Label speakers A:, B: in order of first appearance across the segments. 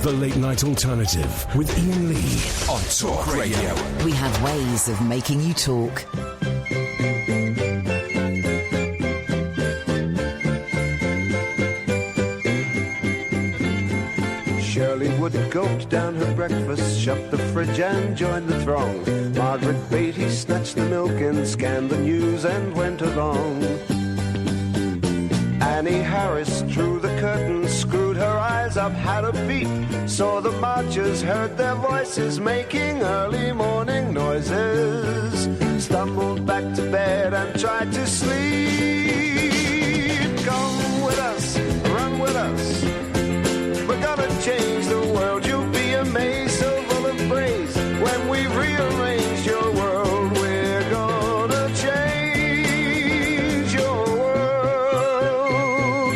A: The Late Night Alternative with Iain Lee on Talk Radio.
B: We have ways of making you talk.
C: Shirley Wood gulped down her breakfast, shut the fridge and joined the throng. Margaret Beatty snatched the milk and scanned the news and went along. Annie Harris drew the curtain, screwed her eyes up, had a peep, saw the marchers, heard their voices making early morning noises, stumbled back to bed and tried to sleep. Come with us, run with us, we're gonna change the world. You'll be amazed, so full of praise. When we rearrange your world, we're gonna change your world.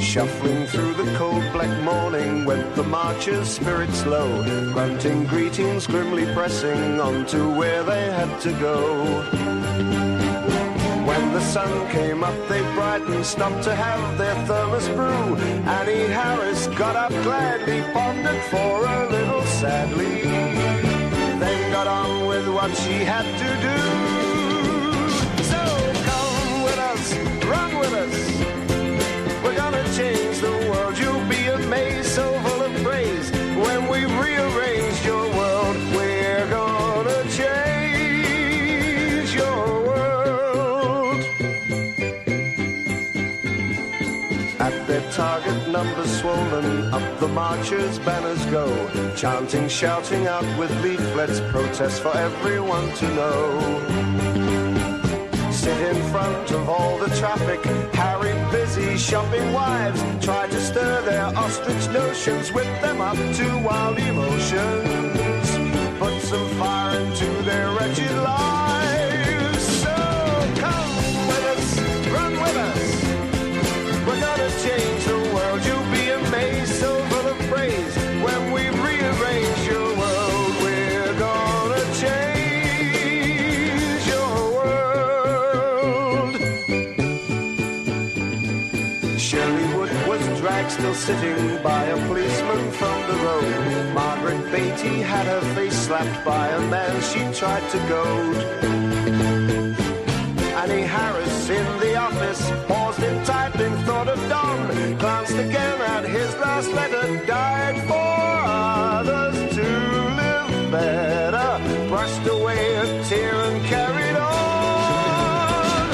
C: Shuffling through the cold black morning went the marchers, spirits low, grunting greetings, grimly pressing on to where they had to go. When the sun came up, they brightened, stopped to have their thermos brew. Annie Harris got up gladly, pondered for a little sadly, then got on with what she had to do. So come with us, run with us, we're gonna change the world. You'll be amazed, so full of praise. When we rearrange your world, we're gonna change your world. At their target, numbers swollen, up the marchers' banners go, chanting, shouting out with leaflets, protests for everyone to know. Sit in front of all the traffic, Harry busy shopping wives, try to stir their ostrich notions, whip them up to wild emotions, put some fire into their wretched lives. So come with us, run with us, we're gonna change the world. You'll be amazed, so full of praise. When we rearrange your world, we're gonna change your world. Shirley Wood was dragged, still sitting by a policeman from the road. Margaret Beatty had her face slapped by a man she tried to goad. Annie Harris in the office paused in typing, thought of Don, glanced again at his last letter, died for others to live better, brushed away a tear and carried on.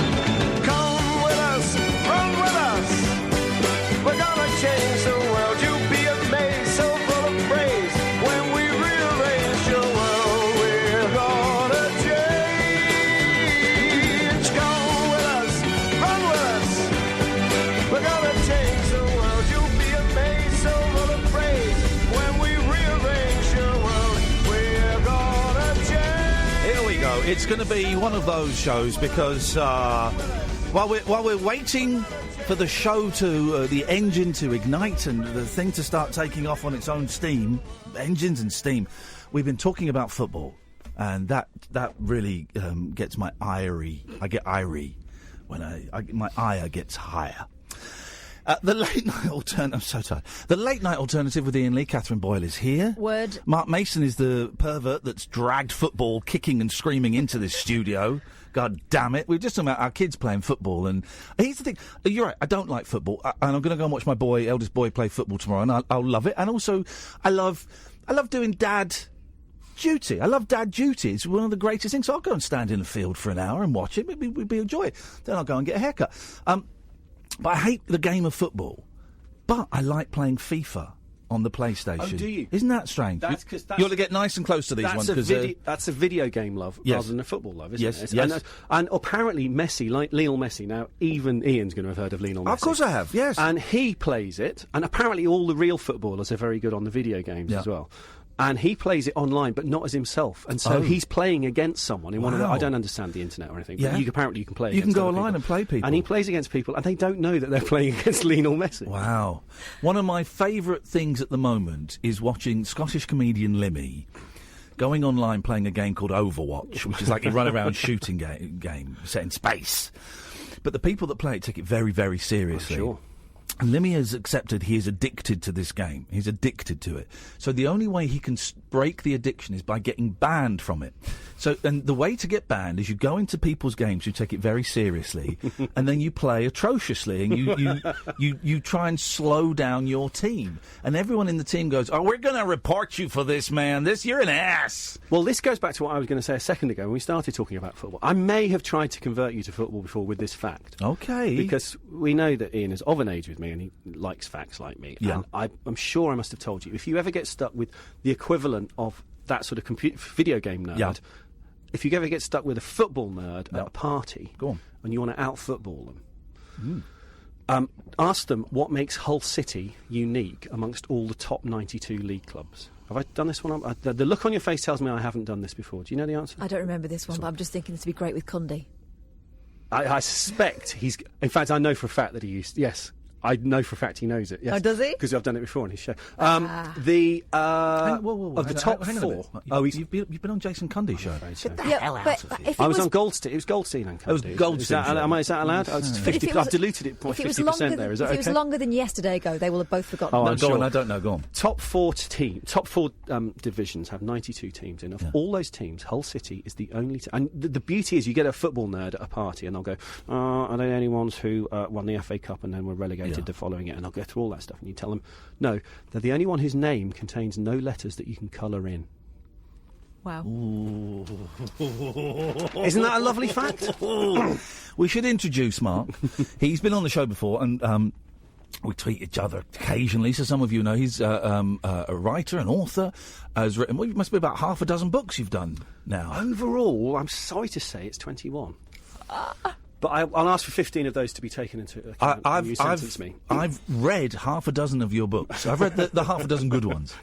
C: Come with us, run with us, we're gonna change the world. You'll be amazed, so full of praise. When we rearrange your world, we're gonna change. Come with us, run with us, we're gonna change the world. You'll be amazed, so full of praise. When we rearrange your world, we're gonna change.
D: Here we go. It's going to be one of those shows because while we're waiting for the show to the engine to ignite and the thing to start taking off on its own steam, engines and steam, we've been talking about football, and that really gets my irie. I get irie when my ire gets higher. The late night alternative. I'm so tired. The late night alternative with Iain Lee. Catherine Boyle is here.
E: Word.
D: Mark Mason is the pervert that's dragged football kicking and screaming into this studio. God damn it. We're just talking about our kids playing football. And here's the thing. You're right. I don't like football. And I'm going to go and watch my eldest boy, play football tomorrow. And I'll love it. And also, I love doing dad duty. I love dad duty. It's one of the greatest things. So I'll go and stand in the field for an hour and watch it. It'd be a joy. Then I'll go and get a haircut. But I hate the game of football. But I like playing FIFA on the PlayStation.
F: Oh, do you?
D: Isn't that strange?
F: That's 'cause
D: you ought to get nice and close to these ones.
F: That's a video game love rather than a football love, isn't it?
D: Yes.
F: And apparently Messi, like Lionel Messi, now even Ian's going to have heard of Lionel Messi.
D: Of course I have, yes.
F: And he plays it, and apparently all the real footballers are very good on the video games as well. And he plays it online, but not as himself. And so he's playing against someone in one of the... I don't understand the internet or anything, but apparently you can play against
D: You can go
F: other
D: online
F: people.
D: and play people.
F: And he plays against people, and they don't know that they're playing against Lionel Messi.
D: Wow. One of my favourite things at the moment is watching Scottish comedian Limmy going online playing a game called Overwatch, which is like a run-around shooting game set in space. But the people that play it take it very, very seriously.
F: I'm sure.
D: Limmy has accepted he is addicted to this game. He's addicted to it. So the only way he can break the addiction is by getting banned from it. So, and the way to get banned is you go into people's games who take it very seriously, and then you play atrociously, and you try and slow down your team. And everyone in the team goes, "Oh, we're going to report you for this, man. You're an ass."
F: Well, this goes back to what I was going to say a second ago when we started talking about football. I may have tried to convert you to football before with this fact.
D: Okay.
F: Because we know that Iain is of an age with me and he likes facts like me.
D: Yeah.
F: And I'm sure I must have told you, if you ever get stuck with the equivalent of that sort of video game nerd,
D: yeah.
F: if you ever get stuck with a football nerd at a party,
D: go on,
F: and you want to out-football them, ask them what makes Hull City unique amongst all the top 92 league clubs. Have I done this one? The look on your face tells me I haven't done this before. Do you know the answer?
E: I don't remember this one, but I'm just thinking this would be great with Condi.
F: I suspect he's... In fact, I know for a fact that he used... Yes, I know for a fact he knows it. Yes.
E: Oh, does he?
F: Because I've done it before on his show.
D: Hang on,
F: Of the top four...
D: You've been on Jason Cundy's show.
E: Get the hell out of here.
F: I was on Goldstein. It was Goldstein and Cundy.
D: It was Goldstein.
F: Is that allowed? It's 50, I've diluted it by 50% there. Is that okay?
E: If it was longer than yesterday ago, they will have both forgotten.
F: Oh, I'm sure.
D: I don't know. Go on.
F: Top four divisions have 92 teams in. Of all those teams, Hull City is the only... And the beauty is you get a football nerd at a party and they'll go, are they the only ones who won the FA Cup and then were relegated the following it? And I'll go through all that stuff and you tell them, no, they're the only one whose name contains no letters that you can colour in.
E: Wow.
F: Isn't that a lovely fact?
D: We should introduce Mark. He's been on the show before and... we tweet each other occasionally, so some of you know he's a writer, an author, has written, well, it must be about half a dozen books you've done now.
F: Overall, I'm sorry to say it's 21. But I'll ask for 15 of those to be taken into account when you sentence me.
D: I've read half a dozen of your books. I've read the half a dozen good ones.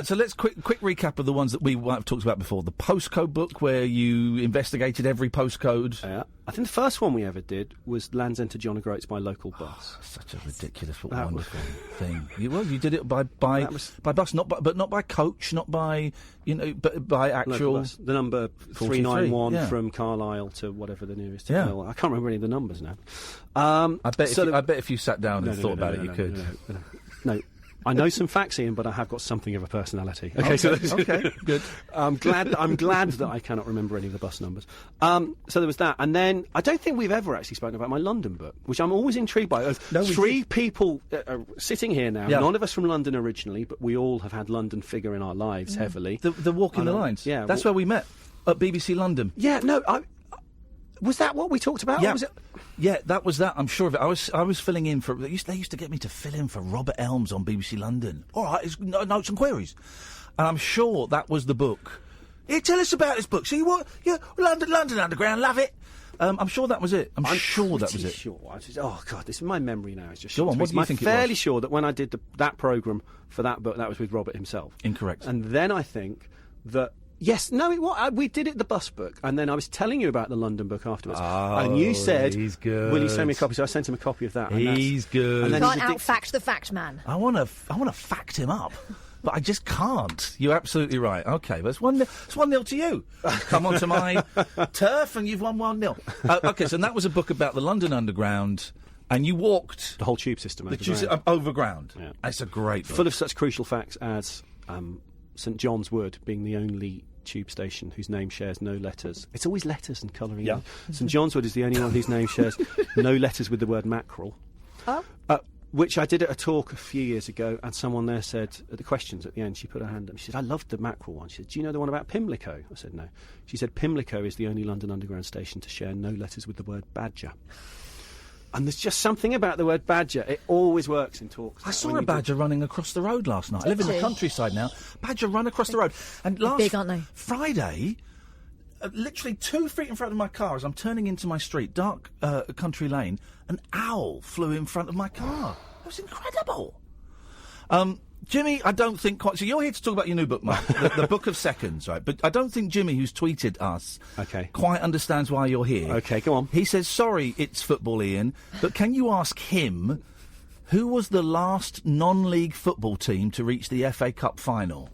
D: So let's quick recap of the ones that we have talked about before. The postcode book, where you investigated every postcode.
F: Yeah. I think the first one we ever did was Land's End to John O'Groats by local bus.
D: Such a ridiculous but wonderful thing. You did it by bus, not by coach, not by but by actual.
F: The number 391 from Carlisle to whatever the nearest.
D: Yeah.
F: I can't remember any of the numbers now.
D: I bet if you sat down and thought about it, you could.
F: No. I know some facts, Iain, but I have got something of a personality.
D: Okay, good.
F: I'm glad that I cannot remember any of the bus numbers. So there was that, and then I don't think we've ever actually spoken about my London book, which I'm always intrigued by. Three people sitting here now. Yeah. None of us from London originally, but we all have had London figure in our lives heavily.
D: The Walking the Lines.
F: Yeah,
D: that's where we met at BBC London.
F: Yeah, no, was that what we talked about?
D: Yeah.
F: Or was it?
D: Yeah, that was that. I'm sure of it. I was filling in for. They used to get me to fill in for Robert Elms on BBC London. All right, it's notes and queries, and I'm sure that was the book. Yeah, tell us about this book. See what? Yeah, London Underground, love it. I'm sure that was it. I'm sure that was it.
F: Sure. Oh God, this is my memory now. It's just.
D: Go on. What do you think it was?
F: I'm fairly sure that when I did that programme for that book, that was with Robert himself.
D: Incorrect.
F: And then I think that. Yes, no, we did it, the bus book, and then I was telling you about the London book afterwards.
D: Oh,
F: and you said,
D: he's good.
F: Will you send me a copy? So I sent him a copy of that.
D: He's good.
E: And then you can't out-fact the fact man.
D: I want to fact him up, but I just can't. You're absolutely right. Okay, but it's 1-0 to you. Come onto my turf and you've won 1-0. Okay, so that was a book about the London Underground, and you walked...
F: The whole tube system
D: overground.
F: Yeah.
D: It's a great book.
F: Full of such crucial facts as St John's Wood being the only tube station whose name shares no letters. It's always letters and colouring.
D: Yeah.
F: St John's Wood is the only one whose name shares no letters with the word mackerel.
E: Oh.
F: Which I did at a talk a few years ago, and someone there said, at the questions at the end, she put her hand up. She said, I loved the mackerel one. She said, do you know the one about Pimlico? I said, no. She said, Pimlico is the only London Underground station to share no letters with the word badger. And there's just something about the word badger. It always works in talks.
D: I saw a badger running across the road last night. I live in the countryside now. Badger run across the road. And
E: big, aren't they?
D: Friday, literally 2 feet in front of my car, as I'm turning into my street, dark country lane, an owl flew in front of my car. It was incredible. Jimmy, I don't think quite... So you're here to talk about your new book, Mark, the Book of Seconds, right? But I don't think Jimmy, who's tweeted us, quite understands why you're here.
F: OK, go on.
D: He says, sorry, it's football, Iain, but can you ask him who was the last non-league football team to reach the FA Cup final?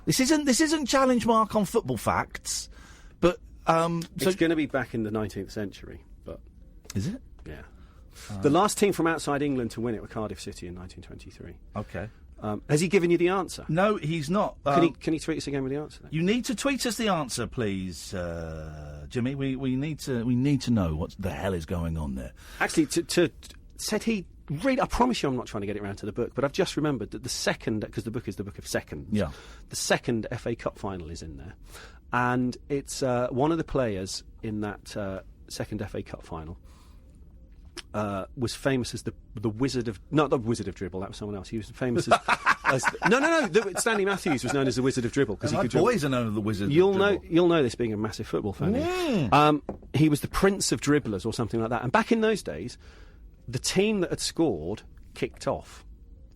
D: This isn't challenge Mark on football facts, but...
F: it's going to be back in the 19th century, but...
D: Is it?
F: Yeah. The last team from outside England to win it were Cardiff City in 1923.
D: Okay.
F: Has he given you the answer?
D: No, he's not.
F: Can he tweet us again with the answer? Then?
D: You need to tweet us the answer, please, Jimmy. We need to know what the hell is going on there.
F: Actually, said he. Read. I promise you, I'm not trying to get it round to the book, but I've just remembered that the second, because the book is the book of seconds.
D: Yeah.
F: The second FA Cup final is in there, and it's one of the players in that second FA Cup final. Was famous as the wizard of not the wizard of dribble. That was someone else. He was famous as no. Stanley Matthews was known as the wizard of dribble because he could dribble.
D: Boys are known as the wizard.
F: You'll know this being a massive football fan. He was the prince of dribblers or something like that. And back in those days, the team that had scored kicked off.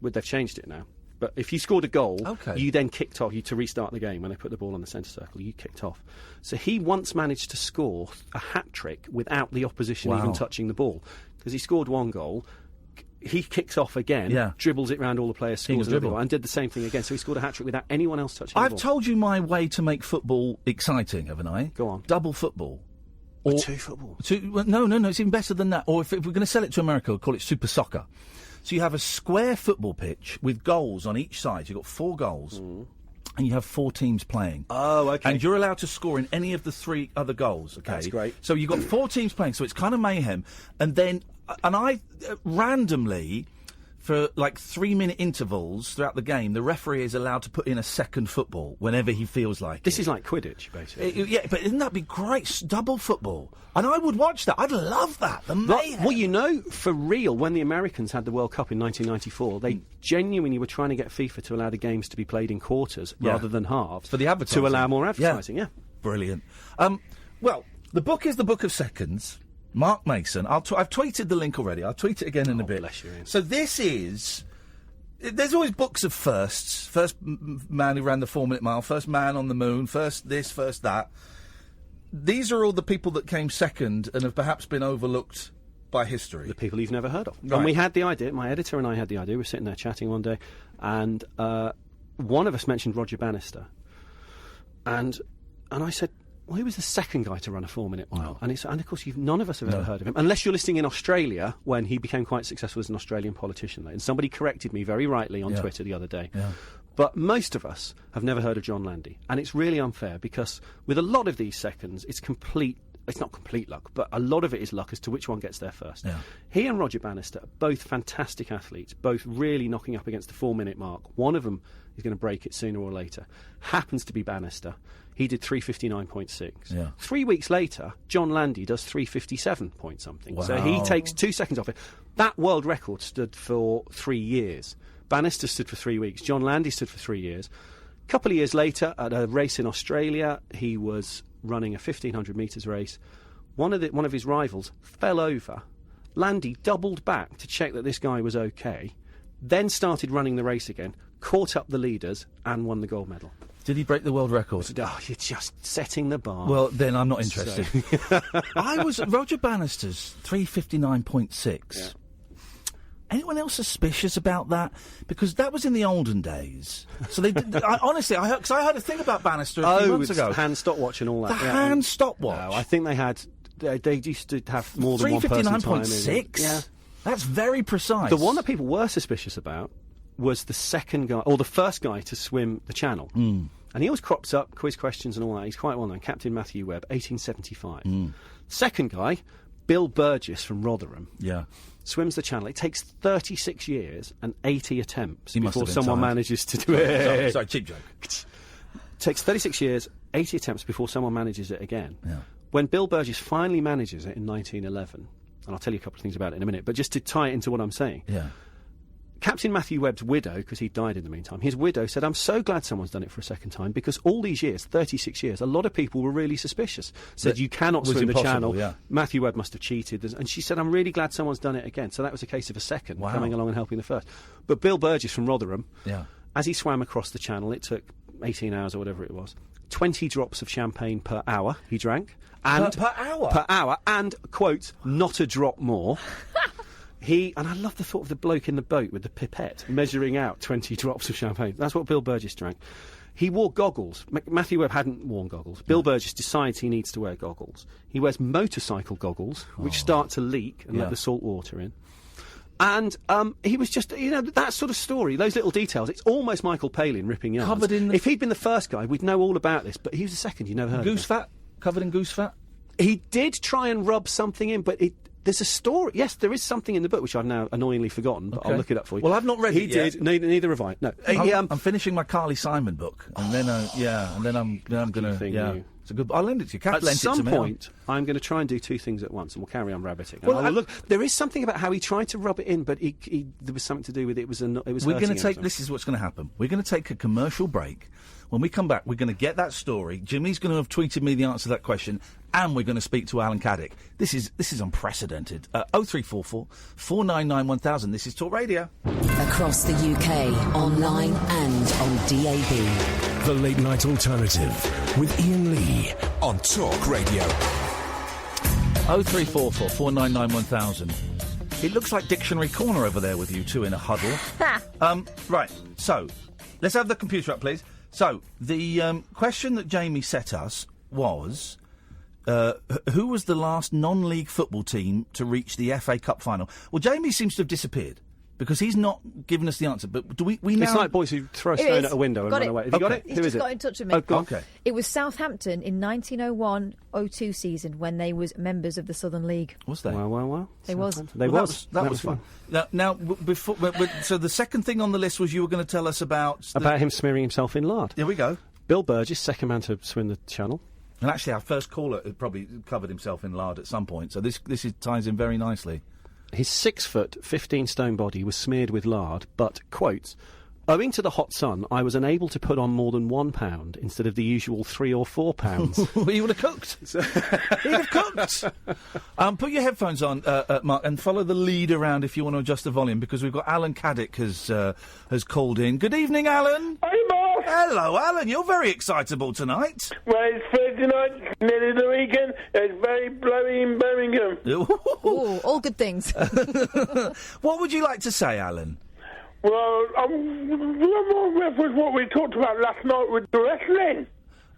F: But they've changed it now. But if you scored a goal, you then kicked off. To restart the game when they put the ball on the centre circle, you kicked off. So he once managed to score a hat trick without the opposition even touching the ball. Because he scored one goal, he kicks off again, dribbles it round all the players, scores another goal, and did the same thing again. So he scored a hat trick without anyone else touching the ball.
D: I've told you my way to make football exciting, haven't I?
F: Go on.
D: Double football.
F: Or two football?
D: No, it's even better than that. Or if we're going to sell it to America, we'll call it Super Soccer. So you have a square football pitch with goals on each side. You've got 4 goals. And you have 4 teams playing.
F: Oh, okay.
D: And you're allowed to score in any of the 3 other goals, okay?
F: That's great.
D: So you've got 4 teams playing, so it's kind of mayhem. And I randomly, for like 3-minute intervals throughout the game, the referee is allowed to put in a second football whenever he feels like
F: This is like Quidditch, basically.
D: Yeah, but isn't that be great? Double football. And I would watch that. I'd love that. The mayhem.
F: Well, you know, for real, when the Americans had the World Cup in 1994, they genuinely were trying to get FIFA to allow the games to be played in quarters rather than halves.
D: For the advertising.
F: To allow more advertising, yeah.
D: Brilliant. Well, the book is the Book of Seconds. Mark Mason. I've tweeted the link already. I'll tweet it again in a bit.
F: Bless you, Iain.
D: So this is... There's always books of firsts. First man who ran the 4-minute mile. First man on the moon. First this, first that. These are all the people that came second and have perhaps been overlooked by history.
F: The people you've never heard of.
D: Right.
F: And we had the idea, my editor and I had the idea, we were sitting there chatting one day, and one of us mentioned Roger Bannister. And I said, well, he was the second guy to run a 4-minute mile. And of course, none of us have ever heard of him. Unless you're listening in Australia, when he became quite successful as an Australian politician. And somebody corrected me very rightly on Twitter the other day. Yeah. But most of us have never heard of John Landy. And it's really unfair because with a lot of these seconds, it's not complete luck, but a lot of it is luck as to which one gets there first. Yeah. He and Roger Bannister are both fantastic athletes, both really knocking up against the 4-minute mark. One of them is going to break it sooner or later. Happens to be Bannister. He did 3:59.6. Yeah. 3 weeks later, John Landy does 3:57 point something. Wow. So he takes 2 seconds off it. That world record stood for 3 years. Bannister stood for 3 weeks. John Landy stood for 3 years. A couple of years later, at a race in Australia, he was running a 1,500 metres race. One of his rivals fell over. Landy doubled back to check that this guy was okay, then started running the race again, caught up the leaders, and won the gold medal.
D: Did he break the world record?
F: Oh, you're just setting the bar.
D: Well, then I'm not interested. I was Roger Bannister's 3:59.6. Yeah. Anyone else suspicious about that? Because that was in the olden days. So they honestly, I heard a thing about Bannister a few months ago.
F: Hand stopwatch and all that.
D: The hand stopwatch.
F: No, I think they had. They used to have more than one person timing.
D: 3:59.6. Yeah, that's very precise.
F: The one that people were suspicious about was the second guy, or the first guy to swim the channel. And he always crops up, quiz questions and all that. He's quite well known. Captain Matthew Webb, 1875. Second guy, Bill Burgess from Rotherham. Yeah. Swims the channel. It takes 36 years and 80 attempts before someone manages to do it.
D: Sorry, cheap joke.
F: Takes 36 years, 80 attempts before someone manages it again. Yeah. When Bill Burgess finally manages it in 1911, and I'll tell you a couple of things about it in a minute, but just to tie it into what I'm saying. Yeah. Captain Matthew Webb's widow, because he died in the meantime, his widow said, I'm so glad someone's done it for a second time, because all these years, 36 years, a lot of people were really suspicious. Said, you cannot swim the channel. Yeah. Matthew Webb must have cheated. And she said, I'm really glad someone's done it again. So that was a case of a second coming along and helping the first. But Bill Burgess from Rotherham, as he swam across the channel, it took 18 hours or whatever it was, 20 drops of champagne per hour he drank. And
D: per hour?
F: Per hour. And, quote, not a drop more. And I love the thought of the bloke in the boat with the pipette measuring out 20 drops of champagne. That's what Bill Burgess drank. He wore goggles. Matthew Webb hadn't worn goggles. Bill Burgess decides he needs to wear goggles. He wears motorcycle goggles, which start to leak and let the salt water in. And he was just, that sort of story, those little details, it's almost Michael Palin ripping yarns.
D: Covered in...
F: If he'd been the first guy, we'd know all about this, but he was the second, you never heard
D: Goose
F: of him.
D: fat? Covered in goose fat?
F: He did try and rub something in, but there's a story. Yes, there is something in the book which I've now annoyingly forgotten, but I'll look it up for you.
D: Well, I've not read it yet.
F: He did. Neither have I. No,
D: I'm finishing my Carly Simon book, and then I'm going to. It's a good. I'll lend it to you. Kath lent it to me.
F: At some point, I'm going to try and do two things at once, and we'll carry on rabbiting. Well, look, there is something about how he tried to rub it in, but there was something to do with it.
D: We're going to take. This is what's going to happen. We're going to take a commercial break. When we come back, we're going to get that story. Jimmy's going to have tweeted me the answer to that question, and we're going to speak to Alan Caddick. This is unprecedented. 0344 499 1000. This is Talk Radio.
B: Across the UK, online and on DAB.
A: The Late Night Alternative with Iain Lee on Talk Radio.
D: 0344 499 1000. It looks like Dictionary Corner over there with you two in a huddle. Right, so let's have the computer up, please. So, the question that Jamie set us was, who was the last non-league football team to reach the FA Cup final? Well, Jamie seems to have disappeared, because he's not given us the answer. But do we now...
F: It's like boys who throw a stone at a window and run away. Have you got it?
E: He's
F: Who
E: just
F: is it?
E: got in touch with me.
F: Oh, go on.
D: Okay.
E: It was Southampton in 1901-02 season when they was members of the Southern League.
D: Was they?
F: Well.
E: They was.
F: They
D: Well,
F: was.
D: That was fun. Now, before... so the second thing on the list was you were going to tell us about...
F: About him smearing himself in lard.
D: Here we go.
F: Bill Burgess, second man to swim the channel.
D: And actually, our first caller probably covered himself in lard at some point, so this ties in very nicely.
F: His 6 foot, 15 stone body was smeared with lard, but, quote, owing to the hot sun, I was unable to put on more than £1 instead of the usual £3 or £4.
D: Well, you would have cooked. He'd have cooked. Put your headphones on, Mark, and follow the lead around if you want to adjust the volume, because we've got Alan Caddick has called in. Good evening, Alan.
G: Hey, Mark.
D: Hello, Alan. You're very excitable tonight.
G: Well, it's Thursday night, nearly the weekend. It's very blowy in Birmingham.
E: Ooh, all good things.
D: What would you like to say, Alan?
G: Well, with what we talked about last night with the wrestling.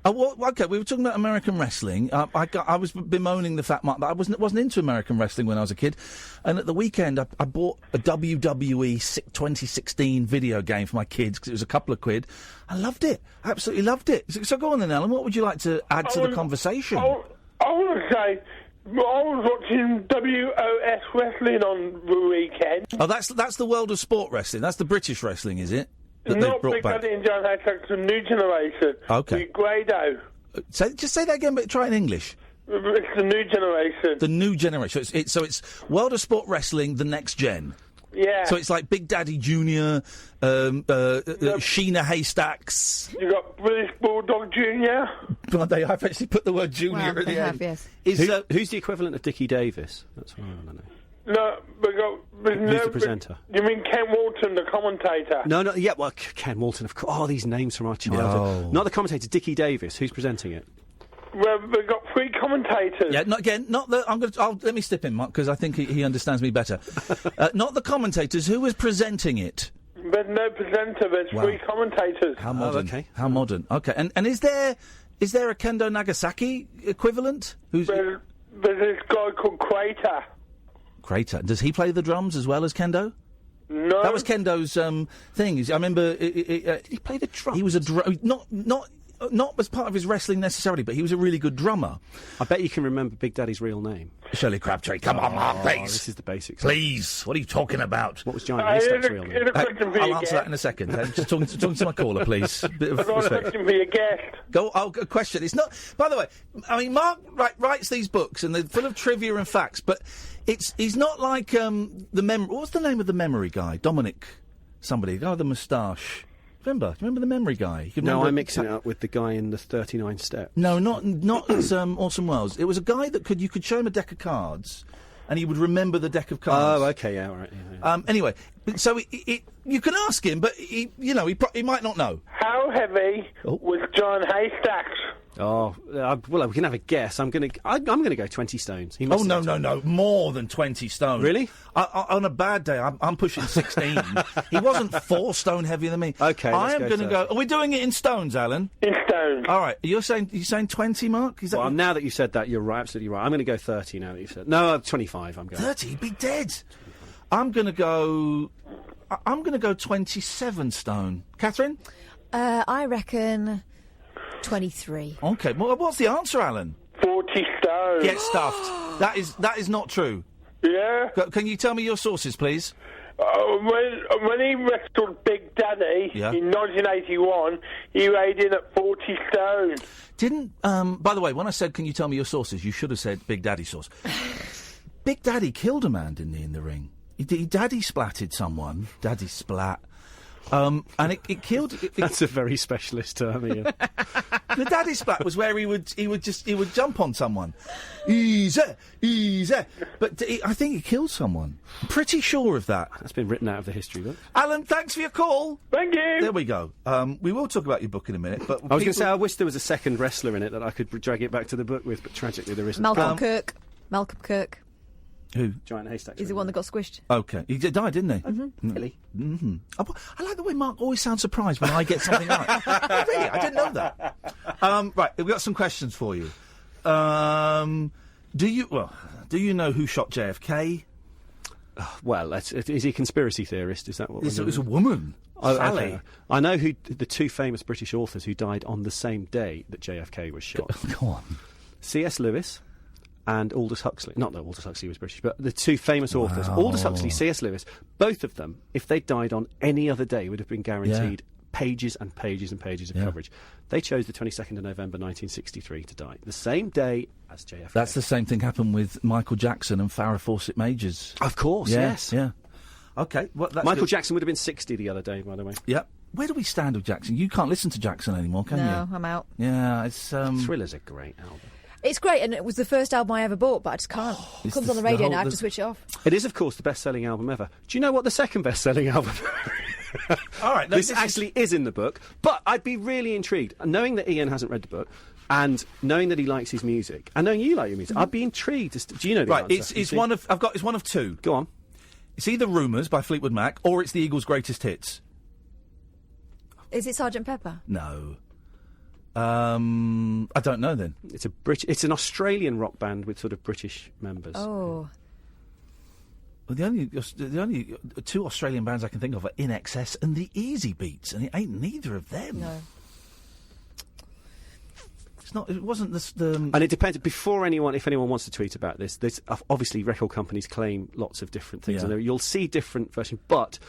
D: Okay, we were talking about American wrestling. I was bemoaning the fact, Mark, that I wasn't into American wrestling when I was a kid. And at the weekend, I bought a WWE 2016 video game for my kids because it was a couple of quid. I loved it. I absolutely loved it. So go on then, Alan. What would you like to add to the conversation?
G: I want to say, I was watching WOS wrestling on the weekend.
D: Oh, that's the World of Sport wrestling. That's the British wrestling, is it?
G: Not Big Daddy and John Haystack's The New Generation.
D: Okay.
G: With Grado.
D: Just say that again, but try in English.
G: It's The New Generation.
D: The New Generation. So it's World of Sport Wrestling, the next gen.
G: Yeah.
D: So it's like Big Daddy Jr., Sheena Haystacks.
G: You got British Bulldog Jr.
D: They have actually put the word junior at the
E: they
D: end.
E: have, yes.
F: Who's the equivalent of Dickie Davis? That's what I want to know.
G: No,
F: Who's the presenter?
G: You mean Ken Walton, the commentator?
F: No, yeah, well, Ken Walton, of course. Oh, these names from our childhood.
D: No.
F: Not the commentator, Dickie Davis. Who's presenting it?
G: Well, we've got 3 commentators.
D: Yeah, let me step in, Mark, because I think he understands me better. Not the commentators. Who was presenting it?
G: There's no presenter. There's 3 commentators.
D: How modern?
F: Okay.
D: How modern? Okay, and is there a Kendo Nagasaki equivalent?
G: There's this guy called Crater.
D: Crater. Does he play the drums as well as Kendo?
G: No.
D: That was Kendo's thing. I remember.
F: Did he play the drums?
D: He was not as part of his wrestling necessarily, but he was a really good drummer.
F: I bet you can remember Big Daddy's real name.
D: Shirley Crabtree. Come on, Mark, please.
F: This is the basics.
D: Please. What are you talking about?
F: What was Giant Haystack's real name?
D: I'll answer that in a second. Just talking to my caller, please. Bit of
G: I've got a
D: respect.
G: question for your guest.
D: A question. It's not. By the way, I mean Mark writes these books and they're full of trivia and facts, but he's not like what's the name of the memory guy? Dominic, somebody. The guy with the moustache. Remember the memory guy?
F: No, I'm mixing it up with the guy in the 39 Steps.
D: No, not Orson Welles. It was a guy that you could show him a deck of cards, and he would remember the deck of cards.
F: Oh, okay, yeah, all right. Yeah.
D: Anyway, so you can ask him, but he might not know.
G: How heavy was John Haystacks?
F: Oh, well, we can have a guess. I'm going to go 20 stones. He must
D: No. More than 20 stone.
F: Really?
D: On a bad day, I'm pushing 16. He wasn't 4 stone heavier than me.
F: Okay,
D: I am going to go... Are we doing it in stones, Alan?
G: In stones.
D: All right. You're saying 20, Mark? Is that
F: well, now that you said that, you're right, absolutely right. I'm going to go 30 now that you've said... No, 25 I'm going.
D: 30? He'd be dead. I'm going to go 27 stone. Catherine?
E: I reckon 23.
D: OK. Well, what's the answer, Alan?
G: 40 stones.
D: Get stuffed. That is not true.
G: Yeah.
D: Can you tell me your sources, please?
G: When he wrestled Big Daddy in 1981, he weighed in at 40 stone.
D: By the way, when I said, can you tell me your sources, you should have said Big Daddy source. Big Daddy killed a man, didn't he, in the ring? He daddy splatted someone. Daddy splat. And it killed...
F: That's a very specialist term, Ian.
D: The daddy splat was where he would jump on someone. Easy. But I think he killed someone. I'm pretty sure of that.
F: That's been written out of the history book.
D: Alan, thanks for your call.
G: Thank you.
D: There we go. We will talk about your book in a minute, but...
F: I was going to say, I wish there was a second wrestler in it that I could drag it back to the book with, but tragically there isn't.
E: Malcolm Kirk.
F: Who? Giant haystack.
E: He's the one that got squished.
D: OK. He died, didn't he?
E: Mm-hmm.
F: Really?
D: Mm-hmm. I like the way Mark always sounds surprised when I get something right. Oh, really? I didn't know that. Right, we've got some questions for you. Do you know who shot JFK?
F: Well, is he a conspiracy theorist? Is that what
D: It was a woman. Sally.
F: Okay. I know who the 2 famous British authors who died on the same day that JFK was shot.
D: Go on.
F: C.S. Lewis and Aldous Huxley. Not that Aldous Huxley was British, but the 2 famous authors, Aldous Huxley, C.S. Lewis, both of them, if they died on any other day, would have been guaranteed pages and pages and pages of coverage. They chose the 22nd of November 1963 to die, the same day as JFK.
D: That's the same thing happened with Michael Jackson and Farrah Fawcett Majors.
F: Of course, yes.
D: Yeah. OK. Well,
F: Michael Jackson would have been 60 the other day, by the way.
D: Yep. Where do we stand with Jackson? You can't listen to Jackson anymore, can you?
E: No, I'm out.
D: Yeah, it's...
F: Thriller's a great album.
E: It's great, and it was the first album I ever bought, but I just can't. It comes on the radio now, I have to switch it off.
F: It is, of course, the best-selling album ever. Do you know what the second best-selling album
D: All right.
F: This actually is in the book, but I'd be really intrigued. Knowing that Ian hasn't read the book, and knowing that he likes his music, and knowing you like your music, I'd be intrigued. Do you know the answer?
D: It's one of 2.
F: Go on.
D: It's either Rumours by Fleetwood Mac, or it's the Eagles' Greatest Hits.
E: Is it Sgt. Pepper?
D: No. I don't know then.
F: It's an Australian rock band with sort of British members.
E: Oh.
D: Well, the only 2 Australian bands I can think of are In Excess and the Easy Beats, and it ain't neither of them.
E: No.
D: It's not. It wasn't the.
F: And it depends. If anyone wants to tweet about this, obviously record companies claim lots of different things, and you'll see different versions, but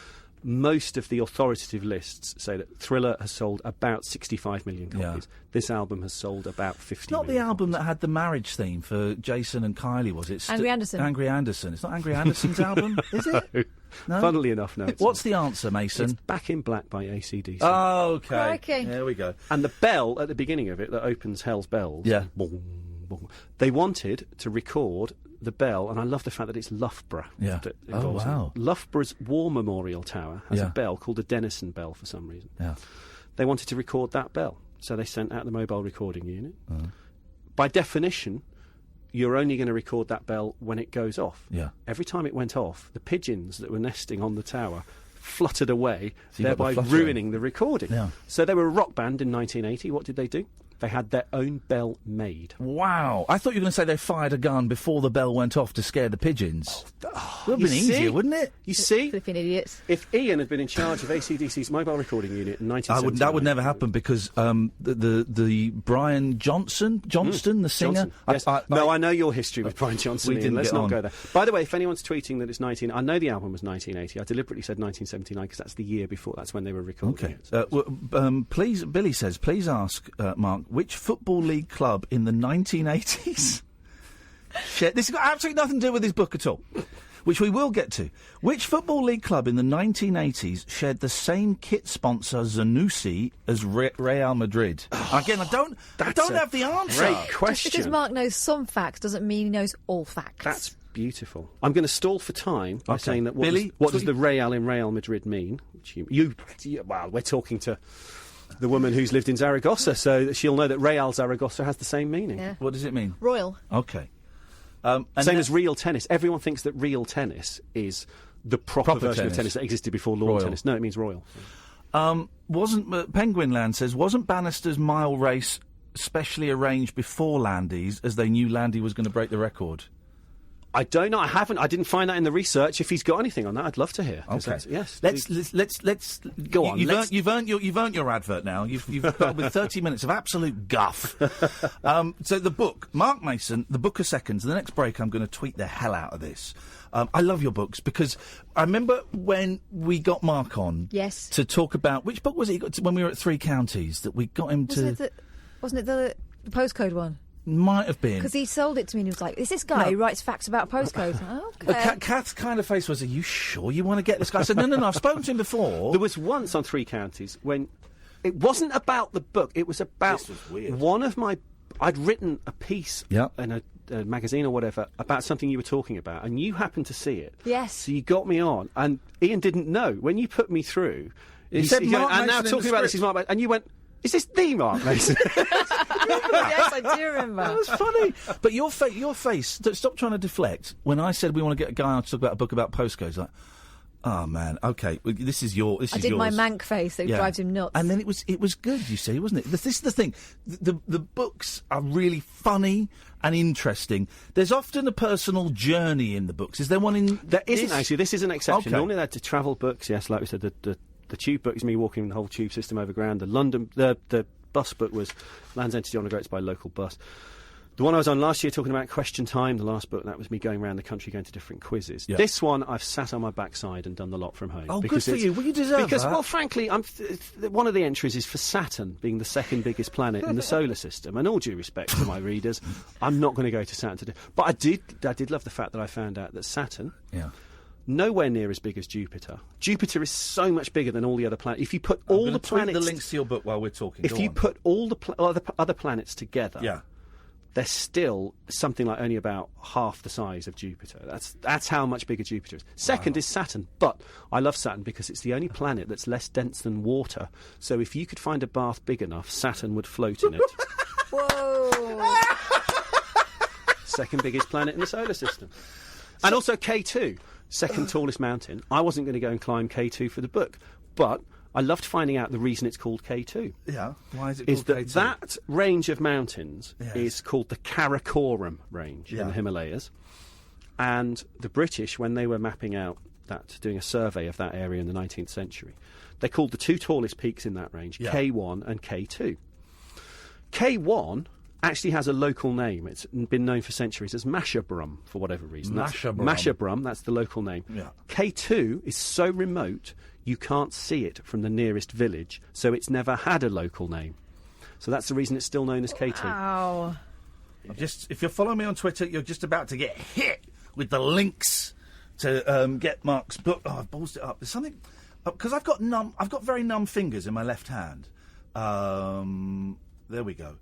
F: most of the authoritative lists say that Thriller has sold about 65 million copies. This album has sold about 50
D: It's not the
F: million
D: album
F: copies.
D: that had the marriage theme for Jason and Kylie, was it?
E: Angry Anderson.
D: Angry Anderson. It's not Angry Anderson's album, is it? No?
F: Funnily enough, no.
D: What's the answer, Mason?
F: It's Back in Black by AC/DC.
D: Oh, OK.
E: Crikey.
D: There we go.
F: And the bell at the beginning of it that opens Hell's Bells.
D: Yeah.
F: Boom, boom. They wanted to record the bell, and I love the fact that it's Loughborough.
D: Yeah.
F: That
D: Oh,
F: involves
D: wow.
F: it. Loughborough's War Memorial Tower has a bell called the Denison Bell for some reason.
D: Yeah.
F: They wanted to record that bell, so they sent out the mobile recording unit. By definition, you're only going to record that bell when it goes off.
D: Yeah.
F: Every time it went off, the pigeons that were nesting on the tower fluttered away,
D: So you got the
F: thereby
D: fluttering.
F: ruining the recording.
D: Yeah.
F: So they were a rock band in 1980. What did they do? They had their own bell made.
D: Wow. I thought you were going to say they fired a gun before the bell went off to scare the pigeons. Would have been easier, wouldn't it?
F: You see?
E: Flipping idiots.
F: If Ian had been in charge of AC/DC's mobile recording unit in 1979...
D: That would never happen because the Brian Johnston, the singer...
F: Johnson, yes. I know your history with Brian Johnson.
D: We didn't
F: Let's
D: get
F: not
D: on.
F: go there. By the way, if anyone's tweeting that it's 19... I know the album was 1980. I deliberately said 1979 because that's the year before. That's when they were recording it.
D: Please, Billy says, please ask Mark, which Football League club in the 1980s... This has got absolutely nothing to do with this book at all, which we will get to. Which Football League club in the 1980s shared the same kit sponsor, Zanussi, as Real Madrid? Again, I don't have the answer.
F: Great question.
E: Just because Mark knows some facts doesn't mean he knows all facts.
F: That's beautiful. I'm going to stall for time by saying that
D: Billy,
F: what does the Real in Real Madrid mean? Well, we're talking to the woman who's lived in Zaragoza, so that she'll know that Real Zaragoza has the same meaning.
E: Yeah.
D: What does it mean?
E: Royal.
D: Okay.
F: Same as real tennis. Everyone thinks that real tennis is the proper version of tennis that existed before lawn tennis. No, it means royal.
D: Penguinland says, wasn't Bannister's mile race specially arranged before Landy's, as they knew Landy was going to break the record?
F: I don't know. I didn't find that in the research. If he's got anything on that, I'd love to hear.
D: Okay.
F: Yes.
D: Let's
F: go on.
D: You've earned your advert now. You've got with 30 minutes of absolute guff. So the book, Mark Mason, The Book of Seconds. The next break, I'm going to tweet the hell out of this. I love your books because I remember when we got Mark on.
E: Yes.
D: To talk about which book was it? He got to, when we were at Three Counties that we got him to.
E: Wasn't it the postcode one?
D: Might have been.
E: Because he sold it to me and he was like, is this guy who writes facts about postcodes? Okay.
D: Kath's kind of face was, are you sure you want to get this guy? I said, no, I've spoken to him before.
F: There was once on Three Counties when it wasn't about the book, it was about one of my... I'd written a piece in a magazine or whatever about something you were talking about, and you happened to see it.
E: Yes.
F: So you got me on, and Iain didn't know. When you put me through...
D: He said, Mark
F: and now talking about this is Mark Mason, and you went... Is this the Mark Mason?
E: Yes, I do remember.
D: That was funny. But your face, stop trying to deflect. When I said we want to get a guy on to talk about a book about postcodes, like, oh man, okay, this is yours.
E: I did my Mank face that drives him nuts.
D: And then it was good, you see, wasn't it? This is the thing. The books are really funny and interesting. There's often a personal journey in the books. Is there one in...
F: There isn't, actually. This is an exception.
D: Okay.
F: Normally they're to travel books, yes, like we said, the tube book is me walking the whole tube system overground. The bus book was Land's End to John O'Groats by local bus. The one I was on last year talking about Question Time, the last book, that was me going around the country going to different quizzes. Yeah. This one, I've sat on my backside and done the lot from home.
D: Oh, good for you. Well, you deserve
F: because,
D: that.
F: well, frankly, one of the entries is for Saturn being the second biggest planet in the solar system. And all due respect to my readers, I'm not going to go to Saturn today. But I did love the fact that I found out that Saturn...
D: Yeah.
F: Nowhere near as big as Jupiter. Jupiter is so much bigger than all the other planets. If you put all the planets...
D: the links to your book while we're talking.
F: If you put all the other planets together, they're still something like only about half the size of Jupiter. That's how much bigger Jupiter is. Second is Saturn, but I love Saturn because it's the only planet that's less dense than water. So if you could find a bath big enough, Saturn would float in it.
E: Whoa!
F: Second biggest planet in the solar system. And also K2. Second tallest mountain. I wasn't going to go and climb K2 for the book, but I loved finding out the reason it's called K2.
D: Yeah, why is it called K2?
F: That range of mountains is called the Karakoram range in the Himalayas. And the British, when they were mapping out that, doing a survey of that area in the 19th century, they called the two tallest peaks in that range K1 and K2. K1... actually has a local name. It's been known for centuries as Masherbrum, for whatever reason. Masherbrum, that's the local name.
D: Yeah.
F: K2 is so remote, you can't see it from the nearest village, so it's never had a local name. So that's the reason it's still known as K2.
E: Wow.
D: If you're following me on Twitter, you're just about to get hit with the links to get Mark's book. Oh, I've ballsed it up. There's something... Because I've got very numb fingers in my left hand. There we go.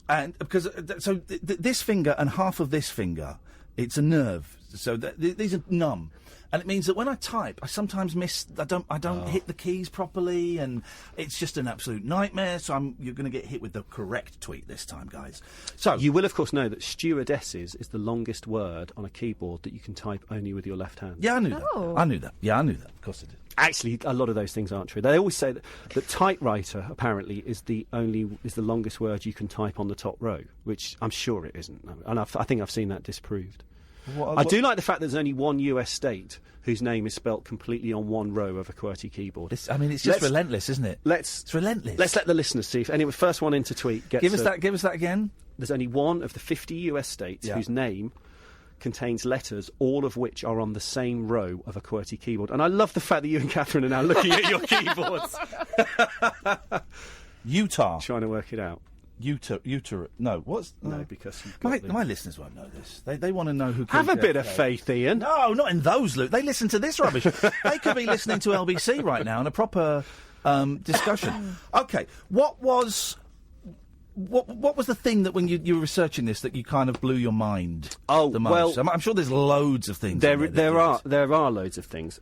D: And because this finger and half of this finger, it's a nerve. So these are numb, and it means that when I type, I sometimes miss. I don't hit the keys properly, and it's just an absolute nightmare. So you're going to get hit with the correct tweet this time, guys. So
F: you will, of course, know that stewardesses is the longest word on a keyboard that you can type only with your left hand.
D: Yeah, I knew that. I knew that. Yeah, I knew that. Of course I did.
F: Actually, a lot of those things aren't true. They always say that typewriter apparently is the longest word you can type on the top row, which I'm sure it isn't. And I think I've seen that disproved. I do like the fact that there's only one US state whose name is spelt completely on one row of a QWERTY keyboard.
D: It's just relentless, isn't it? It's relentless.
F: Let's let the listeners see. If anyone, first one in to tweet gets...
D: Give us that again.
F: There's only one of the 50 US states whose name contains letters, all of which are on the same row of a QWERTY keyboard. And I love the fact that you and Catherine are now looking at your keyboards.
D: Utah.
F: Trying to work it out.
D: Utah. No, what's...
F: No, because...
D: My listeners won't know this. They want to know who...
F: Have a bit of faith, Iain.
D: No, not in those, Luke. They listen to this rubbish. They could be listening to LBC right now in a proper discussion. OK, what was the thing that when you were researching this that you kind of blew your mind the most?
F: Well,
D: I'm sure there's loads of things.
F: There are loads of things.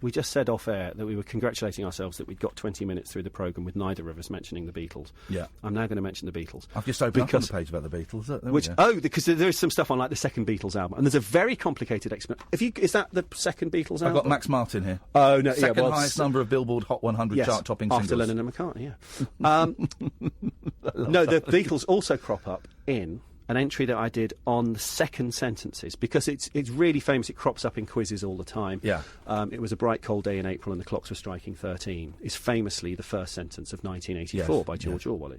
F: we just said off air that we were congratulating ourselves that we'd got 20 minutes through the programme with neither of us mentioning the Beatles.
D: Yeah.
F: I'm now going to mention the Beatles.
D: I've just opened up on the page about the Beatles.
F: Because there is some stuff on, like, the second Beatles album, and there's a very complicated explanation. Is that the second Beatles album?
D: I've got Max Martin here.
F: Oh, no.
D: Second highest number of Billboard Hot 100 chart-topping singles.
F: After Lennon and McCartney, No, the Beatles also crop up in an entry that I did on the second sentences, because it's really famous. It crops up in quizzes all the time.
D: Yeah.
F: It was a bright, cold day in April and the clocks were striking 13 is famously the first sentence of 1984 by George Orwell.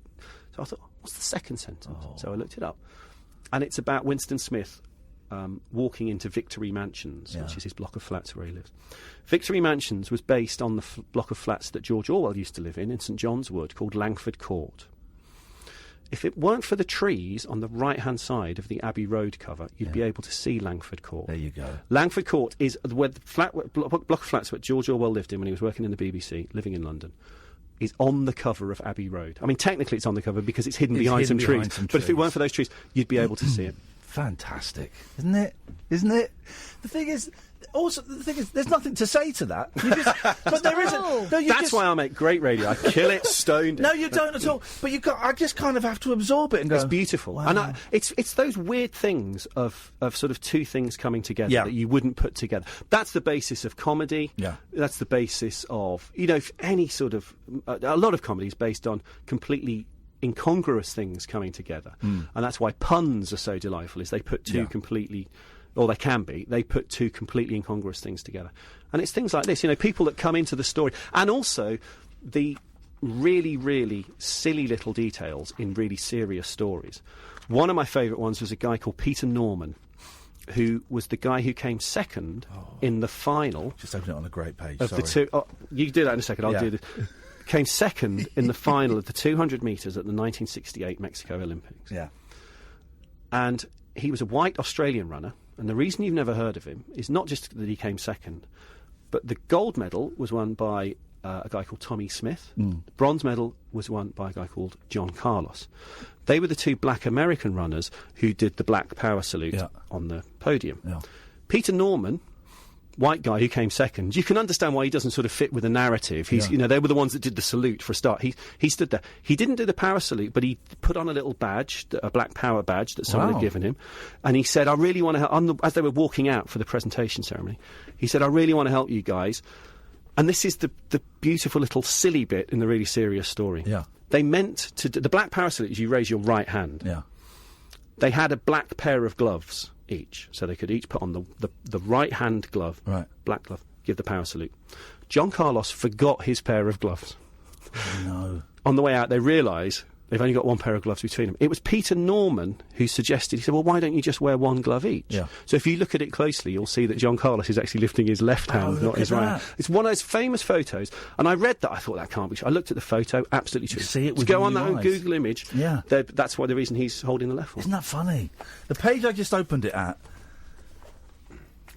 F: So I thought, what's the second sentence? So I looked it up. And it's about Winston Smith walking into Victory Mansions, which is his block of flats where he lives. Victory Mansions was based on the block of flats that George Orwell used to live in St John's Wood, called Langford Court. If it weren't for the trees on the right-hand side of the Abbey Road cover, you'd be able to see Langford Court.
D: There you go.
F: Langford Court is where the block of flats that George Orwell lived in when he was working in the BBC, living in London, is on the cover of Abbey Road. I mean, technically it's on the cover because it's hidden behind some trees. But if it weren't for those trees, you'd be able to see it.
D: Fantastic, isn't it? Isn't it? The thing is, there's nothing to say to that. But there isn't. No,
F: that's why I make great radio. I kill it, stoned it.
D: No, you don't at all. But I just kind of have to absorb it and go.
F: It's beautiful,
D: wow.
F: And it's those weird things of sort of two things coming together that you wouldn't put together. That's the basis of comedy.
D: Yeah.
F: That's the basis of any sort of a lot of comedy is based on completely incongruous things coming together, and that's why puns are so delightful. Is they put two completely. Or they can be. They put two completely incongruous things together. And it's things like this, people that come into the story. And also the really, really silly little details in really serious stories. One of my favourite ones was a guy called Peter Norman, who was the guy who came second in the final.
D: Just open it on a great page,
F: of the two. Oh, you can do that in a second, I'll do this. Came second in the final of the 200 metres at the 1968 Mexico Olympics.
D: Yeah.
F: And he was a white Australian runner. And the reason you've never heard of him is not just that he came second, but the gold medal was won by a guy called Tommy Smith. The bronze medal was won by a guy called John Carlos. They were the two black American runners who did the black power salute on the podium. Yeah. Peter Norman, white guy who came second, you can understand why he doesn't sort of fit with the narrative. He's, they were the ones that did the salute for a start. He stood there. He didn't do the power salute, but he put on a little badge, a black power badge that someone had given him, and he said, "I really want to help." As they were walking out for the presentation ceremony, he said, "I really want to help you guys." And this is the beautiful little silly bit in the really serious story.
D: Yeah,
F: they meant to the black power salute is you raise your right hand.
D: Yeah,
F: they had a black pair of gloves each, so they could each put on the right hand glove, black glove, give the power salute. John Carlos forgot his pair of gloves.
D: Oh, no.
F: On the way out, they realise they've only got one pair of gloves between them. It was Peter Norman who suggested, he said, well, why don't you just wear one glove each?
D: Yeah.
F: So if you look at it closely, you'll see that John Carlos is actually lifting his left hand, not his right hand. It's one of those famous photos, and I read that, I thought that can't be true. I looked at the photo, absolutely true.
D: You see it with
F: go on that on Google image.
D: Yeah.
F: That's why the reason he's holding the left one.
D: Isn't that funny? The page I just opened it at,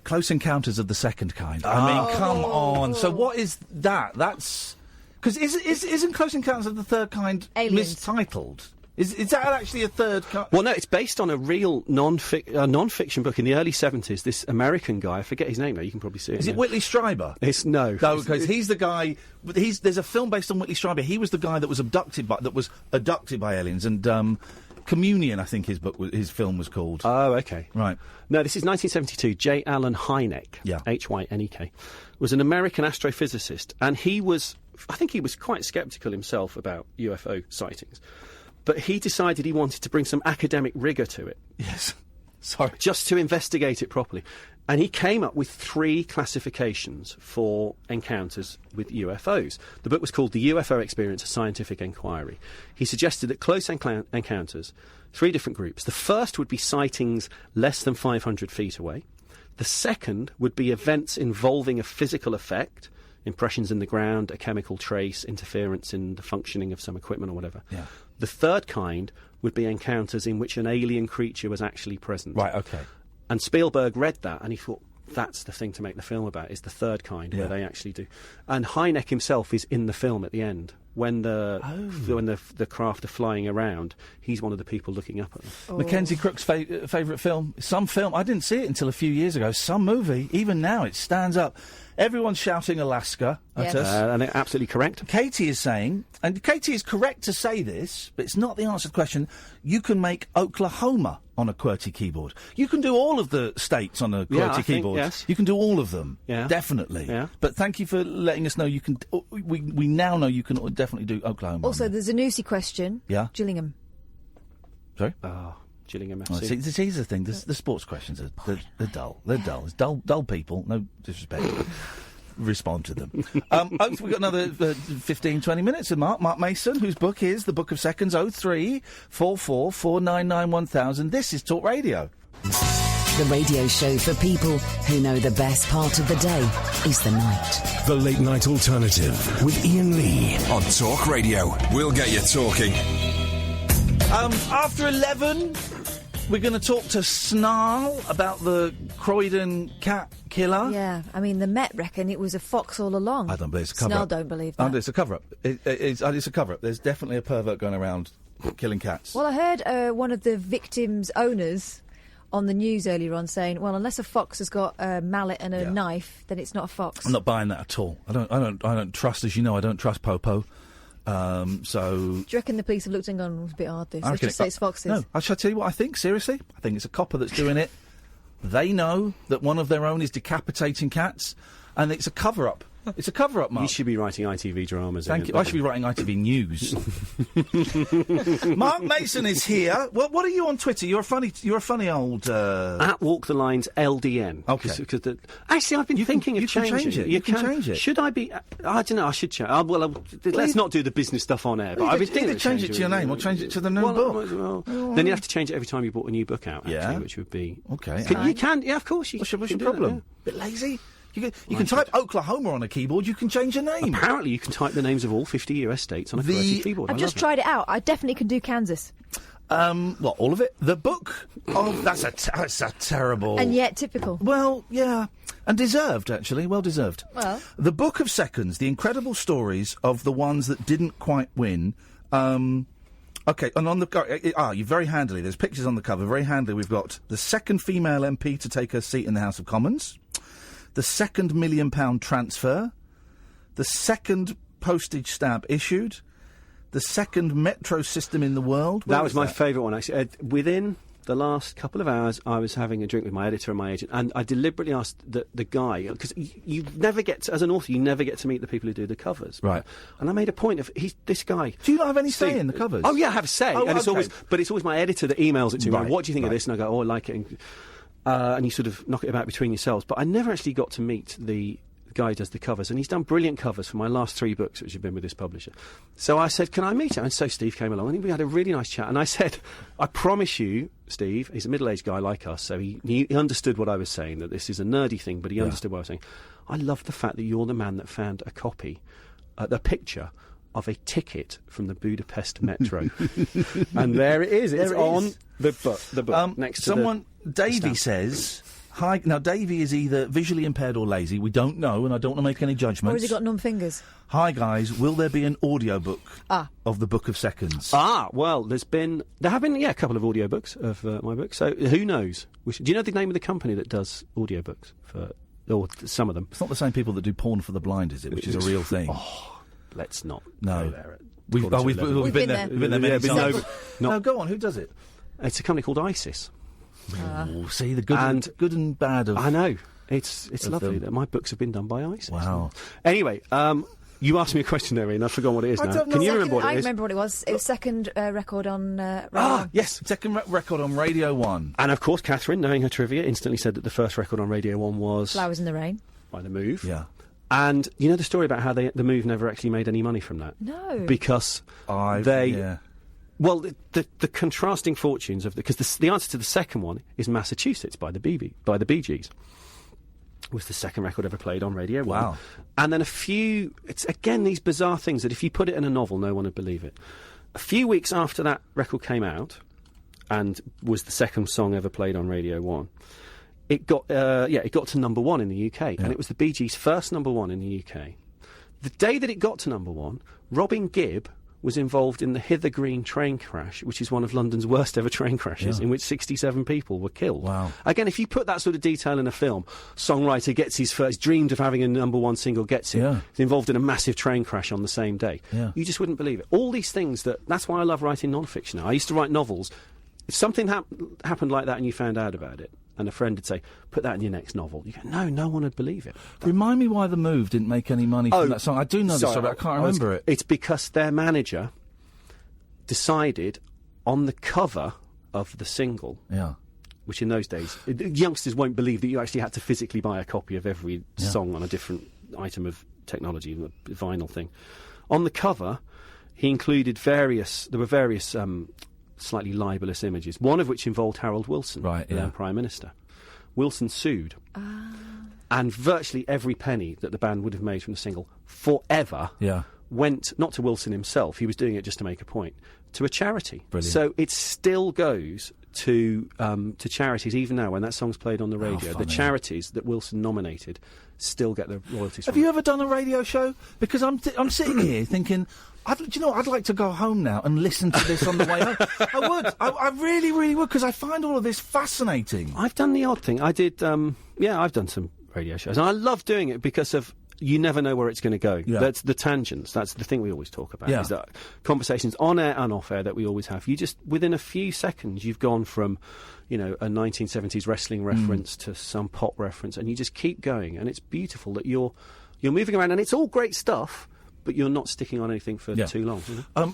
D: Close Encounters of the Second Kind. I mean, come on. So what is that? That's... Because isn't Close Encounters of the Third Kind mistitled? Is that actually a third kind?
F: Well, no, it's based on a real non-fiction book in the early 70s. This American guy, I forget his name now, you can probably see it.
D: Is it Whitley Strieber?
F: No.
D: No, because he's the guy... There's a film based on Whitley Strieber. He was the guy that was abducted by aliens, and... Communion, I think his film was called.
F: Oh, okay.
D: Right.
F: No, this is 1972. J. Allen Hynek, Hynek, was an American astrophysicist, and I think he was quite sceptical himself about UFO sightings, but he decided he wanted to bring some academic rigour to it.
D: Yes. Sorry.
F: Just to investigate it properly. And he came up with 3 classifications for encounters with UFOs. The book was called The UFO Experience, A Scientific Inquiry. He suggested that close encounters, 3 different groups. The first would be sightings less than 500 feet away. The second would be events involving a physical effect, impressions in the ground, a chemical trace, interference in the functioning of some equipment or whatever.
D: Yeah.
F: The third kind would be encounters in which an alien creature was actually present.
D: Right, okay.
F: And Spielberg read that and he thought, that's the thing to make the film about, is the third kind, where they actually do. And Hynek himself is in the film at the end, when the craft are flying around, he's one of the people looking up at them.
E: Oh.
D: Mackenzie Crook's favourite film? Some film. I didn't see it until a few years ago. Some movie. Even now, it stands up. Everyone's shouting Alaska at us.
F: And they're absolutely correct.
D: Katie is saying, and Katie is correct to say this, but it's not the answer to the question, you can make Oklahoma on a QWERTY keyboard. You can do all of the states on a QWERTY keyboard.
F: Yes.
D: You can do all of them.
F: Yeah.
D: Definitely.
F: Yeah.
D: But thank you for letting us know you can... We now know you can definitely do Oklahoma.
E: Also, the Zanussi question.
D: Yeah.
E: Gillingham.
D: Sorry?
F: Gillingham
D: Oh,
F: FC.
D: see, here's the thing. The sports questions are they're dull. They're dull. It's dull people. No disrespect. Respond to them. We've got another 15, 20 minutes with Mark Mason, whose book is The Book of Seconds. 0344 499 1000. This is Talk Radio.
B: The radio show for people who know the best part of the day is the night.
A: The Late Night Alternative with Iain Lee on Talk Radio. We'll get you talking.
D: After 11, we're going to talk to SNARL about the Croydon cat killer.
E: Yeah, I mean, the Met reckon it was a fox all along.
D: I don't believe it's a cover-up.
E: SNARL don't believe that.
D: It's a cover-up. It's a cover-up. There's definitely a pervert going around killing cats.
E: Well, I heard one of the victims' owners on the news earlier on saying, well, unless a fox has got a mallet and a knife, then it's not a fox.
D: I'm not buying that at all. I don't trust, as you know, I don't trust Popo. So...
E: Do you reckon the police have looked and gone, it was a bit hard this? Let's just say it's foxes.
D: No, I shall tell you what I think, seriously. I think it's a copper that's doing it. They know that one of their own is decapitating cats, and it's a cover-up. It's a cover-up, Mark.
F: You should be writing ITV dramas.
D: Thank you. I should be writing ITV News. Mark Mason is here. What are you on Twitter? You're a funny old...
F: At Walk the Lines LDN.
D: Okay.
F: Because actually, I've been thinking of changing.
D: Change it. You can change it.
F: Should I be... I don't know, I should change. Let's not do the business stuff on air. But I've been thinking
D: change it to your name or change it to the new book.
F: Then you have to change it every time you bought a new book out, actually,
D: Yeah.
F: which would be...
D: Okay.
F: You can, of course.
D: What's your
F: can do
D: problem?
F: that,
D: Bit lazy? You can type Oklahoma on a keyboard, you can change your name.
F: Apparently you can type the names of all 50 US states on a QWERTY keyboard.
E: I've just tried it out. I definitely can do Kansas.
D: What, all of it? The book of... That's a terrible...
E: And yet typical.
D: Well, yeah. And deserved, actually. Well deserved.
E: Well.
D: The Book of Seconds, the incredible stories of the ones that didn't quite win. OK, and on the... you very handily. There's pictures on the cover. Very handily, we've got the second female MP to take her seat in the House of Commons, the second £1 million transfer, the second postage stamp issued, the second metro system in the world.
F: That was my favourite one, actually. Within the last couple of hours, I was having a drink with my editor and my agent, and I deliberately asked the guy, because you never get to, as an author, you never get to meet the people who do the covers.
D: Right.
F: And I made a point of, this guy...
D: Do you not have any say in the covers?
F: Oh, yeah, I have a say.
D: Oh,
F: and it's always my editor that emails it to me.
D: Right,
F: What do you think of this? And I go, I like it. And you sort of knock it about between yourselves. But I never actually got to meet the guy who does the covers, and he's done brilliant covers for my last 3 books, which have been with this publisher. So I said, can I meet him? And so Steve came along, and we had a really nice chat. And I said, I promise you, Steve, he's a middle-aged guy like us, so he understood what I was saying, that this is a nerdy thing, but he understood what I was saying. I love the fact that you're the man that found a copy, the picture of a ticket from the Budapest metro. And there it is. It's on the book next to
D: someone, Davey
F: stamp.
D: says... Hi. Now, Davey is either visually impaired or lazy. We don't know, and I don't want to make any judgments.
E: Or has he got numb fingers?
D: Hi, guys. Will there be an audiobook of the Book of Seconds?
F: Well, there have been, a couple of audiobooks of my book. So who knows? Do you know the name of the company that does audiobooks or some of them?
D: It's not the same people that do Porn for the Blind, is it? Which is a real thing.
F: Let's not
D: go
F: there.
D: We've been there. We've been there many times. No, go on. Who does it?
F: It's a company called ISIS.
D: See the good and bad of...
F: I know. It's lovely that my books have been done by ISIS.
D: Wow.
F: Anyway, you asked me a question there, Ian. I've forgotten what it is now. Can you remember what it is?
E: I remember what it was. It was second record on Radio 1.
D: Yes, second record on Radio 1.
F: And of course, Catherine, knowing her trivia, instantly said that the first record on Radio 1 was...
E: Flowers in the Rain.
F: By The Move.
D: Yeah.
F: And you know the story about how The Move never actually made any money from that?
E: No.
F: Because Well, the contrasting fortunes of because the answer to the second one is Massachusetts by the Bee Gees. Was the second record ever played on Radio 1.
D: Wow.
F: And then it's again these bizarre things that if you put it in a novel, no one would believe it. A few weeks after that record came out, and was the second song ever played on Radio 1, it got to number 1 in the UK, and it was the Bee Gees' first number 1 in the UK. The day that it got to number 1, Robin Gibb was involved in the Hither Green train crash, which is one of London's worst ever train crashes, in which 67 people were killed.
D: Wow.
F: Again, if you put that sort of detail in a film, songwriter gets his first, dreamed of having a number 1 single, gets it. He's involved in a massive train crash on the same day. You just wouldn't believe it. All these things that's why I love writing non-fiction now. I used to write novels. If something happened like that and you found out about it, and a friend would say, put that in your next novel, you go, no one would believe it.
D: Remind me why The Move didn't make any money from that song. I do know this, but I can't remember it.
F: It's because their manager decided on the cover of the single, which in those days, youngsters won't believe that you actually had to physically buy a copy of every song on a different item of technology, a vinyl thing. On the cover, he included various slightly libellous images, one of which involved Harold Wilson, the then Prime Minister. Wilson sued. And virtually every penny that the band would have made from the single forever went, not to Wilson himself, he was doing it just to make a point, to a charity.
D: Brilliant.
F: So it still goes to charities, even now, when that song's played on the radio. The charities that Wilson nominated still get the royalties from it.
D: Have you ever done a radio show? Because I'm sitting here thinking, do you know what? I'd like to go home now and listen to this on the way home. I would. I really, really would, because I find all of this fascinating.
F: I've done the odd thing. I did, I've done some radio shows. And I love doing it because of, you never know where it's going to go. That's the tangents. That's the thing we always talk about. Is that conversations on air and off air that we always have. You just, within a few seconds, you've gone from, a 1970s wrestling reference to some pop reference, and you just keep going. And it's beautiful that you're moving around, and it's all great stuff, but you're not sticking on anything for too long.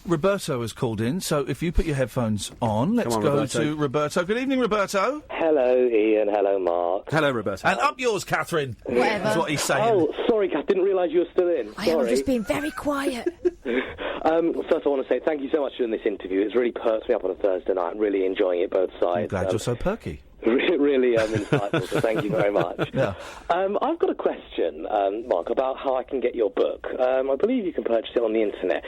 D: Roberto has called in, so if you put your headphones on, let's go
F: Roberto.
D: to Roberto. Good evening, Roberto.
H: Hello, Ian. Hello, Mark.
F: Hello, Roberto.
D: And up yours, Catherine.
E: Whatever.
D: That's what he's saying.
H: Oh, sorry, Kath, didn't realise you were still in.
E: I have just been very quiet.
H: First, I want to say thank you so much for doing this interview. It's really perked me up on a Thursday night. I'm really enjoying it, both sides.
D: I'm glad you're so perky.
H: Really insightful, so thank you very much. I've got a question, Mark, about how I can get your book. I believe you can purchase it on the internet.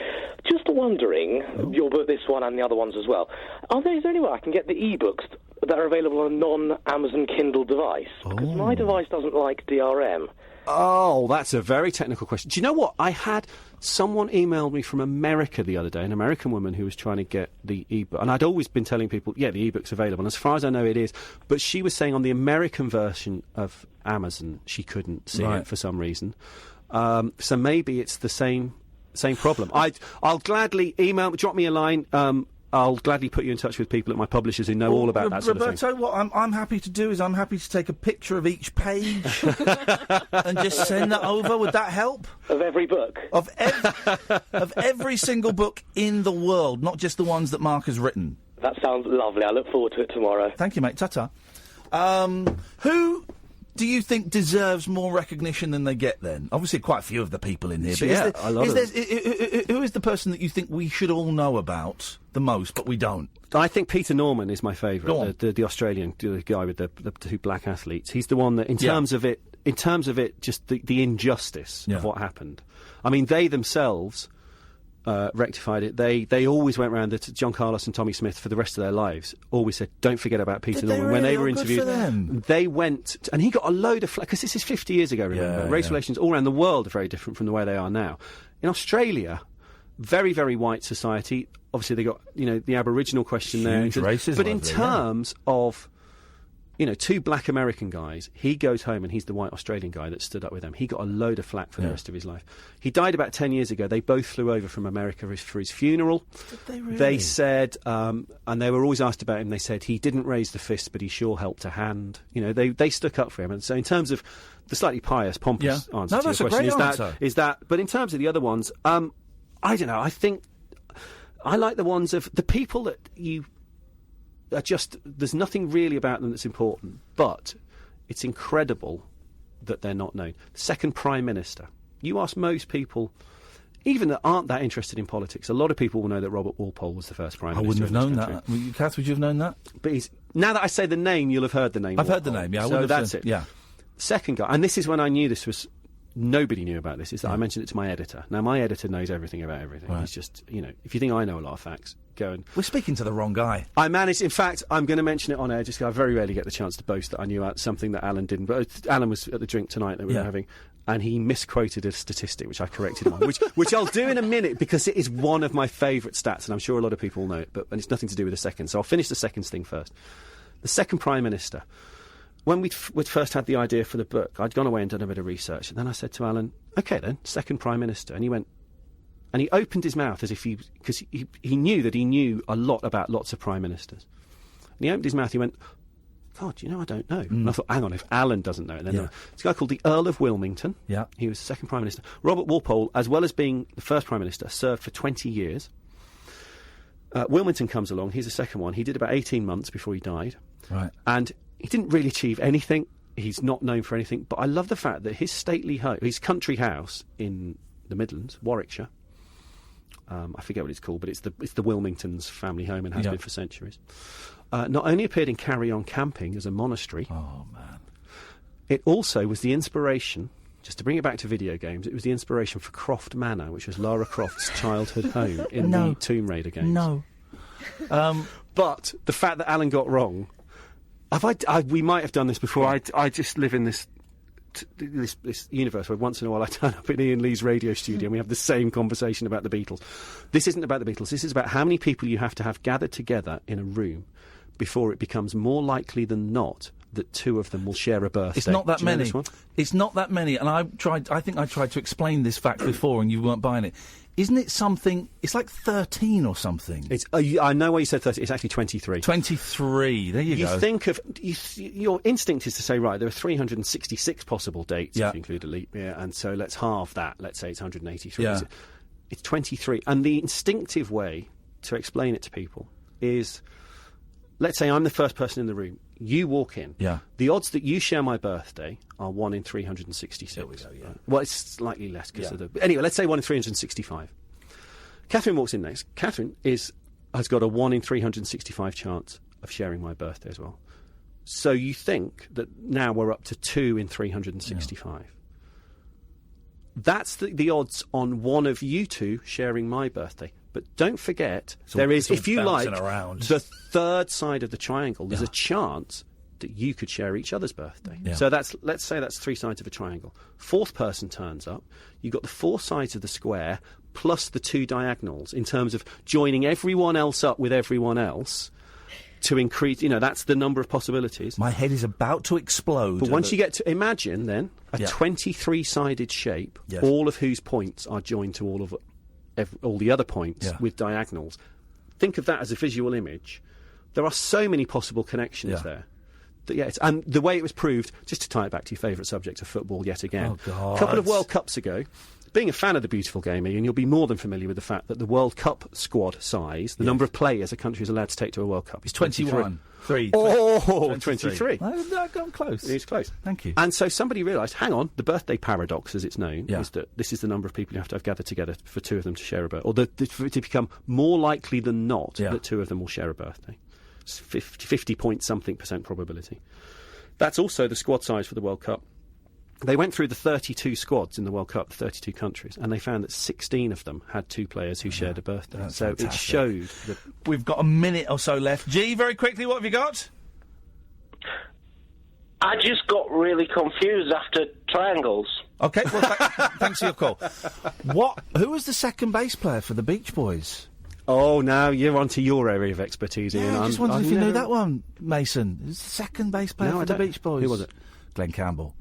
H: Just wondering, your book, this one and the other ones as well, is there any way I can get the e-books that are available on a non-Amazon Kindle device? Because my device doesn't like DRM.
F: Oh, that's a very technical question. Do you know what? I had someone emailed me from America the other day, an American woman who was trying to get the e-book. And I'd always been telling people, the e-book's available. And as far as I know, it is. But she was saying on the American version of Amazon, she couldn't see it for some reason. So maybe it's the same problem. I'll gladly drop me a line. I'll gladly put you in touch with people at my publishers who know all about that sort of thing.
D: Roberto, what I'm happy to do is I'm happy to take a picture of each page and just send that over. Would that help?
H: Of every book?
D: Of every single book in the world, not just the ones that Mark has written.
H: That sounds lovely. I look forward to it tomorrow.
D: Thank you, mate. Ta-ta. Who do you think deserves more recognition than they get, then? Obviously, quite a few of the people in here. But
F: a lot of them.
D: Who is the person that you think we should all know about the most, but we don't?
F: I think Peter Norman is my favourite, the Australian the guy with the two black athletes. He's the one that, in terms of it, just the injustice of what happened. I mean, they themselves rectified it. They always went round to John Carlos and Tommy Smith for the rest of their lives. Always said, "Don't forget about Peter Norman." When they were interviewed, they went, and he got a load of flack because this is 50 years ago. Remember, race relations all around the world are very different from the way they are now. In Australia, very, very white society. Obviously, they got the Aboriginal question
D: Huge
F: there,
D: racism
F: but in terms of two black American guys, he goes home and he's the white Australian guy that stood up with them. He got a load of flack for the rest of his life. He died about 10 years ago. They both flew over from America for his funeral.
D: Did they really?
F: They said, and they were always asked about him, they said he didn't raise the fist, but he sure helped a hand. They stuck up for him. And so in terms of the slightly pious, pompous answer to your question, is that, but in terms of the other ones, I don't know, I think I like the ones of the people that you are just, there's nothing really about them that's important, but it's incredible that they're not known. Second Prime Minister. You ask most people, even that aren't that interested in politics, a lot of people will know that Robert Walpole was the first Prime Minister.
D: I wouldn't have known that. Kath, would you have known that?
F: But now that I say the name, you'll have heard the name.
D: I've heard the name, yeah.
F: So that's it.
D: Yeah.
F: Second guy, and this is when I knew this was, nobody knew about this, is that I mentioned it to my editor. Now, my editor knows everything about everything.
D: Right.
F: He's just, if you think I know a lot of facts, go and...
D: We're speaking to the wrong guy.
F: I managed, in fact, I'm going to mention it on air, just 'cause I very rarely get the chance to boast that I knew something that Alan didn't. But Alan was at the drink tonight that we were having, and he misquoted a statistic, which I corrected him on, which I'll do in a minute because it is one of my favourite stats, and I'm sure a lot of people know it, and it's nothing to do with the seconds. So I'll finish the seconds thing first. The second Prime Minister. When we'd first had the idea for the book, I'd gone away and done a bit of research, and then I said to Alan, OK then, second Prime Minister. And he went, and he opened his mouth as if because he knew that he knew a lot about lots of Prime Ministers. And he opened his mouth, he went, God, I don't know. And I thought, hang on, if Alan doesn't know, then it's a guy called the Earl of Wilmington. Yeah. He was the second Prime Minister. Robert Walpole, as well as being the first Prime Minister, served for 20 years. Wilmington comes along, he's the second one. He did about 18 months before he died. Right. And he didn't really achieve anything. He's not known for anything. But I love the fact that his stately home, his country house in the Midlands, Warwickshire, I forget what it's called, but it's the Wilmingtons' family home and has been for centuries. Not only appeared in Carry On Camping as a monastery. Oh, man. It also was the inspiration, just to bring it back to video games, it was the inspiration for Croft Manor, which was Lara Croft's childhood home in the Tomb Raider games. No. But the fact that Alan got wrong, we might have done this before. I just live in this universe where once in a while I turn up in Iain Lee's radio studio and we have the same conversation about the Beatles. This isn't about the Beatles. This is about how many people you have to have gathered together in a room before it becomes more likely than not that two of them will share a birthday.
D: It's not that many. It's not that many. And I think I tried to explain this fact before and you weren't buying it. Isn't it something... It's like 13 or something.
F: I know why you said 13. It's actually 23.
D: 23. There you go.
F: You think of... your instinct is to say, right, there are 366 possible dates if you include a leap year, and so let's halve that. Let's say it's 183. Yeah. It's 23. And the instinctive way to explain it to people is... Let's say I'm the first person in the room. You walk in. Yeah. The odds that you share my birthday are 1 in 366.
D: There we go, yeah.
F: Well, it's slightly less because of the... Anyway, let's say 1 in 365. Catherine walks in next. Catherine has got a 1 in 365 chance of sharing my birthday as well. So you think that now we're up to 2 in 365. Yeah. That's the odds on one of you two sharing my birthday. But don't forget, there is, if you like, the third side of the triangle. There's a chance that you could share each other's birthday. Yeah. So let's say that's 3 sides of a triangle. Fourth person turns up. You've got the 4 sides of the square plus the 2 diagonals in terms of joining everyone else up with everyone else to increase, that's the number of possibilities.
D: My head is about to explode.
F: But once you get to imagine, then, a 23-sided shape, all of whose points are joined to all the other points with diagonals. Think of that as a visual image. There are so many possible connections there. And the way it was proved, just to tie it back to your favourite subject of football yet again, a couple of World Cups ago, being a fan of the beautiful game, Ian, you'll be more than familiar with the fact that the World Cup squad size, the number of players a country is allowed to take to a World Cup, is
D: 21.
F: 23.
D: I've gone close.
F: It's close.
D: Thank you.
F: And so somebody realised, hang on, the birthday paradox, as it's known, is that this is the number of people you have to have gathered together for 2 of them to share a birthday, or for it to become more likely than not that 2 of them will share a birthday. It's 50-point-something% probability. That's also the squad size for the World Cup. They went through the 32 squads in the World Cup, 32 countries, and they found that 16 of them had 2 players who shared a birthday.
D: That's
F: so
D: fantastic.
F: It showed that...
D: We've got a minute or so left. G, very quickly, what have you got?
G: I just got really confused after triangles.
D: OK, well, thanks for your call. Who was the second bass player for the Beach Boys?
F: Oh, now you're onto your area of expertise, Ian.
D: I just wondered if you knew that one, Mason. Who's the second bass player for the Beach Boys?
F: Who was it?
D: Glenn Campbell.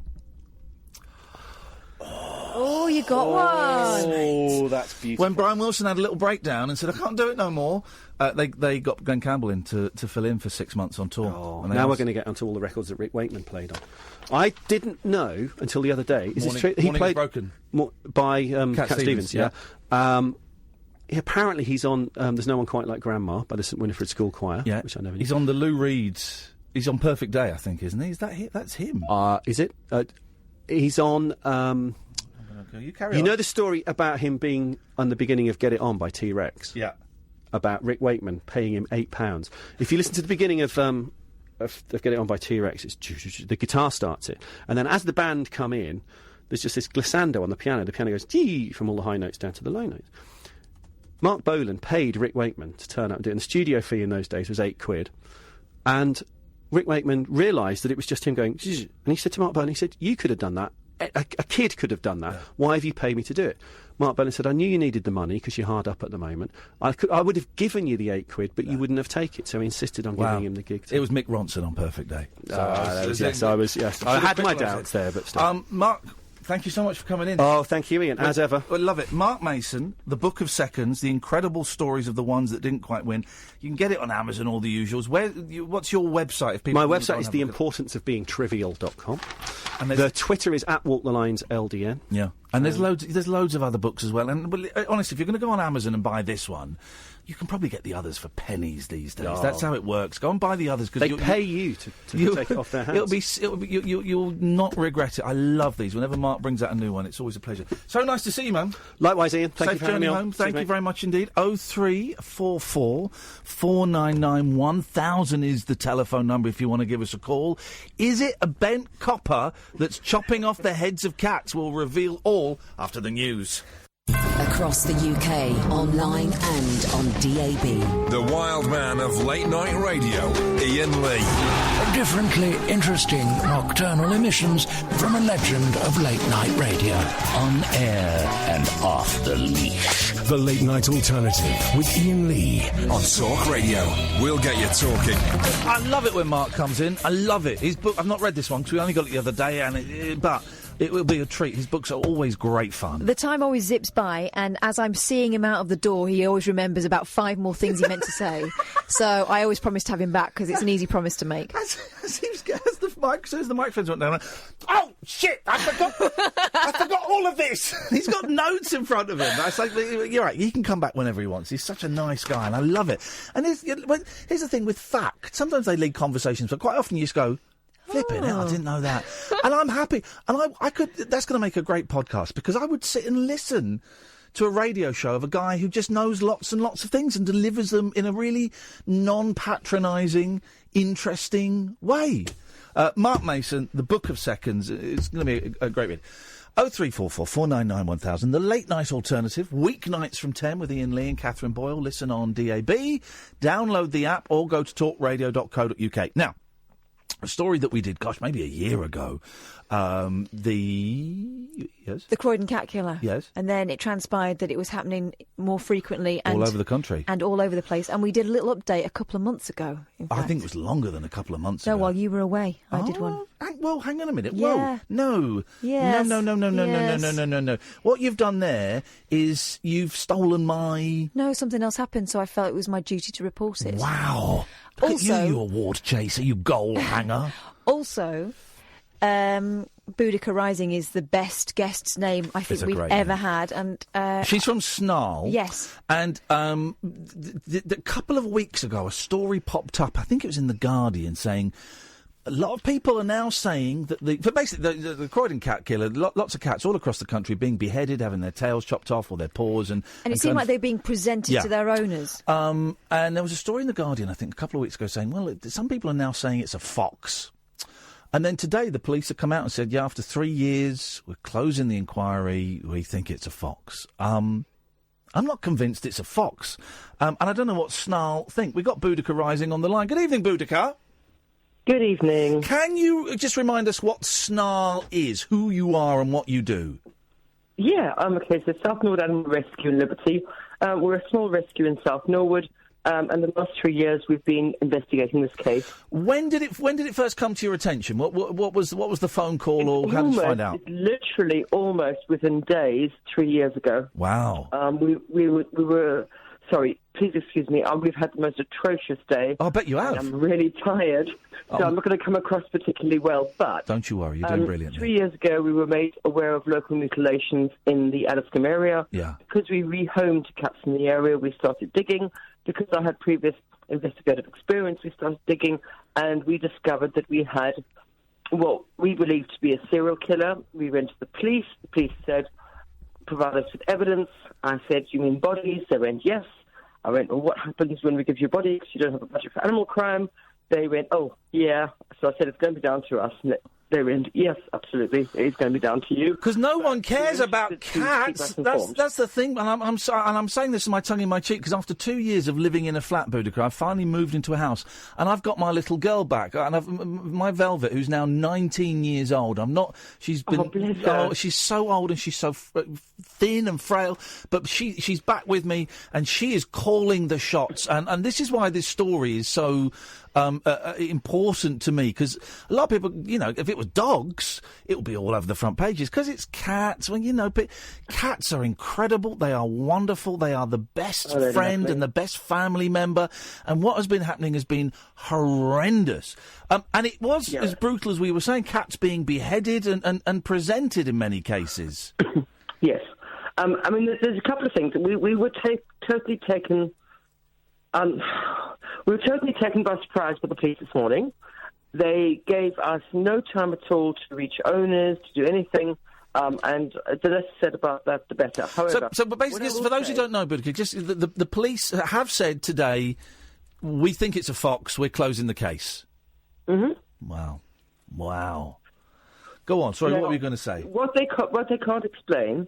E: Oh, you got one.
F: Oh, that's beautiful.
D: When Brian Wilson had a little breakdown and said, I can't do it no more, they got Glenn Campbell in to fill in for 6 months on tour.
F: Oh, now we're going to get onto all the records that Rick Wakeman played on. I didn't know until the other day. Is this true?
D: He played Broken.
F: By Cat Stevens, yeah. Apparently he's on There's No One Quite Like Grandma by the St Winifred School Choir, which I never knew.
D: He's on the Lou Reed's... He's on Perfect Day, I think, isn't he? Is that him? That's him.
F: Is it? He's on... You know the story about him being on the beginning of Get It On by T-Rex?
D: Yeah.
F: About Rick Wakeman paying him £8. If you listen to the beginning of Get It On by T-Rex, it's the guitar starts it. And then as the band come in, there's just this glissando on the piano. The piano goes Gee from all the high notes down to the low notes. Mark Bolan paid Rick Wakeman to turn up and do it. And the studio fee in those days was £8. And Rick Wakeman realised that it was just him going, and he said to Mark Bolan, he said, you could have done that a kid could have done that. Yeah. Why have you paid me to do it? Mark Bellin said, I knew you needed the money because you're hard up at the moment. I would have given you the £8, but you wouldn't have taken it, so he insisted on giving him the gig.
D: It was Mick Ronson on Perfect Day.
F: I had my doubts there, but still.
D: Mark, thank you so much for coming in.
F: Oh, thank you, Ian, as ever.
D: I love it. Mark Mason, The Book of Seconds, the incredible stories of the ones that didn't quite win. You can get it on Amazon, all the usuals. What's your website? If people
F: My website is theimportanceofbeingtrivial.com. And the Twitter is @WalkTheLinesLDN.
D: Yeah. And there's loads of other books as well. And honestly, if you're going to go on Amazon and buy this one, you can probably get the others for pennies these days. Oh. That's how it works. Go and buy the others because
F: they pay you to take it off their hands.
D: You'll not regret it. I love these. Whenever Mark brings out a new one, it's always a pleasure. So nice to see you, man.
F: Likewise, Ian. Thank you for having me
D: on. Thank you very much indeed. 0344 499 1000 is the telephone number if you want to give us a call. Is it a bent copper that's chopping off the heads of cats? We'll reveal all after the news.
B: Across the UK, online and on DAB.
A: The wild man of late night radio, Iain Lee.
I: Differently interesting nocturnal emissions from a legend of late night radio. On air and off the leash.
A: The Late Night Alternative with Iain Lee on Talk Radio. We'll get you talking.
D: I love it when Mark comes in. I love it. His book, I've not read this one because we only got it the other day, but it will be a treat. His books are always great fun.
E: The time always zips by, and as I'm seeing him out of the door, he always remembers about 5 more things he meant to say. So I always promise to have him back because it's an easy promise to make.
D: As the microphones went down, oh shit! I forgot all of this. He's got notes in front of him. It's like, you're right. He can come back whenever he wants. He's such a nice guy, and I love it. And here's the thing with fact. Sometimes they lead conversations, but quite often you just go, flipping it, I didn't know that. And I'm happy. And I could, that's going to make a great podcast because I would sit and listen to a radio show of a guy who just knows lots and lots of things and delivers them in a really non-patronising, interesting way. Mark Mason, The Book of Seconds, it's going to be a great read. 0344 499 1000, The Late Night Alternative, weeknights from 10 with Iain Lee and Catherine Boyle. Listen on DAB, download the app or go to talkradio.co.uk. Now, a story that we did, maybe a year ago.
E: The Croydon cat killer.
D: Yes.
E: And then it transpired that it was happening more frequently. And
D: all over the country.
E: And all over the place. And we did a little update a couple of months ago, in fact.
D: I think it was longer than a couple of months ago.
E: No, while you were away, I did one.
D: Well, hang on a minute.
E: Yeah.
D: Whoa. No.
E: Yes.
D: No. What you've done there is you've stolen my...
E: No, something else happened, so I felt it was my duty to report it.
D: Wow. Look at you award chaser, you goal hanger.
E: Also, Boudica Rising is the best guest's name I think we've ever had. And
D: she's from SNARL.
E: Yes.
D: And a couple of weeks ago, a story popped up, I think it was in The Guardian, saying... A lot of people are now saying that the Croydon cat killer, lots of cats all across the country being beheaded, having their tails chopped off or their paws. And
E: it seemed like they were being presented to their owners.
D: And there was a story in The Guardian, I think, a couple of weeks ago saying, well, some people are now saying it's a fox. And then today the police have come out and said, yeah, after 3 years, we're closing the inquiry, we think it's a fox. I'm not convinced it's a fox. And I don't know what SNARL think. We've got Boudica Rising on the line. Good evening, Boudica.
J: Good evening.
D: Can you just remind us what SNARL is, who you are and what you do?
J: Yeah, okay, so South Norwood Animal Rescue in Liberty. We're a small rescue in South Norwood, and the last 3 years we've been investigating this case.
D: When did it first come to your attention? What was the phone call, or how did you find out?
J: Literally almost within days, 3 years ago.
D: Wow.
J: We were... Sorry, please excuse me. We've had the most atrocious day.
D: I bet you have.
J: I'm really tired, so I'm not going to come across particularly well, but...
D: Don't you worry, you're doing brilliantly.
J: 3 years ago, we were made aware of local mutilations in the Addiscombe area.
D: Yeah.
J: Because we rehomed cats in the area, we started digging. Because I had previous investigative experience, we started digging, and we discovered that we had what we believed to be a serial killer. We went to the police. The police said, provide us with evidence. I said, you mean bodies? They went, yes. I went, well, what happens when we give you a body because you don't have a budget for animal crime? They went, oh, yeah. So I said, it's going to be down to us. They're in. Yes, absolutely. It's going to be down to you.
D: Because no one cares about cats. That's the thing. And I'm saying this with my tongue in my cheek, because after 2 years of living in a flat, Boudica, I've finally moved into a house, and I've got my little girl back, and my Velvet, who's now 19 years old. She's been. She's so old and she's so thin and frail, but she's back with me, and she is calling the shots. And this is why this story is so important to me, because a lot of people, if it was dogs, it would be all over the front pages. Because it's cats. But cats are incredible. They are wonderful. They are the best friend and the best family member. And what has been happening has been horrendous. And it was as brutal as we were saying. Cats being beheaded and presented in many cases.
J: Yes. There's a couple of things. We were totally taken. We were totally taken by surprise by the police this morning. They gave us no time at all to reach owners, to do anything, and the less said about that, the better. However,
D: but basically, for those who don't know, Boudica, just the police have said today, we think it's a fox, we're closing the case.
J: Mm-hmm.
D: Wow. Go on, sorry, what were you going to say?
J: What they can't explain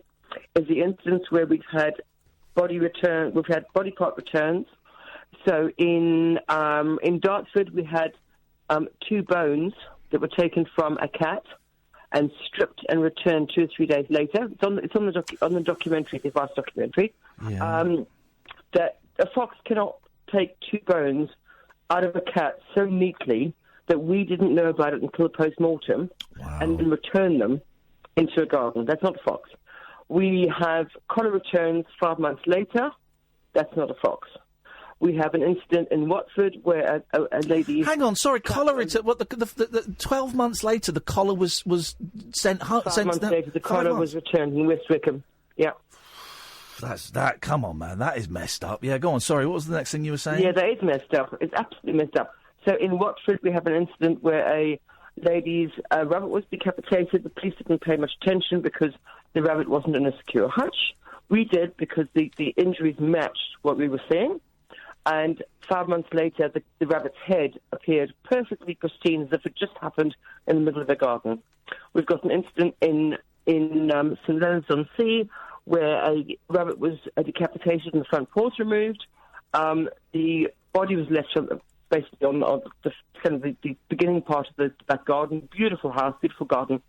J: is the instance where we've had body part returns. So in Dartford, we had 2 bones that were taken from a cat and stripped and returned 2 or 3 days later. It's on the documentary, the vast documentary. Yeah. That a fox cannot take 2 bones out of a cat so neatly that we didn't know about it until the post-mortem, and then return them into a garden. That's not a fox. We have collar returns 5 months later. That's not a fox. We have an incident in Watford where a lady...
D: Hang on, sorry, collar return... What, the 12 months later, the collar was sent... 5
J: months later, the collar was returned in West Wickham. Yeah.
D: Come on, man, that is messed up. Yeah, go on, sorry, what was the next thing you were saying?
J: Yeah, that is messed up. It's absolutely messed up. So in Watford, we have an incident where a lady's rabbit was decapitated. The police didn't pay much attention because the rabbit wasn't in a secure hutch. We did, because the injuries matched what we were seeing. And 5 months later, the rabbit's head appeared perfectly pristine, as if it just happened in the middle of the garden. We've got an incident in St Leonards-on-Sea where a rabbit was decapitated and the front paws removed. The body was left basically on the beginning part of that garden. Beautiful house, beautiful garden,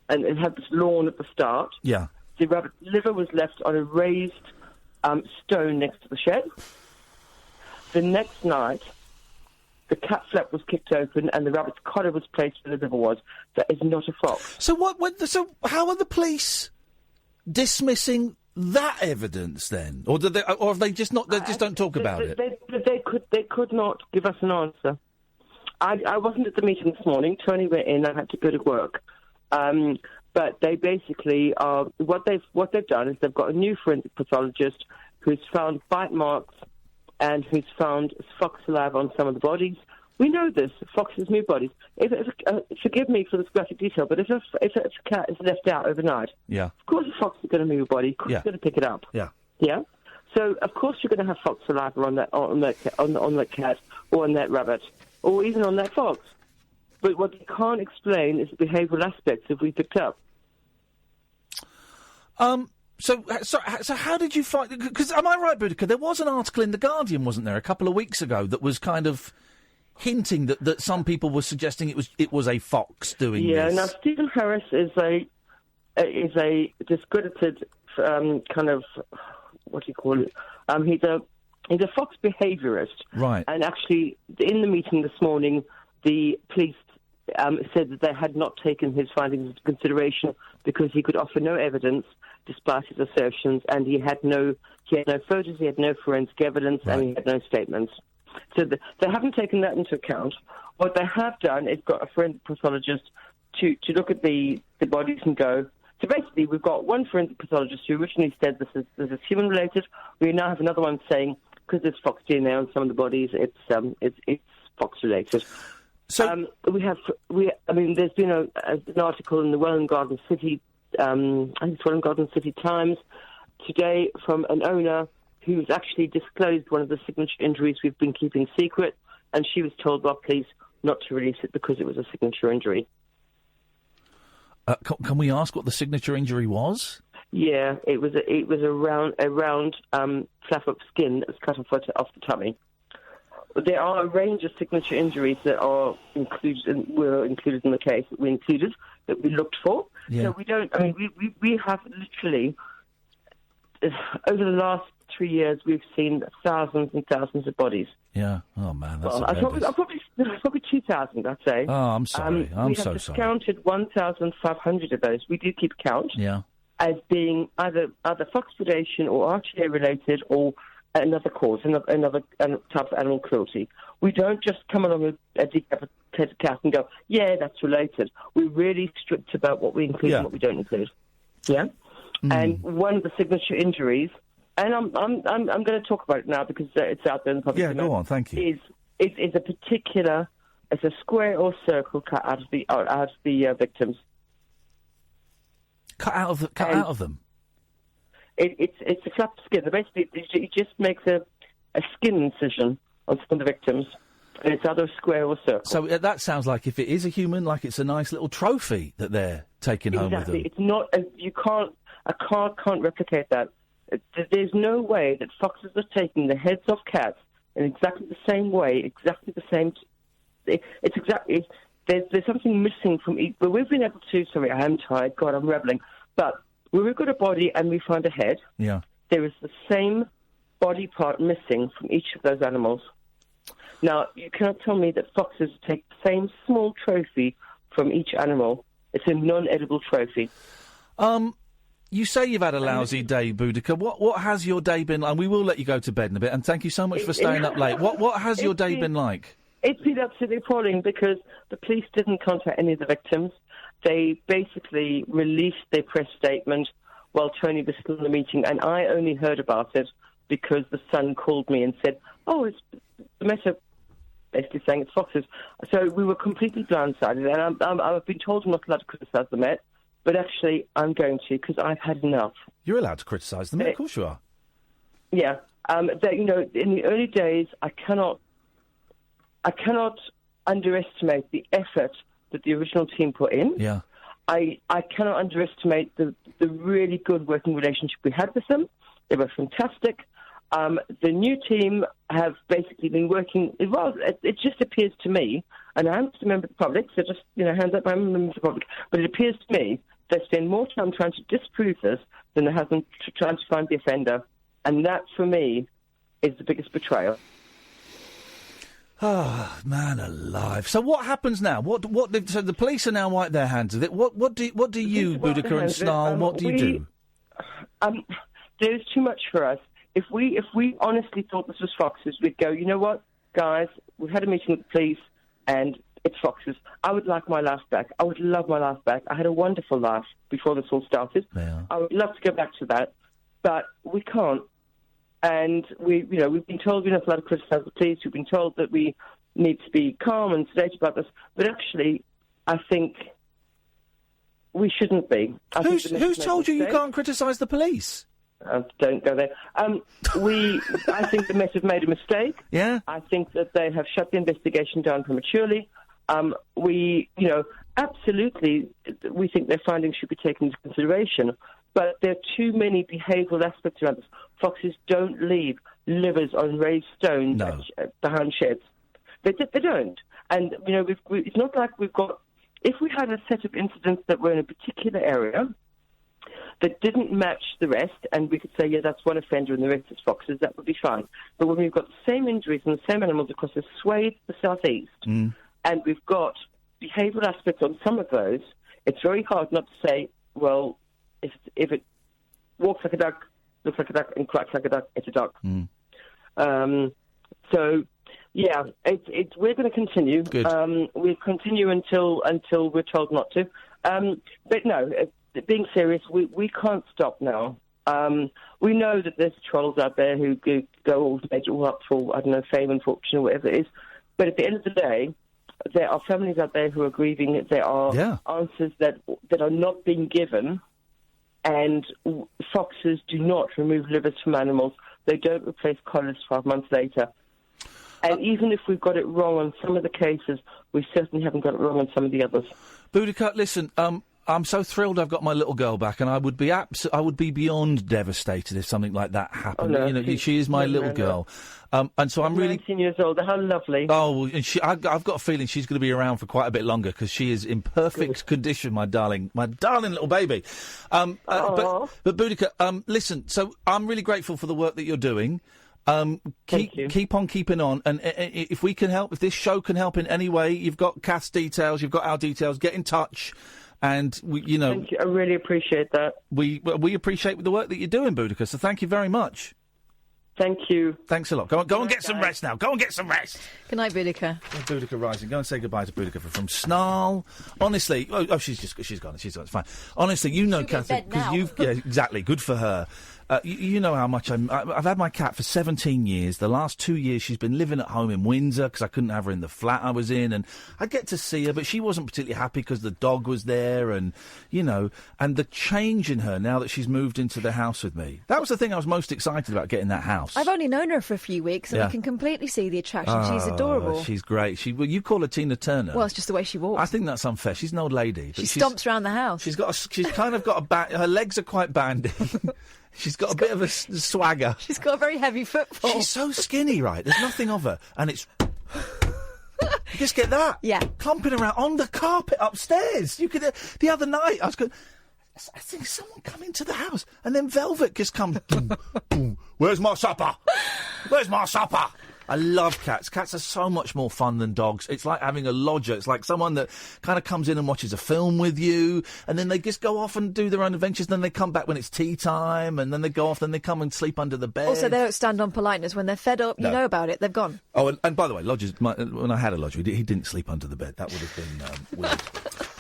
J: and it had this lawn at the start.
D: Yeah.
J: The rabbit liver was left on a raised stone next to the shed. The next night, the cat flap was kicked open and the rabbit's collar was placed where the liver was. That is not a fox.
D: So So how are the police dismissing that evidence then, or have they just not? They just don't talk about it.
J: They could not give us an answer. I wasn't at the meeting this morning. Tony went in. I had to go to work. But they basically are what they've done is they've got a new forensic pathologist who's found bite marks and who's found fox saliva on some of the bodies. We know this. Foxes move bodies. Forgive me for this graphic detail, but if a cat is left out overnight, of course a fox is going to move a body. Of course it's going to pick it up. Yeah. So of course you're going to have fox saliva on that cat or on that rabbit or even on that fox. But what they can't explain is the behavioural aspects that we picked up.
D: So how did you find? Because am I right, Boudica? There was an article in The Guardian, wasn't there, a couple of weeks ago that was kind of hinting that some people were suggesting it was a fox doing this.
J: Yeah. Now Stephen Harris is a discredited kind of what do you call it? He's a fox behaviourist.
D: Right.
J: And actually, in the meeting this morning, the police said that they had not taken his findings into consideration because he could offer no evidence despite his assertions, and he had no photos, he had no forensic evidence, and he had no statements. So they haven't taken that into account. What they have done is got a forensic pathologist to look at the bodies and go. So basically, we've got one forensic pathologist who originally said this is human related. We now have another one saying because there's fox DNA on some of the bodies, it's fox related.
D: So
J: there's been an article in the Welwyn Garden City, I think it's Welwyn Garden City Times today from an owner who's actually disclosed one of the signature injuries we've been keeping secret, and she was told by police not to release it because it was a signature injury.
D: Can we ask what the signature injury was?
J: Yeah, it was a round flap of skin that was cut off the tummy. There are a range of signature injuries that are were included in the case that we looked for.
D: Yeah.
J: So we don't. I mean, we have literally over the last 3 years we've seen thousands and thousands of bodies.
D: Yeah. Oh man, that's
J: probably 2,000. I'd say.
D: Oh, I'm sorry. I'm so sorry.
J: We have discounted 1,500 of those. We do keep count.
D: Yeah.
J: As being either fox predation or RTA related or another cause, another type of animal cruelty. We don't just come along with a decapitated cat and go, yeah, that's related. We're really strict about what we include and what we don't include. Yeah? And one of the signature injuries, and I'm going to talk about it now because it's out there in the public.
D: Yeah, go on, thank you.
J: Is a particular, it's a square or circle cut out of the victims.
D: Cut out of them?
J: It's a flap of skin. Basically, it just makes a skin incision on some of the victims, and it's either a square or circle.
D: So that sounds like if it is a human, like it's a nice little trophy that they're taking home with them.
J: It's not. A car can't replicate that. There's no way that foxes are taking the heads off cats in exactly the same way, exactly the same. It's exactly. There's something missing from each. But we've been able to. Sorry, I am tired. God, I'm reveling. But when we've got a body and we find a head, there is the same body part missing from each of those animals. Now, you cannot tell me that foxes take the same small trophy from each animal. It's a non-edible trophy.
D: You say you've had a lousy day, Boudica. What has your day been like? And we will let you go to bed in a bit, and thank you so much for staying up late. What has your day been like?
J: It's been absolutely appalling because the police didn't contact any of the victims. They basically released their press statement while Tony was still in the meeting, and I only heard about it because the Sun called me and said, oh, it's the Met basically saying it's foxes. So we were completely blindsided, and I've been told I'm not allowed to criticise the Met, but actually I'm going to because I've had enough.
D: You're allowed to criticise the Met, of course you are.
J: Yeah. In the early days, I cannot underestimate the effort that the original team put in.
D: Yeah.
J: I cannot underestimate the really good working relationship we had with them. They were fantastic. The new team have basically been working. Well, it just appears to me, and I'm just a member of the public, so just hands up, I'm a member of the public. But it appears to me they spend more time trying to disprove this than they have been trying to find the offender, and that for me is the biggest betrayal.
D: Oh, man alive. So what happens now? So the police are now wipe their hands of it. What do you, Boudica and SNARL, what do you do?
J: There's too much for us. If we honestly thought this was foxes, we'd go, you know what, guys, we've had a meeting with the police and it's foxes. I would like my life back. I would love my life back. I had a wonderful life before this all started.
D: Yeah.
J: I would love to go back to that, but we can't. And we've been told we're not allowed to criticise the police. We've been told that we need to be calm and sedate about this. But actually, I think we shouldn't be.
D: Who's told you can't criticise the police?
J: Don't go there. I think the Met have made a mistake.
D: Yeah.
J: I think that they have shut the investigation down prematurely. Absolutely, we think their findings should be taken into consideration. But there are too many behavioural aspects around this. Foxes don't leave livers on raised stones behind sheds. They don't. And, it's not like we've got... If we had a set of incidents that were in a particular area that didn't match the rest, and we could say, yeah, that's one offender and the rest is foxes, that would be fine. But when we've got the same injuries and the same animals across a swathe of the southeast, and we've got behavioural aspects on some of those, it's very hard not to say, well, if it walks like a duck, looks like a duck, and quacks like a duck, it's a duck. So, yeah, we're going to continue.
D: Good.
J: We'll continue until we're told not to. But no, being serious, we can't stop now. We know that there's trolls out there who go all up for, I don't know, fame and fortune or whatever it is. But at the end of the day, there are families out there who are grieving. There are answers that are not being given. And foxes do not remove livers from animals. They don't replace collars 12 months later. And even if we've got it wrong on some of the cases, we certainly haven't got it wrong on some of the others.
D: Boudica, listen, I'm so thrilled I've got my little girl back, and I would be beyond devastated if something like that happened.
J: Oh, no,
D: she is my little girl. And so I'm really
J: 19 years old. How lovely.
D: Oh, and I've got a feeling she's going to be around for quite a bit longer because she is in perfect condition, my darling little baby. But Boudica, listen. So I'm really grateful for the work that you're doing. Keep on keeping on, and if we can help, if this show can help in any way, you've got Kath's details, you've got our details. Get in touch, and
J: Thank you. I really appreciate that.
D: We appreciate the work that you're doing, Boudica. So thank you very much.
J: Thank you.
D: Thanks a lot. Go and get some rest now. Go and get some rest.
E: Good night, Boudica.
D: Boudica Rising. Go and say goodbye to Boudica from SNARL. Honestly, she's gone. It's fine. Honestly, Catherine, because exactly. Good for her. You know how much I've had my cat for 17 years. The last 2 years she's been living at home in Windsor because I couldn't have her in the flat I was in, and I'd get to see her, but she wasn't particularly happy because the dog was there, and and the change in her now that she's moved into the house with me. That was the thing I was most excited about, getting that house.
E: I've only known her for a few weeks, and I can completely see the attraction. She's adorable.
D: She's great. You call her Tina Turner.
E: Well, it's just the way she walks.
D: I think that's unfair. She's an old lady.
E: She stomps around the house.
D: She's kind of got her legs are quite bandy. She's got a bit of a swagger.
E: She's got a very heavy footfall.
D: She's so skinny, right? There's nothing of her. And it's... You just get that.
E: Yeah.
D: Clumping around on the carpet upstairs. You could... the other night, I was going... I think someone come into the house. And then Velvet just comes... boom, boom. Where's my supper? Where's my supper? I love cats. Cats are so much more fun than dogs. It's like having a lodger. It's like someone that kind of comes in and watches a film with you, and then they just go off and do their own adventures, then they come back when it's tea time, and then they go off, then they come and sleep under the bed.
E: Also, they don't stand on politeness. When they're fed up, you know about it, they've gone.
D: Oh, and by the way, lodgers, when I had a lodger, he didn't sleep under the bed. That would have been weird.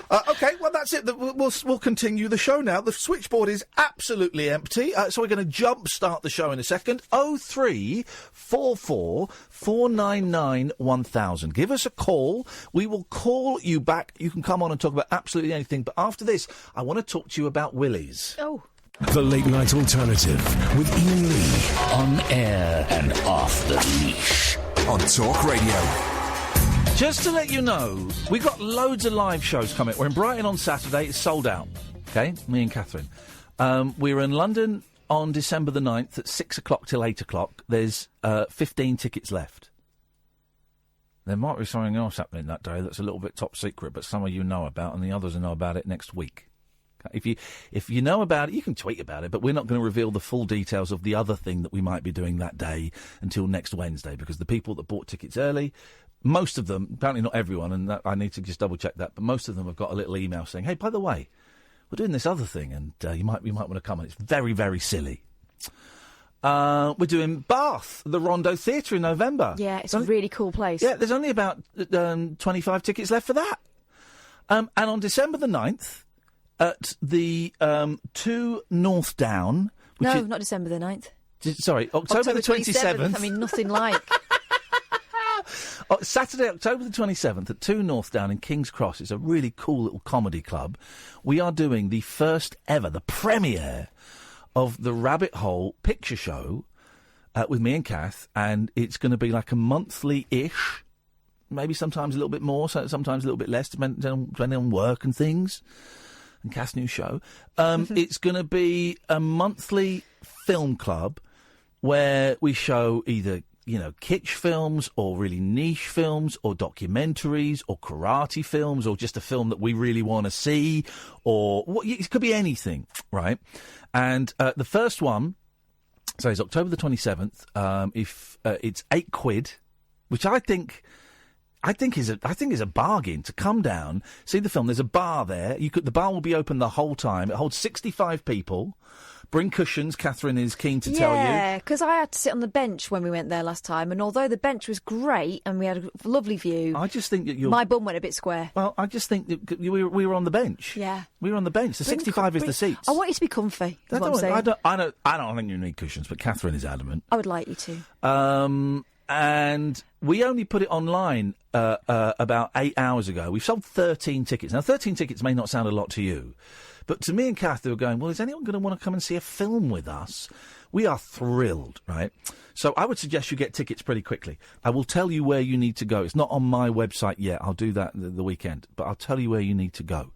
D: OK, well, that's it. We'll continue the show now. The switchboard is absolutely empty, so we're going to jump-start the show in a second. 0344 499 1000. Give us a call. We will call you back. You can come on and talk about absolutely anything. But after this, I want to talk to you about willies.
E: Oh.
A: The Late Night Alternative with Iain Lee.
I: On air and off the leash.
A: On Talk Radio.
D: Just to let you know, we've got loads of live shows coming. We're in Brighton on Saturday. It's sold out. OK? Me and Catherine. We're in London on December the 9th at 6 o'clock till 8 o'clock. There's 15 tickets left. There might be something else happening that day that's a little bit top secret, but some of you know about, and the others will know about it next week. If you know about it, you can tweet about it, but we're not going to reveal the full details of the other thing that we might be doing that day until next Wednesday, because the people that bought tickets early... Most of them, apparently not everyone, and I need to just double-check that, but most of them have got a little email saying, hey, by the way, we're doing this other thing, and you might want to come, and it's very, very silly. We're doing Bath, the Rondo Theatre in November.
E: Yeah, it's a really cool place.
D: Yeah, there's only about 25 tickets left for that. And on December the 9th, at the 2 North Down...
E: Not December the 9th.
D: Sorry, October the 27th.
E: I mean, nothing like...
D: Saturday, October the 27th at 2 North Down in King's Cross. It's a really cool little comedy club. We are doing the first ever, the premiere of the Rabbit Hole picture show with me and Kath, and it's going to be like a monthly-ish, maybe sometimes a little bit more, sometimes a little bit less, depending on work and things, and Kath's new show. It's going to be a monthly film club where we show either... kitsch films or really niche films or documentaries or karate films or just a film that we really want to see or it could be anything, right? And the first one, so it's October the 27th. If it's £8, which I think is a bargain to come down, see the film. There's a bar there. The bar will be open the whole time. It holds 65 people. Bring cushions, Catherine is keen to tell you.
E: Yeah, because I had to sit on the bench when we went there last time, and although the bench was great and we had a lovely view...
D: I just think that
E: my bum went a bit square.
D: Well, I just think that we were on the bench.
E: Yeah.
D: We were on the bench. The 65 is the seats.
E: I want you to be comfy, is what I'm saying.
D: I don't think you need cushions, but Catherine is adamant.
E: I would like you to.
D: And we only put it online about 8 hours ago. We've sold 13 tickets. Now, 13 tickets may not sound a lot to you, but to me and Kath, they were going, well, is anyone going to want to come and see a film with us? We are thrilled, right? So I would suggest you get tickets pretty quickly. I will tell you where you need to go. It's not on my website yet. I'll do that the weekend, but I'll tell you where you need to go.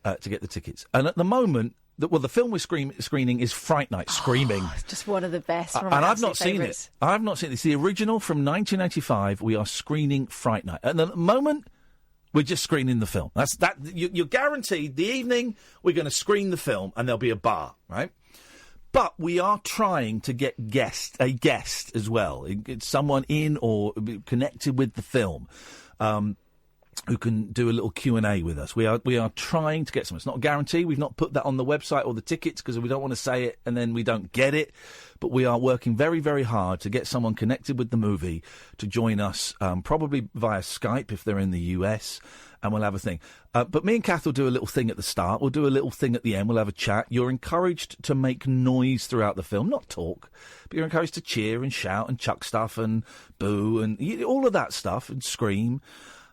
D: to get the tickets. And at the moment, the film we're screening is Fright Night, Screaming.
E: It's just one of the best.
D: And I've not seen it. I've not seen it. It's the original from 1985. We are screening Fright Night. And at the moment, we're just screening the film. That's that. You're guaranteed the evening we're going to screen the film, and there'll be a bar, right? But we are trying to get a guest as well. It's someone in or connected with the film. Who can do a little Q&A with us. We are trying to get some. It's not a guarantee. We've not put that on the website or the tickets because we don't want to say it and then we don't get it. But we are working very, very hard to get someone connected with the movie to join us, probably via Skype if they're in the US, and we'll have a thing. But me and Kath will do a little thing at the start. We'll do a little thing at the end. We'll have a chat. You're encouraged to make noise throughout the film, not talk, but you're encouraged to cheer and shout and chuck stuff and boo and all of that stuff and scream.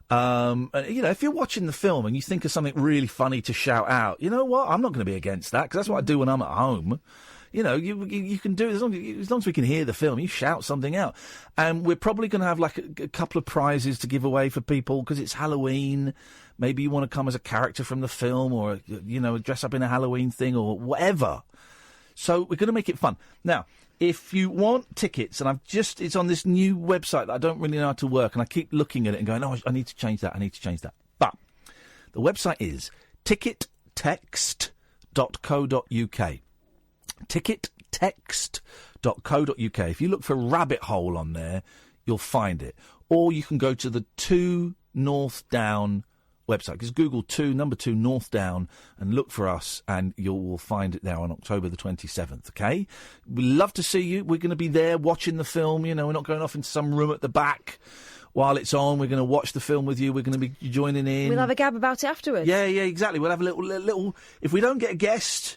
D: If you're watching the film and you think of something really funny to shout out, you know what? I'm not going to be against that because that's what I do when I'm at home. You know, you can do it as long as we can hear the film. You shout something out, and we're probably going to have like a couple of prizes to give away for people because it's Halloween. Maybe you want to come as a character from the film, or dress up in a Halloween thing or whatever. So we're going to make it fun now. If you want tickets, and it's on this new website that I don't really know how to work, and I keep looking at it and going, I need to change that. But the website is tickettext.co.uk. Tickettext.co.uk. If you look for Rabbit Hole on there, you'll find it. Or you can go to the 2 North Down website. Just Google 2 North Down and look for us, and you will find it there on October the 27th, okay? We'd love to see you. We're going to be there watching the film. We're not going off into some room at the back while it's on. We're going to watch the film with you. We're going to be joining in.
E: We'll have a gab about it afterwards.
D: Yeah, exactly. We'll have a little if we don't get a guest,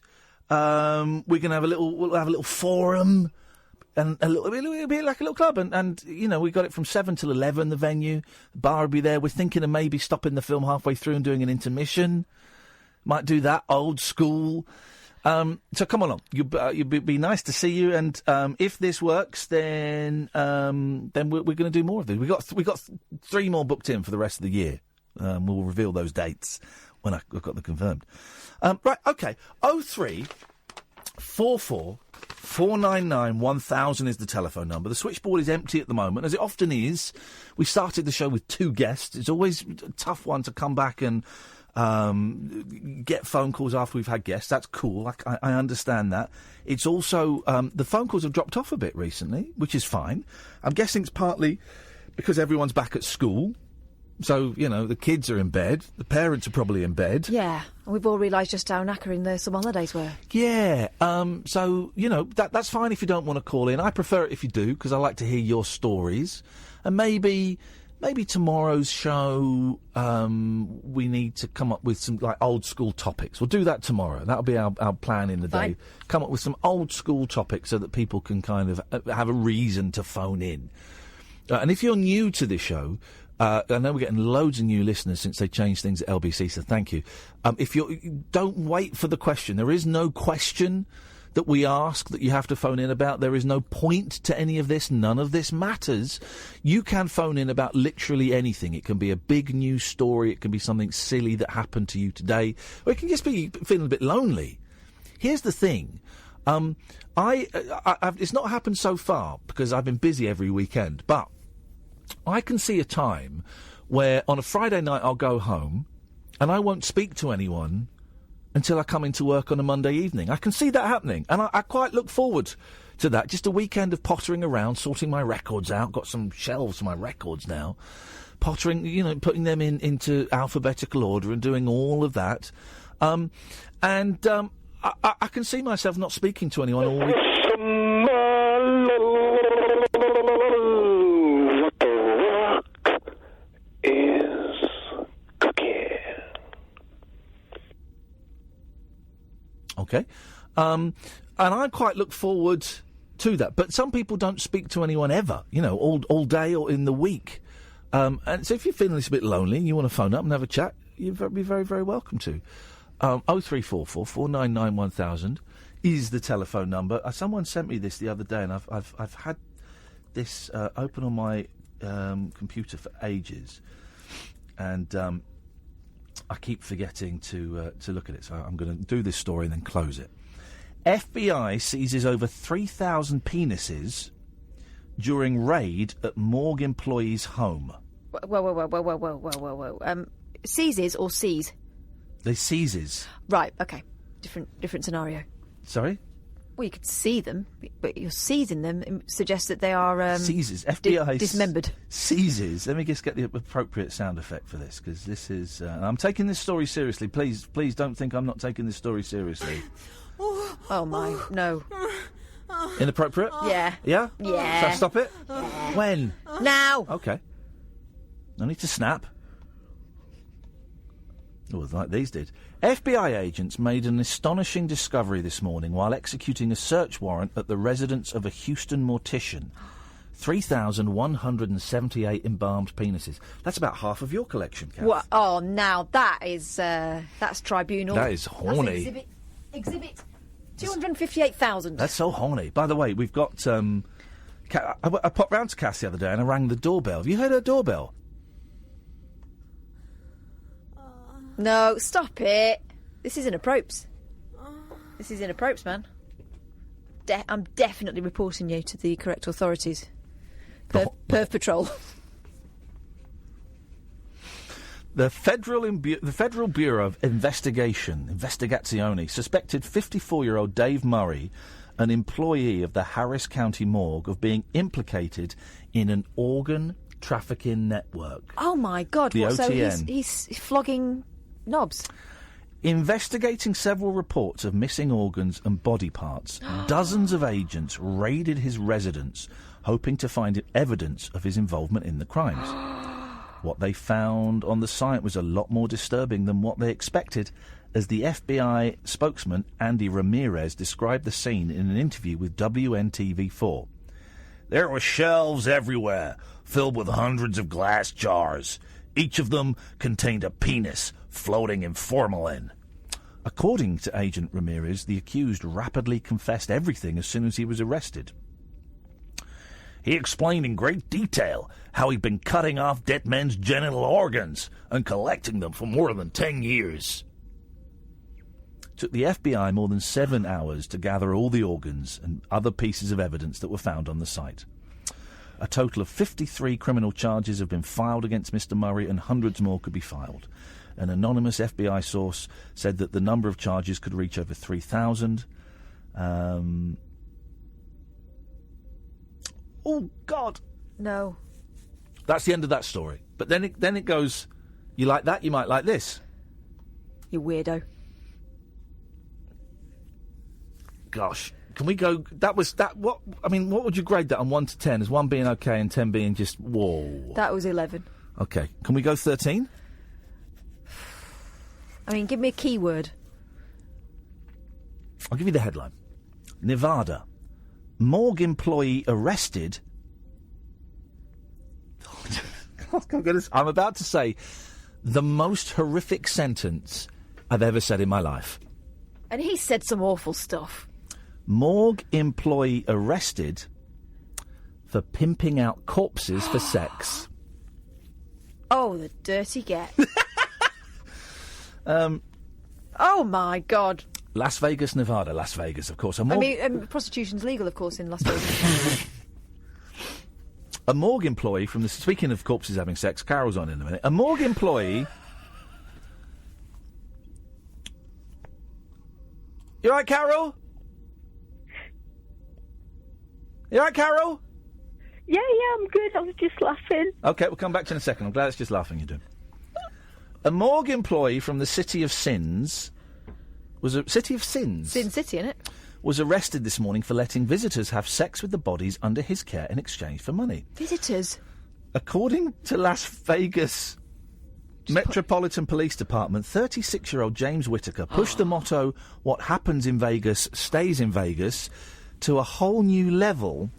D: we're going to have we'll have a little forum. And it'll be like a little club. And we got it from 7 till 11, the venue. The bar will be there. We're thinking of maybe stopping the film halfway through and doing an intermission. Might do that, old school. So come along. You'd be nice to see you. And if this works, then we're going to do more of this. We got 3 more booked in for the rest of the year. We'll reveal those dates when I've got them confirmed. Right, OK. 0344 499 1000 is the telephone number. The switchboard is empty at the moment, as it often is. We started the show with 2 guests. It's always a tough one to come back and get phone calls after we've had guests. That's cool. I understand that. It's also the phone calls have dropped off a bit recently, which is fine. I'm guessing it's partly because everyone's back at school. So, the kids are in bed. The parents are probably in bed.
E: Yeah. And we've all realised just how knackering the summer holidays were.
D: Yeah. So, that's fine if you don't want to call in. I prefer it if you do, because I like to hear your stories. And maybe tomorrow's show, we need to come up with some, old school topics. We'll do that tomorrow. That'll be our plan in the day. Come up with some old school topics so that people can kind of have a reason to phone in. And if you're new to this show... I know we're getting loads of new listeners since they changed things at LBC, so thank you. Don't wait for the question. There is no question that we ask that you have to phone in about. There is no point to any of this. None of this matters. You can phone in about literally anything. It can be a big news story. It can be something silly that happened to you today. Or it can just be feeling a bit lonely. Here's the thing. It's not happened so far because I've been busy every weekend, but I can see a time where on a Friday night I'll go home and I won't speak to anyone until I come into work on a Monday evening. I can see that happening, and I quite look forward to that. Just a weekend of pottering around, sorting my records out. Got some shelves for my records now. Pottering, putting them into alphabetical order and doing all of that. I can see myself not speaking to anyone all week. Okay. And I quite look forward to that. But some people don't speak to anyone ever, all day or in the week. And so if you're feeling a little bit lonely and you want to phone up and have a chat, you'd be very, very welcome to. 0344 499 1000 is the telephone number. Someone sent me this the other day, and I've had this open on my computer for ages. And I keep forgetting to look at it, so I'm going to do this story and then close it. FBI seizes over 3,000 penises during raid at morgue employee's home.
E: Whoa. Seizes or seize?
D: They seizes.
E: Right, okay. Different scenario.
D: Sorry?
E: Well, you could see them, but you're seizing them. It suggests that they are...
D: seizes. FBI...
E: dismembered.
D: Seizes. Let me just get the appropriate sound effect for this, because this is... I'm taking this story seriously. Please don't think I'm not taking this story seriously.
E: Oh, my... No.
D: Inappropriate?
E: Yeah.
D: Yeah?
E: Yeah.
D: Shall I stop it?
E: Yeah.
D: When?
E: Now!
D: OK. No need to snap. Oh, like these did. FBI agents made an astonishing discovery this morning while executing a search warrant at the residence of a Houston mortician. 3,178 embalmed penises. That's about half of your collection, Kath.
E: What? Oh, now that is... that's tribunal.
D: That is horny.
E: That's exhibit 258,000.
D: That's so horny. By the way, we've got... I popped round to Cass the other day and I rang the doorbell. Have you heard her doorbell?
E: No, stop it. This isn't a propes. This isn't a propes, man. I'm definitely reporting you to the correct authorities. Perv Patrol.
D: The Federal Bureau of Investigazione suspected 54-year-old Dave Murray, an employee of the Harris County Morgue, of being implicated in an organ trafficking network.
E: Oh, my God.
D: The OTN.
E: So he's flogging knobs.
D: Investigating several reports of missing organs and body parts, dozens of agents raided his residence, hoping to find evidence of his involvement in the crimes. What they found on the site was a lot more disturbing than what they expected, as the FBI spokesman Andy Ramirez described the scene in an interview with WNTV4. There were shelves everywhere, filled with hundreds of glass jars. Each of them contained a penis floating in formalin. According to Agent Ramirez, the accused rapidly confessed everything as soon as he was arrested. He explained in great detail how he'd been cutting off dead men's genital organs and collecting them for more than 10 years. It took the FBI more than 7 hours to gather all the organs and other pieces of evidence that were found on the site. A total of 53 criminal charges have been filed against Mr. Murray, and hundreds more could be filed. An anonymous FBI source said that the number of charges could reach over 3,000. Oh, God.
E: No.
D: That's the end of that story. But then it goes, you like that, you might like this.
E: You weirdo.
D: Gosh. Can we go... What would you grade that on 1 to 10? As 1 being OK and 10 being just, whoa.
E: That was 11.
D: OK. Can we go 13?
E: I mean, give me a keyword.
D: I'll give you the headline. Nevada. Morgue employee arrested... I'm about to say the most horrific sentence I've ever said in my life.
E: And he said some awful stuff.
D: Morgue employee arrested for pimping out corpses for sex.
E: Oh, the dirty get. Oh, my God.
D: Las Vegas, Nevada. Las Vegas, of course.
E: Prostitution's legal, of course, in Las Vegas.
D: A morgue employee from the... Speaking of corpses having sex, Carol's on in a minute. A morgue employee... You all right, Carol? You all right, Carol?
K: Yeah, I'm good. I was just laughing.
D: OK, we'll come back to you in a second. I'm glad it's just laughing you're doing. A morgue employee from the City of Sins... Was a City of Sins?
E: Sin City, innit?
D: Was arrested this morning for letting visitors have sex with the bodies under his care in exchange for money.
E: Visitors?
D: According to Las Vegas Metropolitan Police Department, 36-year-old James Whitaker pushed the motto, "What happens in Vegas stays in Vegas," to a whole new level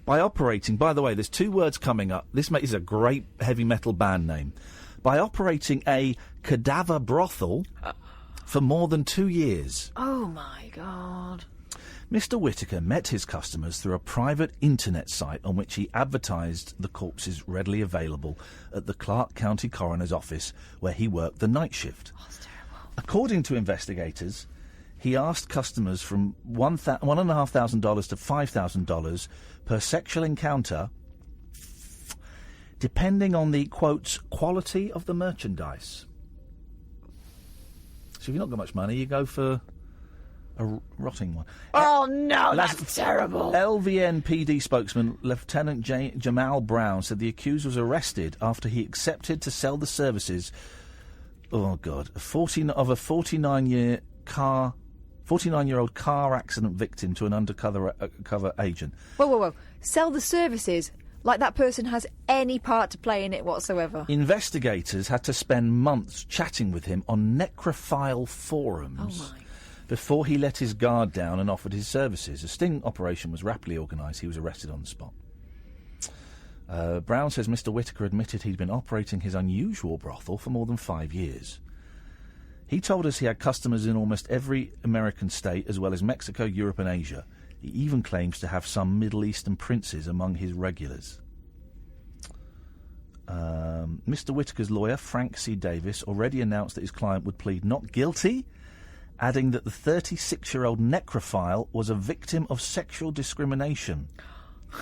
D: by operating... By the way, there's 2 words coming up. This is a great heavy metal band name. By operating a cadaver brothel... for more than 2 years.
E: Oh, my God.
D: Mr. Whittaker met his customers through a private internet site on which he advertised the corpses readily available at the Clark County Coroner's Office, where he worked the night shift.
E: Oh, that's terrible.
D: According to investigators, he asked customers from $1,500 to $5,000 per sexual encounter, depending on the, quote, quality of the merchandise. So if you've not got much money, you go for a rotting one.
E: Oh, no, that's terrible.
D: LVN PD spokesman Lieutenant Jamal Brown said the accused was arrested after he accepted to sell the services, of a 49-year-old car accident victim to an undercover agent.
E: Whoa. Sell the services like that person has any part to play in it whatsoever.
D: Investigators had to spend months chatting with him on necrophile forums.
E: Oh, my.
D: Before he let his guard down and offered his services. A sting operation was rapidly organised. He was arrested on the spot. Brown says Mr. Whittaker admitted he'd been operating his unusual brothel for more than 5 years. He told us he had customers in almost every American state, as well as Mexico, Europe and Asia. He even claims to have some Middle Eastern princes among his regulars. Mr. Whittaker's lawyer, Frank C. Davis, already announced that his client would plead not guilty, adding that the 36-year-old necrophile was a victim of sexual discrimination.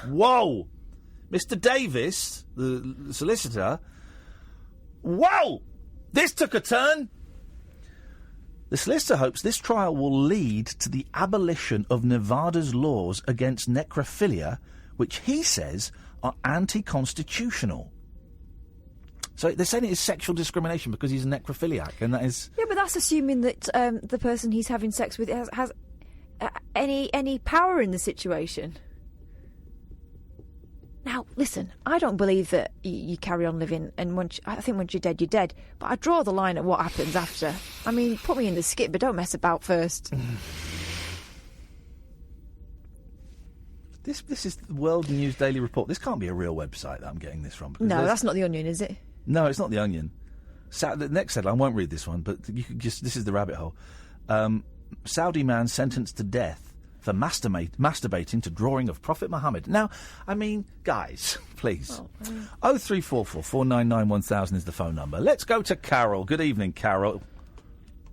D: Whoa! Mr. Davis, the solicitor... Whoa! This took a turn! The solicitor hopes this trial will lead to the abolition of Nevada's laws against necrophilia, which he says are anti-constitutional. So they're saying it is sexual discrimination because he's a necrophiliac, and that is...
E: Yeah, but that's assuming that the person he's having sex with has any power in the situation. Now, listen, I don't believe that you carry on living, and I think once you're dead, you're dead. But I draw the line at what happens after. I mean, put me in the skip, but don't mess about first.
D: This is the World News Daily Report. This can't be a real website that I'm getting this from.
E: No, that's not The Onion, is it?
D: No, it's not The Onion. The next headline, I won't read this one, but you could this is the rabbit hole. Saudi man sentenced to death for masturbating to drawing of Prophet Muhammad. Now, I mean, guys, please. 0344 499 1000 is the phone number. Let's go to Carol. Good evening, Carol.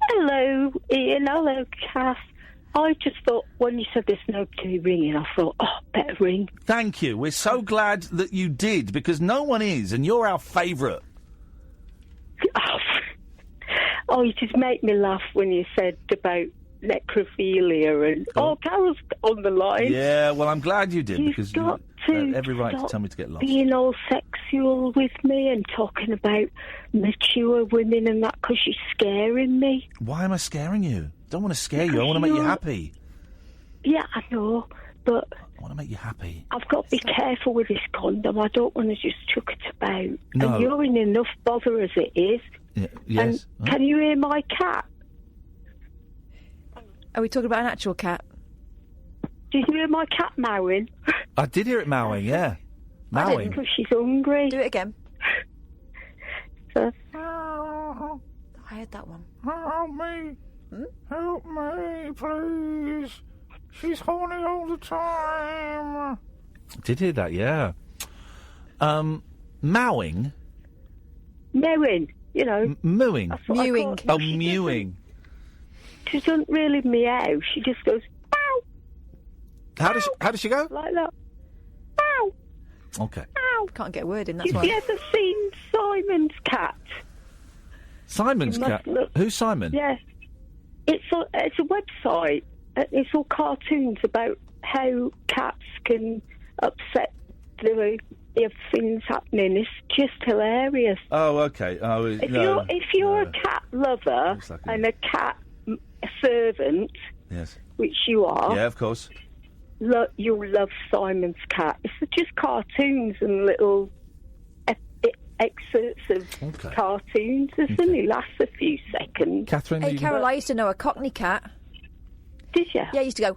K: Hello, Ian. Hello, Kath. I just thought when you said there's nobody ringing, I thought, better ring.
D: Thank you. We're so glad that you did, because no one is, and you're our favourite.
K: You just make me laugh when you said about necrophilia and Carol's on the line.
D: Yeah, well, I'm glad you did, because you have every right to tell me to get lost.
K: Being all sexual with me and talking about mature women and that, because you're scaring me.
D: Why am I scaring you? I don't want to scare you. I want to make you happy.
K: Yeah, I know, but
D: I want to make you happy.
K: I've got to be careful with this condom. I don't want to just chuck it about.
D: No.
K: And you're in enough bother as it is.
D: Yes.
K: And can you hear my cat?
E: Are we talking about an actual cat?
K: Did you hear my cat mowing?
D: I did hear it mowing, yeah.
K: I didn't, because she's hungry.
E: Do it again.
K: So.
E: I heard that one.
L: Help me. Help me, please. She's horny all the time.
D: Did hear that, yeah. Mowing?
K: Mewing, you know.
D: Mooing?
E: Mewing.
D: Oh, mewing.
K: She doesn't really meow. She just goes, meow.
D: How does she go?
K: Like that. Meow.
D: Okay.
K: Meow.
E: Can't get a word in, that's
K: why. Have you ever seen Simon's cat?
D: Simon's cat? Who's Simon?
K: Yeah. It's a website. It's all cartoons about how cats can upset if things happening. It's just hilarious.
D: Oh, okay.
K: If you're a cat lover and a cat servant,
D: yes,
K: which you are,
D: yeah, of course,
K: you'll love Simon's cat. It's just cartoons and little excerpts of cartoons. It only lasts a few seconds.
D: Catherine,
E: hey, Carol, I used to know a Cockney cat.
K: Did you?
E: Yeah, I used to go, all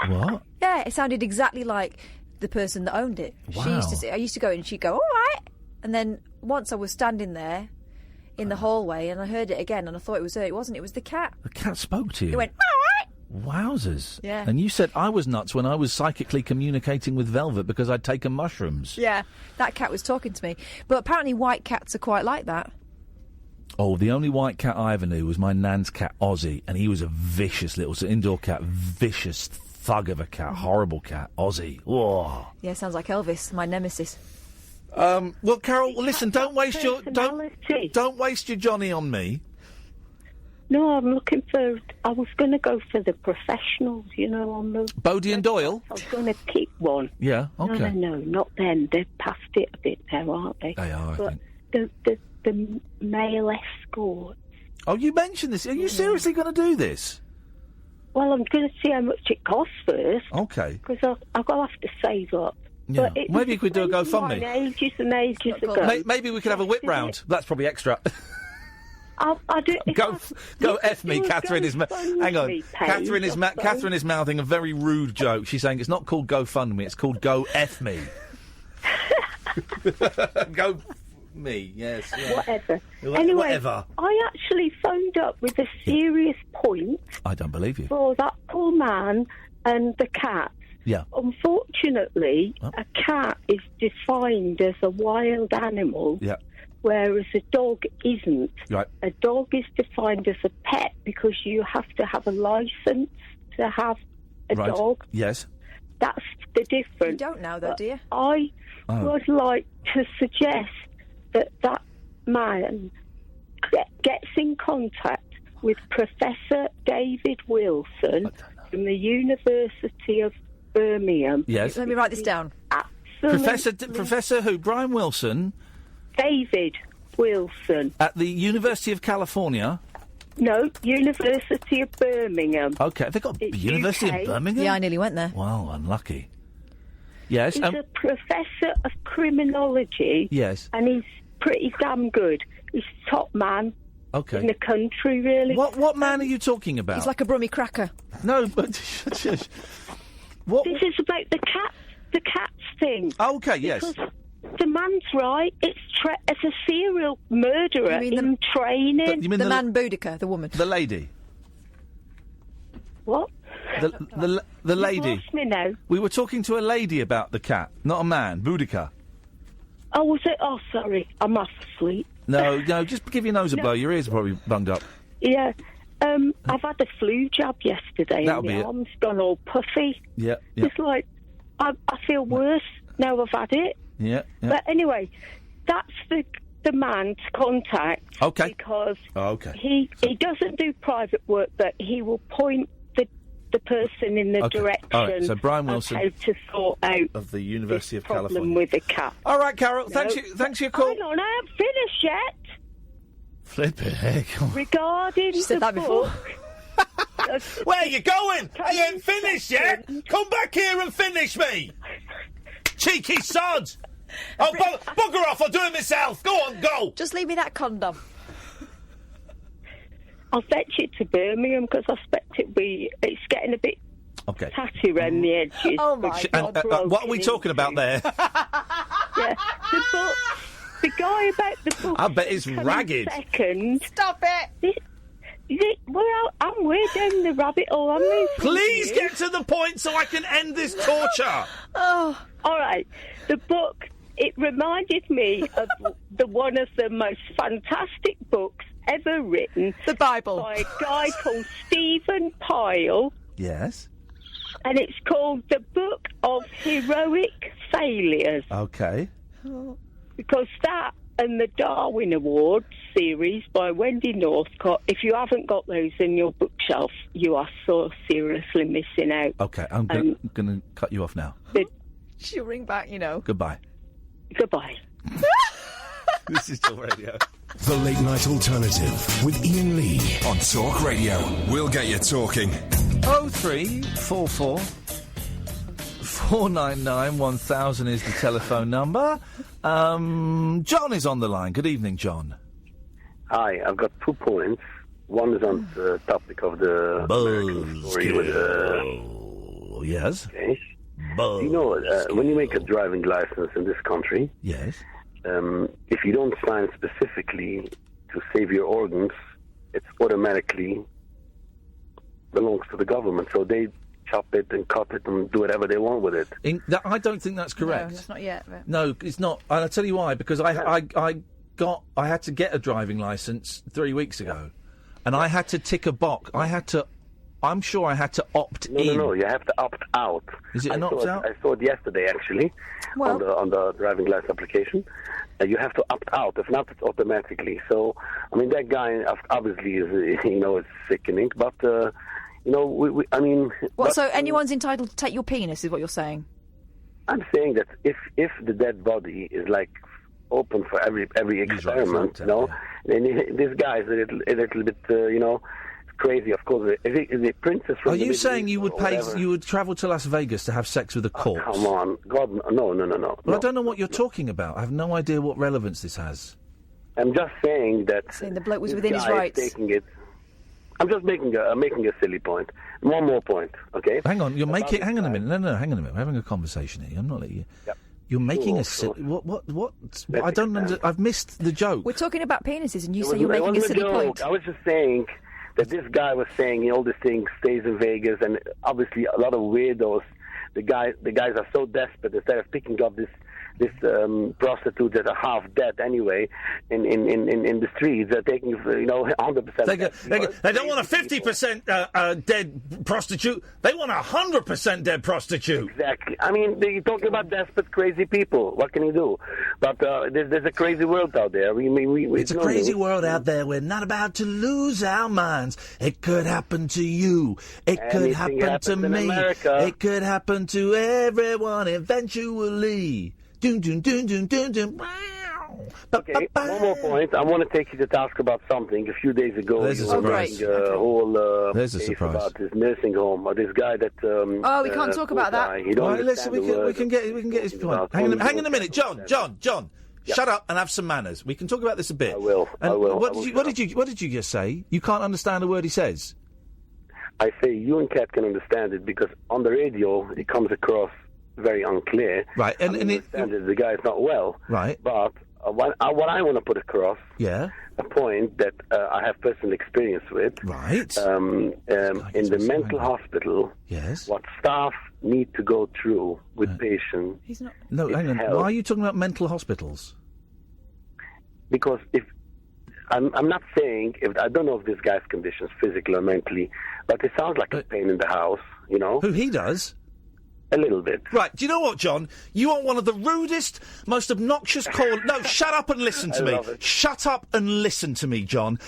E: right.
D: What?
E: Yeah, it sounded exactly like the person that owned it.
D: Wow.
E: I used to go and she'd go, all right. And then once I was standing there in the hallway and I heard it again and I thought it was her. It wasn't. It was the cat.
D: The cat spoke to you?
E: It went, all right.
D: Wowzers.
E: Yeah.
D: And you said I was nuts when I was psychically communicating with Velvet because I'd taken mushrooms.
E: Yeah, that cat was talking to me. But apparently white cats are quite like that.
D: Oh, the only white cat I ever knew was my nan's cat, Ozzy, and he was a vicious little indoor cat, vicious thug of a cat, horrible cat, Ozzy. Whoa.
E: Yeah, sounds like Elvis, my nemesis.
D: Well, Carol, listen, don't waste your Johnny on me.
K: No, I'm looking for. I was going to go for the professionals, on the.
D: Bodie and Doyle?
K: I was going to pick one.
D: Yeah, okay.
K: No, not them. They've passed it a bit now, aren't they?
D: They are, I
K: think. The male escort.
D: Oh, you mentioned this. Are you seriously going to do this?
K: Well, I'm going to see how much it costs first.
D: Okay.
K: Because I've got to have to save up.
D: Yeah. Maybe you could do a GoFundMe.
K: Ages and ages ago.
D: Maybe we could have a whip round. That's probably extra.
K: I do.
D: Go F me, Catherine is. Hang on, Catherine is mouthing a very rude joke. She's saying it's not called GoFundMe, it's called Go F me. Go me, yes. Yeah.
K: Whatever. Anyway,
D: whatever.
K: I actually phoned up with a serious point.
D: I don't believe you.
K: For that poor man and the cat.
D: Yeah.
K: Unfortunately, a cat is defined as a wild animal.
D: Yeah.
K: Whereas a dog isn't.
D: Right.
K: A dog is defined as a pet because you have to have a licence to have a dog.
D: Yes.
K: That's the difference.
E: You don't know, though, do you?
K: I would like to suggest that man gets in contact with Professor David Wilson from the University of Birmingham.
D: Yes.
E: Let me write this down.
D: Professor who? Brian Wilson?
K: David Wilson.
D: At the University of California?
K: No, University of Birmingham.
D: Okay, have they got University of Birmingham?
E: Yeah, I nearly went there.
D: Wow, unlucky. Yes.
K: He's a professor of criminology.
D: Yes.
K: And he's pretty damn good. He's top man in the country, really.
D: What man are you talking about?
E: He's like a Brummie cracker.
D: No, but... What?
K: This is about the cats thing.
D: Okay, yes.
K: Because the man's right. It's a serial murderer in training.
D: You mean
E: the man Boudica, the woman?
D: The lady.
K: What?
D: The lady.
K: You've lost me now.
D: We were talking to a lady about the cat, not a man. Boudica.
K: Oh, was it? Oh, sorry. I'm half asleep.
D: No, just give your nose a blow. Your ears are probably bunged up.
K: Yeah. I've had a flu jab yesterday.
D: That'll be
K: my
D: it.
K: arm's gone all puffy.
D: Yeah.
K: It's like, I feel worse now I've had it.
D: Yeah.
K: But anyway, that's the man to contact.
D: Okay.
K: Because
D: okay.
K: he doesn't do private work, but he will point the person in the direction.
D: All right, so Brian Wilson
K: of how to sort out
D: of the University of
K: problem
D: California
K: with the cat.
D: All right, Carol. Thanks for your call.
K: Hang on, I haven't finished yet.
D: Flip it, heck.
K: Regarding
E: She said that before.
D: Where are you going? I ain't finished yet. Come back here and finish me. Cheeky sod. Oh, bugger off. I'll do it myself. Go on, go.
E: Just leave me that condom.
K: I'll fetch it to Birmingham because I expect it's getting a bit tatty around the edges.
E: Oh, my God.
D: What are we talking about there?
K: Yeah, the book. The guy about the book.
D: I bet it's ragged.
K: Second.
E: Stop it.
K: We're down the rabbit hole.
D: Please get to the point so I can end this torture.
K: Oh, all right. The book. It reminded me of one of the most fantastic books ever written.
E: The Bible.
K: By a guy called Stephen Pyle.
D: Yes.
K: And it's called The Book of Heroic Failures.
D: Okay.
K: Because that and the Darwin Award series by Wendy Northcott, if you haven't got those in your bookshelf, you are so seriously missing out.
D: Okay, I'm going to cut you off now.
E: She'll ring back,
D: Goodbye.
K: Goodbye.
D: This is Talk Radio.
A: The Late Night Alternative with Iain Lee on Talk Radio. We'll get you talking.
E: 0344
D: 499 1000 is the telephone number. John is on the line. Good evening, John.
M: Hi, I've got 2 points. One is on the topic of the American story with
D: yes.
M: Okay. You know, when you make a driving license in this country,
D: yes,
M: if you don't sign specifically to save your organs, it's automatically belongs to the government, so they chop it and cut it and do whatever they want with it.
D: I don't think that's correct.
E: No, that's not yet. But...
D: No, it's not. And I'll tell you why. Because I had to get a driving licence 3 weeks ago, and I had to tick a box. I'm sure I had to opt in.
M: No, you have to opt out.
D: Is it an opt out?
M: I saw it yesterday, actually, on the driving license application. You have to opt out. If not, it's automatically. So, I mean, that guy obviously is, it's sickening. But,
E: So anyone's entitled to take your penis, is what you're saying?
M: I'm saying that if the dead body is, like, open for every experiment, then this guy is a little bit, crazy, of course. Is a princess from
D: Are you saying you would travel to Las Vegas to have sex with a corpse?
M: Come on, God, no.
D: Well, I don't know what you're talking about. I have no idea what relevance this has.
M: I'm just saying that.
E: Saying the bloke was within his rights.
M: I'm just making a silly point. One more point, okay?
D: Hang on, hang on a minute. No, hang on a minute. We're having a conversation here. I'm not letting you.
M: Yep.
D: You're making a silly. What? I don't understand. I've missed the joke.
E: We're talking about penises, and you say you're making a silly point.
M: I was just saying that this guy was saying all these things, stays in Vegas, and obviously a lot of weirdos. The guys are so desperate, instead of picking up this prostitutes that are half dead anyway in the streets, they're taking 100%.
D: They don't want a 50% dead prostitute. They want a 100% dead prostitute.
M: Exactly. I mean, you're talking about desperate, crazy people. What can you do? But there's a crazy world out there.
D: It's a crazy world out there. We're not about to lose our minds. It could happen to you. It could happen to me. It could happen to everyone eventually. Dun, dun, dun, dun, dun, dun.
M: Okay, one more point. I want to take you to task about something. A few days ago,
D: there's a surprise.
M: There's a surprise about this nursing home. This guy that.
E: We can't talk about that.
D: Listen, we can get his point. Hang on a minute, John. Yep. Shut up and have some manners. We can talk about this a bit.
M: I will.
D: What did you just say? You can't understand a word he says.
M: I say you and Kat can understand it because on the radio it comes across very unclear.
D: Right, and
M: the guy is not well.
D: Right,
M: but what I want to put across.
D: Yeah.
M: A point that I have personal experience with.
D: Right.
M: In the mental hospital.
D: Yes.
M: What staff need to go through with patients.
E: He's not.
D: No, hang on. Why are you talking about mental hospitals?
M: Because I'm not saying I don't know if this guy's conditions, physically or mentally, but it sounds like a pain in the house.
D: Who he does?
M: A little bit.
D: Right, do you know what, John? You are one of the rudest, most obnoxious callers. No, shut up and listen to me. Shut up and listen to me, John.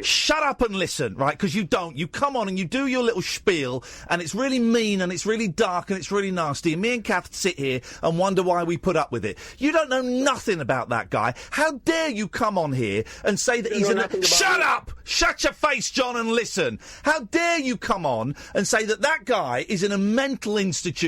D: Shut up and listen, right? Because you don't. You come on and you do your little spiel, and it's really mean, and it's really dark, and it's really nasty, and me and Kath sit here and wonder why we put up with it. You don't know nothing about that guy. How dare you come on here and say that he's Shut up! Shut your face, John, and listen. How dare you come on and say that guy is in a mental institution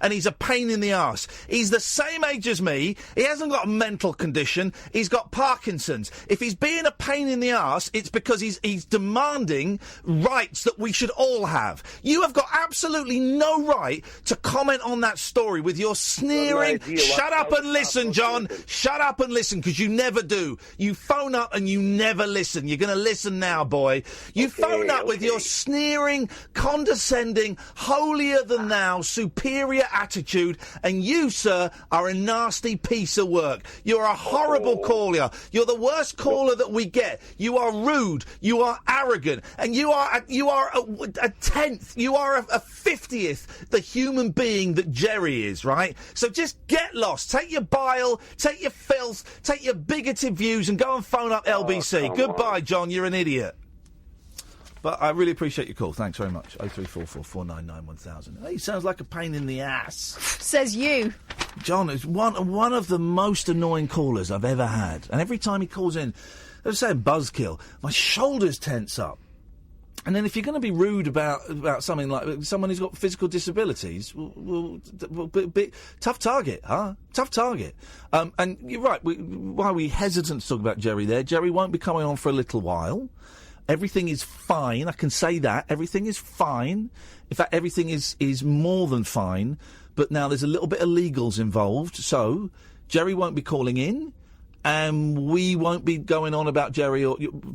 D: and he's a pain in the arse. He's the same age as me. He hasn't got a mental condition. He's got Parkinson's. If he's being a pain in the arse, it's because he's demanding rights that we should all have. You have got absolutely no right to comment on that story with your sneering. Shut up and listen, John. Shut up and listen, because you never do. You phone up and you never listen. You're going to listen now, boy. You phone up with your sneering, condescending, holier-than-thou, superior attitude, and you, sir, are a nasty piece of work. You're a horrible caller. You're the worst caller that we get. You are rude. You are arrogant, and you are a tenth. You are a 50th the human being that Jerry is. Right? So just get lost. Take your bile. Take your filth. Take your bigoted views, and go and phone up LBC. Goodbye, John. You're an idiot. But I really appreciate your call. Thanks very much. 0344 499 1000. He sounds like a pain in the ass.
E: Says you.
D: John is one of the most annoying callers I've ever had. And every time he calls in, I was saying buzzkill, my shoulders tense up. And then if you're going to be rude about something like someone who's got physical disabilities, tough target, huh? Tough target. And you're right. Why are we hesitant to talk about Jerry there? Jerry won't be coming on for a little while. Everything is fine. I can say that. Everything is fine. In fact, everything is more than fine. But now there's a little bit of legals involved. So Jerry won't be calling in, and we won't be going on about Jerry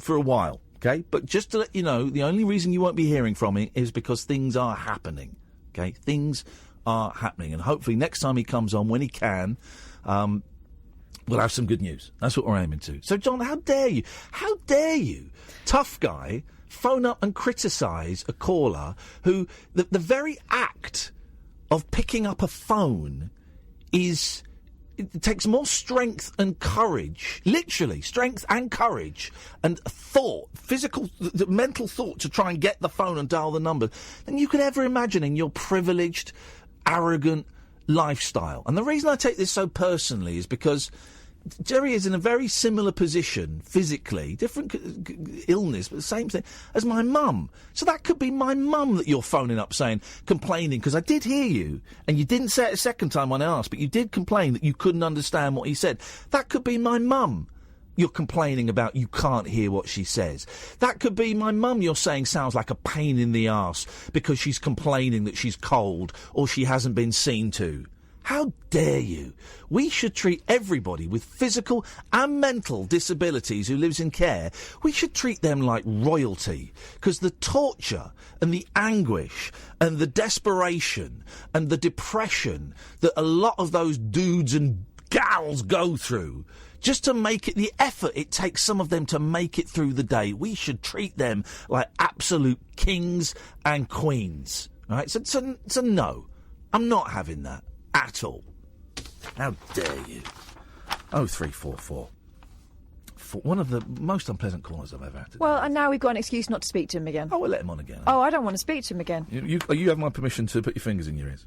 D: for a while. OK? But just to let you know, the only reason you won't be hearing from him is because things are happening. OK? Things are happening. And hopefully next time he comes on, when he can, we'll have some good news. That's what we're aiming to. So, John, how dare you? How dare you, tough guy, phone up and criticise a caller who the very act of picking up a phone is... It takes more strength and courage, literally, strength and courage, and thought, mental thought to try and get the phone and dial the number than you could ever imagine in your privileged, arrogant lifestyle. And the reason I take this so personally is because Jerry is in a very similar position, physically, different illness, but the same thing, as my mum. So that could be my mum that you're phoning up saying, complaining, because I did hear you, and you didn't say it a second time when I asked, but you did complain that you couldn't understand what he said. That could be my mum you're complaining about you can't hear what she says. That could be my mum you're saying sounds like a pain in the arse because she's complaining that she's cold or she hasn't been seen to. How dare you? We should treat everybody with physical and mental disabilities who lives in care, we should treat them like royalty, because the torture and the anguish and the desperation and the depression that a lot of those dudes and gals go through just to make it, the effort it takes some of them to make it through the day, we should treat them like absolute kings and queens. Right? So no, I'm not having that. At all. How dare you? 0344. One of the most unpleasant callers I've ever had.
E: Well, and now we've got an excuse not to speak to him again.
D: Oh, we'll let him on again.
E: Oh, I don't want to speak to him again.
D: You have my permission to put your fingers in your ears.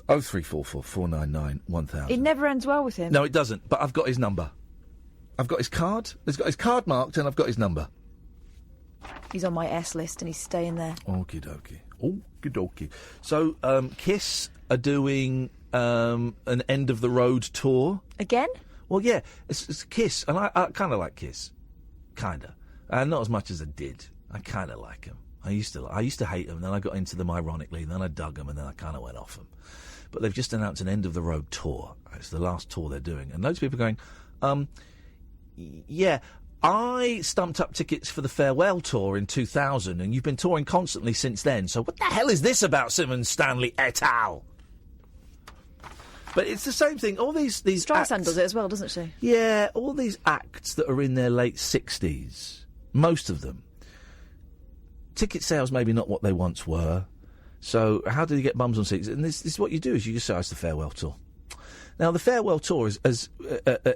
D: 0344 499 1000.
E: It never ends well with him.
D: No, it doesn't, but I've got his number. I've got his card. He's got his card marked and I've got his number.
E: He's on my S list and he's staying there.
D: Okie dokie. Okie dokie. So, Kiss are doing an end of the road tour
E: again.
D: Well, yeah, it's Kiss, and I kind of like Kiss, kind of, not as much as I did. I kind of like them. I used to hate them, then I got into them ironically, and then I dug them, and then I kind of went off them. But they've just announced an end of the road tour. It's the last tour they're doing, and loads of people are going, yeah. I stumped up tickets for the farewell tour in 2000, and you've been touring constantly since then. So what the hell is this about Simmons, Stanley et al.? But it's the same thing. All these
E: Streisand does it as well, doesn't she?
D: Yeah, all these acts that are in their late 60s, most of them, ticket sales maybe not what they once were. So how do you get bums on seats? And this is what you do: is you just say it's the farewell tour. Now, the farewell tour is, as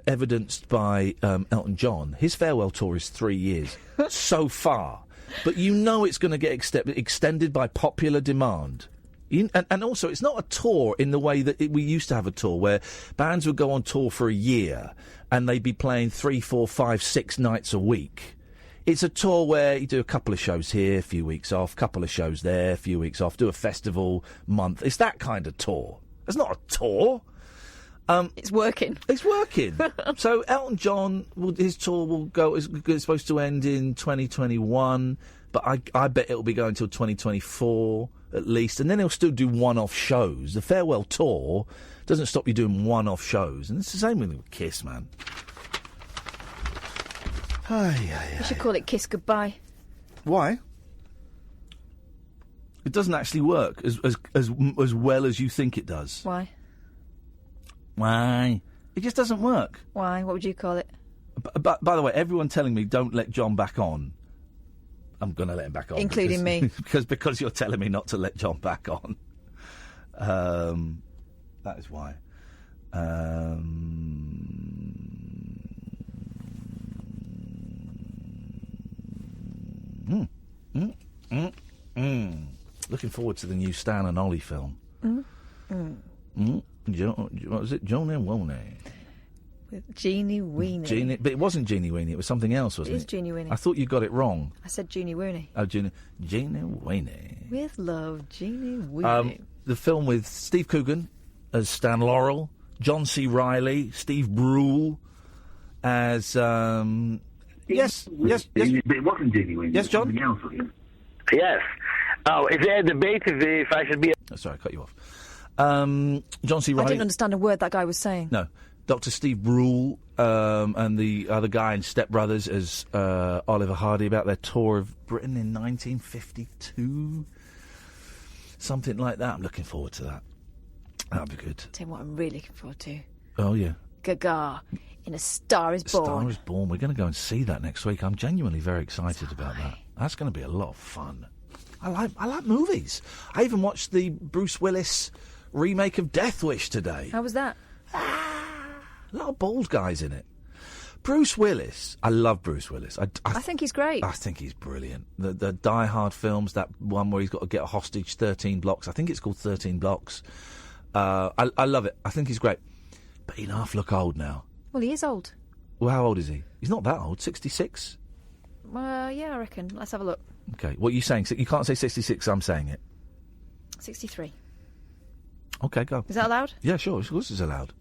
D: evidenced by Elton John, his farewell tour is 3 years so far. But you know it's going to get extended by popular demand. And also, it's not a tour in the way that we used to have a tour, where bands would go on tour for a year and they'd be playing 3, 4, 5, 6 nights a week. It's a tour where you do a couple of shows here, a few weeks off, couple of shows there, a few weeks off, do a festival month. It's that kind of tour. It's not a tour.
E: It's working.
D: It's working. So Elton John, his tour will go. It's supposed to end in 2021, but I bet it'll be going till 2024 at least, and then he'll still do one-off shows. The farewell tour doesn't stop you doing one-off shows, and it's the same with Kiss, man.
E: You should call it Kiss Goodbye.
D: Why? It doesn't actually work as well as you think it does.
E: Why?
D: Why? It just doesn't work.
E: Why? What would you call it?
D: By the way, everyone telling me don't let John back on. I'm going to let him back on.
E: Including me.
D: because you're telling me not to let John back on. That is why. Looking forward to the new Stan and Ollie film. What was it? Johnny Woney.
E: With Jeannie Weenie.
D: But it wasn't Jeannie Weenie, it was something else, wasn't it?
E: It is Jeannie Weenie.
D: I thought you got it wrong.
E: I said Jeannie Weenie.
D: Oh, Jeannie Weenie.
E: With love, Jeannie Weenie.
D: The film with Steve Coogan as Stan Laurel, John C. Reilly, Steve Brule as... Yes.
N: But it wasn't Jeannie Weenie.
D: Yes, John?
N: Something else, wasn't it? Yes. Oh, is there a debate if I should be...
D: Sorry, I cut you off. John C. Reilly...
E: I didn't understand a word that guy was saying.
D: No. Dr. Steve Brule and the other guy in Step Brothers as Oliver Hardy about their tour of Britain in 1952. Something like that. I'm looking forward to that. That'll be good.
E: Tell you what I'm really looking forward to.
D: Oh, yeah.
E: Gaga in A Star is Born.
D: Star is Born. We're going to go and see that next week. I'm genuinely very excited about that. That's going to be a lot of fun. I like movies. I even watched the Bruce Willis remake of Death Wish today.
E: How was that?
D: A lot of bald guys in it. Bruce Willis. I love Bruce Willis.
E: I think he's great.
D: I think he's brilliant. The Die Hard films, that one where he's got to get a hostage, 13 blocks. I think it's called 13 blocks. I love it. I think he's great. But he half look old now.
E: Well, he is old.
D: Well, how old is he? He's not that old. 66?
E: Yeah, I reckon. Let's have a look.
D: Okay. What are you saying? You can't say 66, I'm saying it.
E: 63.
D: Okay, go.
E: Is that allowed?
D: Yeah, sure. Of course it's allowed.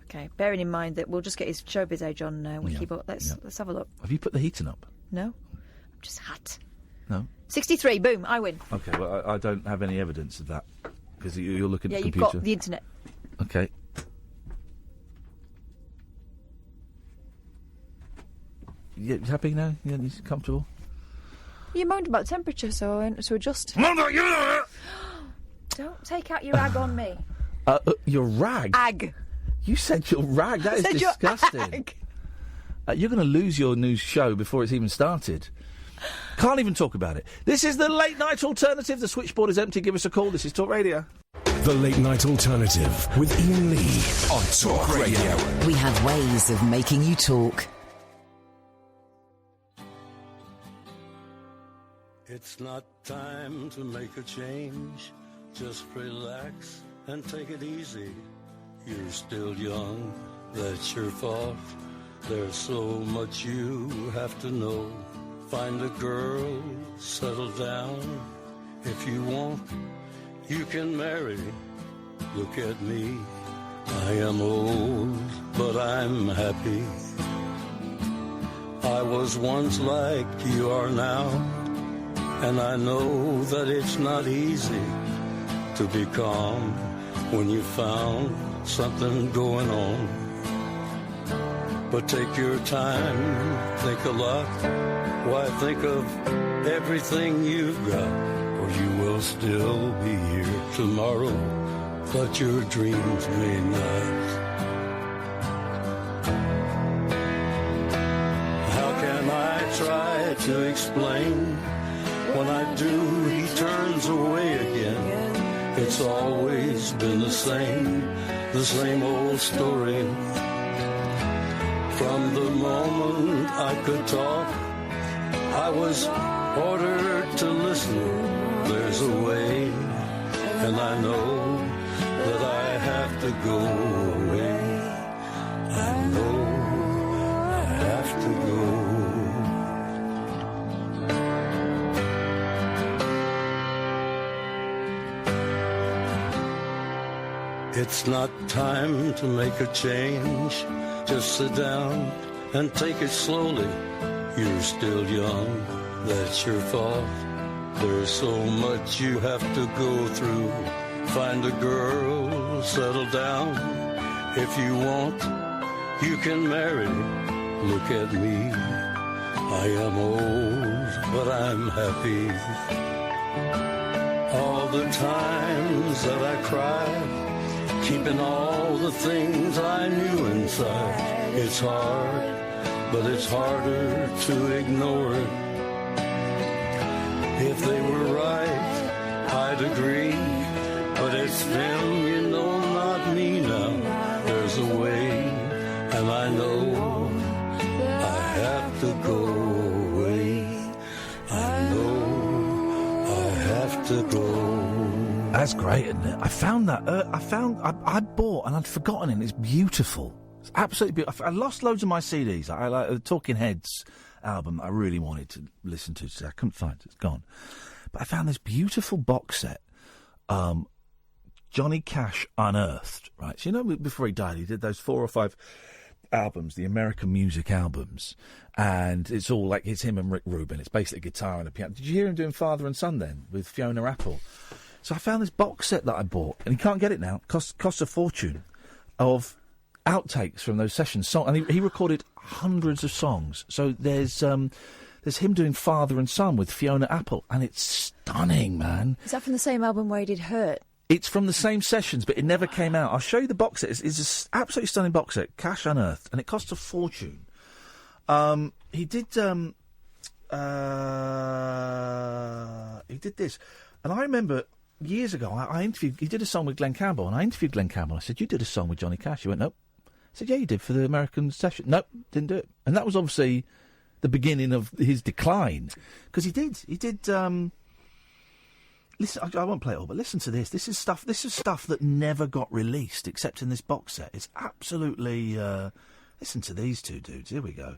E: Okay, bearing in mind that we'll just get his showbiz age on Wiki, but let's have a look.
D: Have you put the heating up?
E: No. I'm just hot.
D: No.
E: 63, boom, I win.
D: Okay, well, I don't have any evidence of that, because you're looking at the computer.
E: Yeah, you've got the internet.
D: Okay. You happy now? You comfortable?
E: You moaned about temperature, so I went to adjust. Don't take out your ag on me.
D: Your rag?
E: Ag.
D: You said your rag. That is disgusting. You're going to lose your new show before it's even started. Can't even talk about it. This is the Late Night Alternative. The switchboard is empty. Give us a call. This is Talk Radio.
A: The Late Night Alternative with Iain Lee on Talk Radio.
B: We have ways of making you talk.
O: It's not time to make a change. Just relax and take it easy. You're still young, that's your fault. There's so much you have to know. Find a girl, settle down. If you want, you can marry. Look at me, I am old, but I'm happy. I was once like you are now, and I know that it's not easy to be calm when you found something going on. But take your time, think a lot. Why, think of everything you've got, or you will still be here tomorrow, but your dreams may not. How can I try to explain? When I do, he turns away again. It's always been the same old story. From the moment I could talk, I was ordered to listen. There's a way, and I know that I have to go away. I know I have to go. It's not time to make a change. Just sit down and take it slowly. You're still young, that's your fault. There's so much you have to go through. Find a girl, settle down. If you want, you can marry. Look at me, I am old, but I'm happy. All the times that I cried, keeping all the things I knew inside. It's hard, but it's harder to ignore it. If they were right, I'd agree. But it's them, you know, not me now. There's a way, and I know I have to go away. I know I have to go.
D: That's great, isn't it? I found that. I bought and I'd forgotten it. It's beautiful. It's absolutely beautiful. I lost loads of my CDs. I like the Talking Heads album I really wanted to listen to today. I couldn't find it. It's gone. But I found this beautiful box set. Johnny Cash Unearthed, right? So, you know, before he died, he did those 4 or 5 albums, the American music albums. And it's all like, it's him and Rick Rubin. It's basically guitar and a piano. Did you hear him doing Father and Son then with Fiona Apple? So I found this box set that I bought, and you can't get it now. Costs a fortune, of outtakes from those sessions. And he recorded hundreds of songs. So there's him doing Father and Son with Fiona Apple, and it's stunning, man.
E: Is that from the same album where he did Hurt?
D: It's from the same sessions, but it never came out. I'll show you the box set. It's an absolutely stunning box set, cash unearthed, and it costs a fortune. He did this, and I remember years ago I interviewed. He did a song with Glenn Campbell, and I interviewed Glenn Campbell. I said, "You did a song with Johnny Cash?" He went, "Nope." I said, "Yeah, you did for the American session." "Nope, didn't do it." And that was obviously the beginning of his decline, because he did. Listen, I won't play it all, but listen to this. This is stuff that never got released except in this box set. It's absolutely. Listen to these two dudes. Here we go.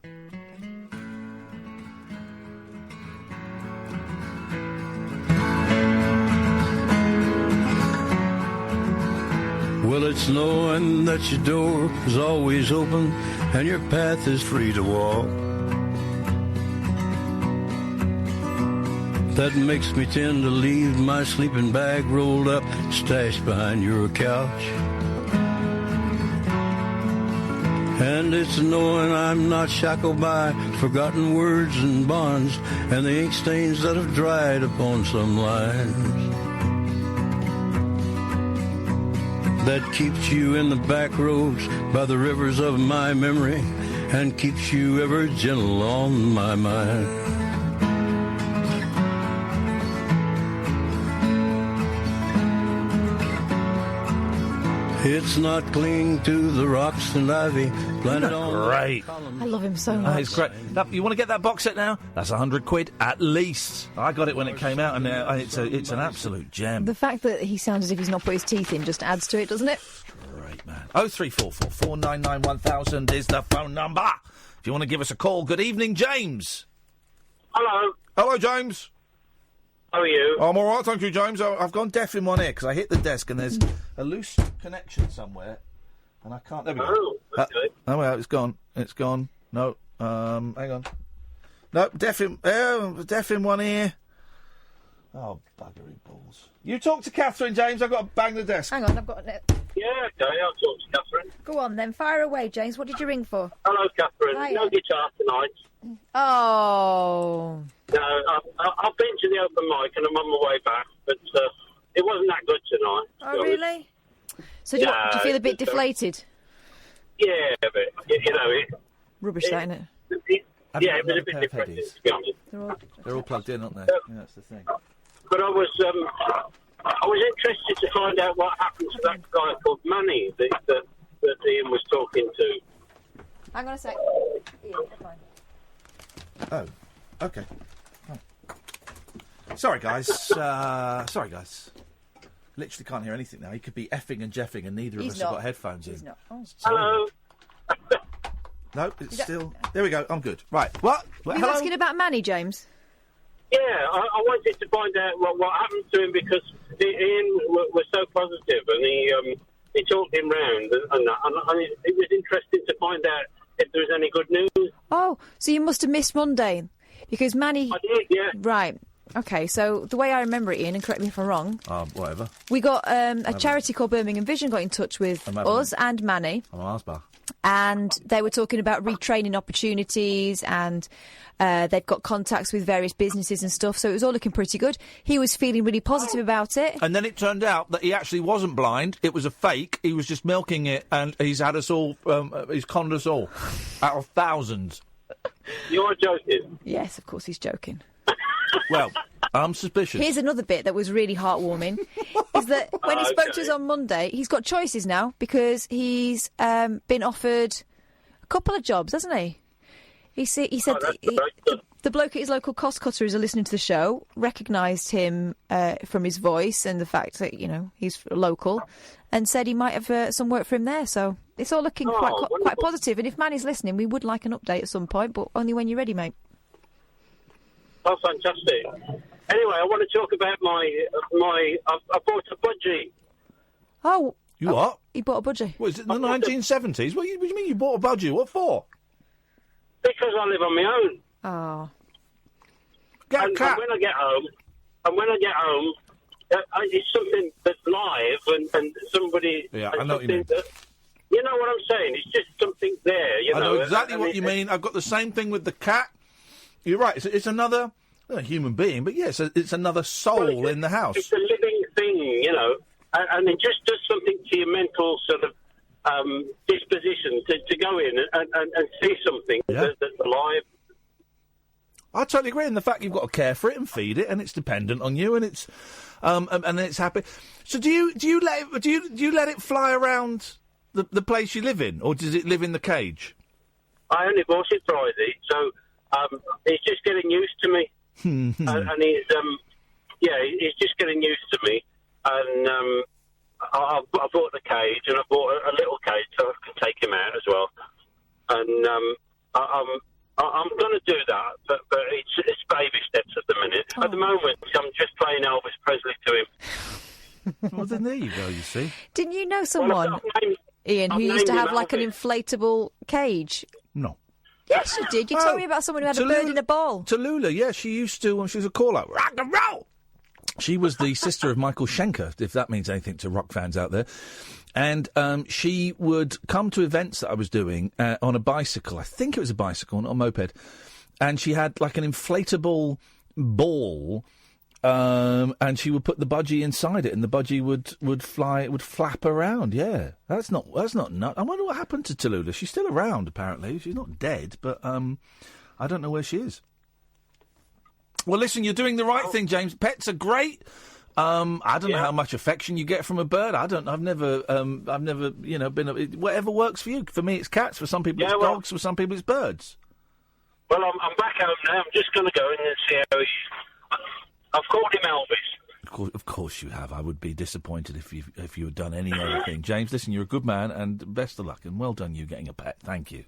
O: Well, it's knowing that your door is always open and your path is free to walk. That makes me tend to leave my sleeping bag rolled up, stashed behind your couch. And it's knowing I'm not shackled by forgotten words and bonds and the ink stains that have dried upon some lines. That keeps you in the back roads by the rivers of my memory and keeps you ever gentle on my mind. It's not clinging to the rocks and ivy planted on.
D: Great.
E: I love him so much.
D: It's great. You want to get that box set now? That's £100 at least. I got it when it came out, and it's an absolute gem.
E: The fact that he sounds as if he's not put his teeth in just adds to it, doesn't it?
D: Great, man. 0344 499 1000 is the phone number. If you want to give us a call. Good evening, James.
P: Hello.
D: Hello, James.
P: How are you?
D: I'm all right, thank you, James. I've gone deaf in one ear because I hit the desk and there's a loose connection somewhere, and I can't. There we go.
P: Oh, okay.
D: Oh, well, it's gone. It's gone. No, hang on. No, deaf in one ear. Oh, buggery balls. You talk to Catherine, James. I've got to bang the desk.
E: Hang on, I've got it.
P: Yeah, okay, I'll talk to Catherine.
E: Go on then, fire away, James. What did you ring for?
P: Hello, Catherine.
E: Hiya.
P: No guitar tonight.
E: Oh.
P: No, I've been to the open mic and I'm on my way back, but it wasn't that good tonight.
E: Oh, really? So do you feel a bit deflated?
P: Yeah, but, you know...
E: Rubbish, that, isn't it?
P: Yeah, it was a bit depressing, to be honest.
D: They're all plugged in, aren't they? Yeah, that's the thing.
P: But I was interested to find out what happened to that guy called Manny that Iain was talking to.
E: Hang on a sec. Iain, fine.
D: Oh, okay. Oh. Sorry, guys. Literally can't hear anything now. He could be effing and jeffing, and neither of us have got headphones in.
E: He's not. Oh.
P: Hello.
D: No, it's still... There we go. I'm good. Right. What?
E: Were you asking about Manny, James?
P: Yeah, I wanted to find out what happened to him because Iain was so positive and he talked him round and it was interesting to find out if there was any good news.
E: Oh, so you must have missed Monday because Manny...
P: I did, yeah.
E: Right. OK, so the way I remember it, Iain, and correct me if I'm wrong...
D: Whatever.
E: We got a charity called Birmingham Vision got in touch with us and Manny.
D: I'm on Arsbar.
E: And they were talking about retraining opportunities and they'd got contacts with various businesses and stuff, so it was all looking pretty good. He was feeling really positive about it.
D: And then it turned out that he actually wasn't blind, it was a fake, he was just milking it, and he's had us all, he's conned us all, out of thousands.
P: You're joking?
E: Yes, of course he's joking.
D: Well, I'm suspicious.
E: Here's another bit that was really heartwarming, is that when he spoke to us on Monday, he's got choices now, because he's been offered a couple of jobs, hasn't he? He said the bloke at his local cost cutter who's listening to the show recognised him from his voice and the fact that, you know, he's local, and said he might have some work for him there, so it's all looking quite positive. And if Manny's listening, we would like an update at some point, but only when you're ready, mate.
P: Oh, fantastic. Anyway, I want to talk about I bought a budgie.
E: Oh.
D: You what?
E: He bought a budgie.
D: What, is it in the 1970s? What do you mean you bought a budgie? What for?
P: Because I live on my own.
E: Oh.
P: And when I get home, it's something that's live and somebody...
D: Yeah, I know what you mean.
P: You know what I'm saying? It's just something there, you know.
D: I know exactly what you mean. I've got the same thing with the cat. You're right. It's another human being, but yes, it's another soul in the house.
P: It's a living thing, you know, and it just does something to your mental sort of disposition to go in and see something that's alive.
D: I totally agree. And the fact you've got to care for it and feed it, and it's dependent on you, and it's and it's happy. So do you let it fly around the place you live in, or does it live in the cage?
P: I only bought it Friday, so it's just getting used to me, and he's he's just getting used to me, and I bought the cage, and I bought a little cage so I can take him out as well, and I'm going to do that, but it's baby steps at the minute. At the moment, I'm just playing Elvis Presley to him.
D: Well, then there you go, you see.
E: Didn't you know someone, Ian, who used to have like an inflatable cage?
D: No.
E: Yes, you did. You told me about someone who had a bird in a ball.
D: Tallulah, yeah, she used to, when she was a caller, rock and roll! She was the sister of Michael Schenker, if that means anything to rock fans out there. And she would come to events that I was doing on a bicycle. I think it was a bicycle, not a moped. And she had like an inflatable ball, and she would put the budgie inside it, and the budgie would fly, it would flap around. Yeah, that's not nuts. I wonder what happened to Tallulah. She's still around, apparently. She's not dead, but I don't know where she is. Well, listen, you're doing the right thing, James. Pets are great. I don't know how much affection you get from a bird. I've never, been whatever works for you. For me, it's cats. For some people, it's dogs. For some people, it's birds.
P: Well, I'm back home now. I'm just going to go in and see how he is. I've called him Elvis.
D: Of course you have. I would be disappointed if you had done any other thing. James, listen, you're a good man, and best of luck, and well done you getting a pet. Thank you.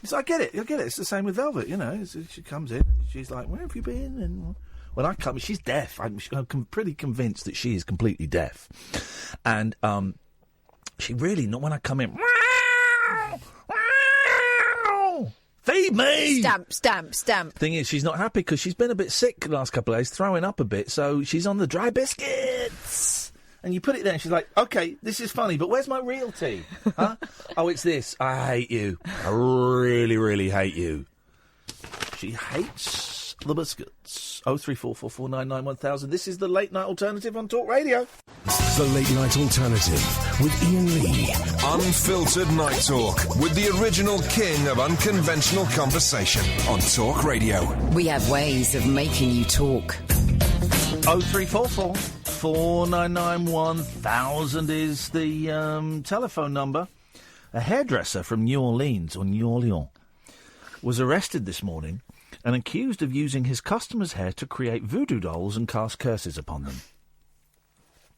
D: So I get it. It's the same with Velvet, you know. She comes in, she's like, where have you been? And when I come, she's deaf. I'm pretty convinced that she is completely deaf. And she really, not when I come in, feed me!
E: Stamp.
D: Thing is, she's not happy because she's been a bit sick the last couple of days, throwing up a bit, so she's on the dry biscuits. And you put it there and she's like, OK, this is funny, but where's my real tea? Huh? Oh, it's this. I hate you. I really, really hate you. She hates the biscuits. 03444991000. This is the Late Night Alternative on Talk Radio.
A: The Late Night Alternative with Iain Lee. Unfiltered Night Talk with the original king of unconventional conversation on Talk Radio.
B: We have ways of making you talk.
D: 03444991000 is the telephone number. A hairdresser from New Orleans, was arrested this morning and accused of using his customers' hair to create voodoo dolls and cast curses upon them.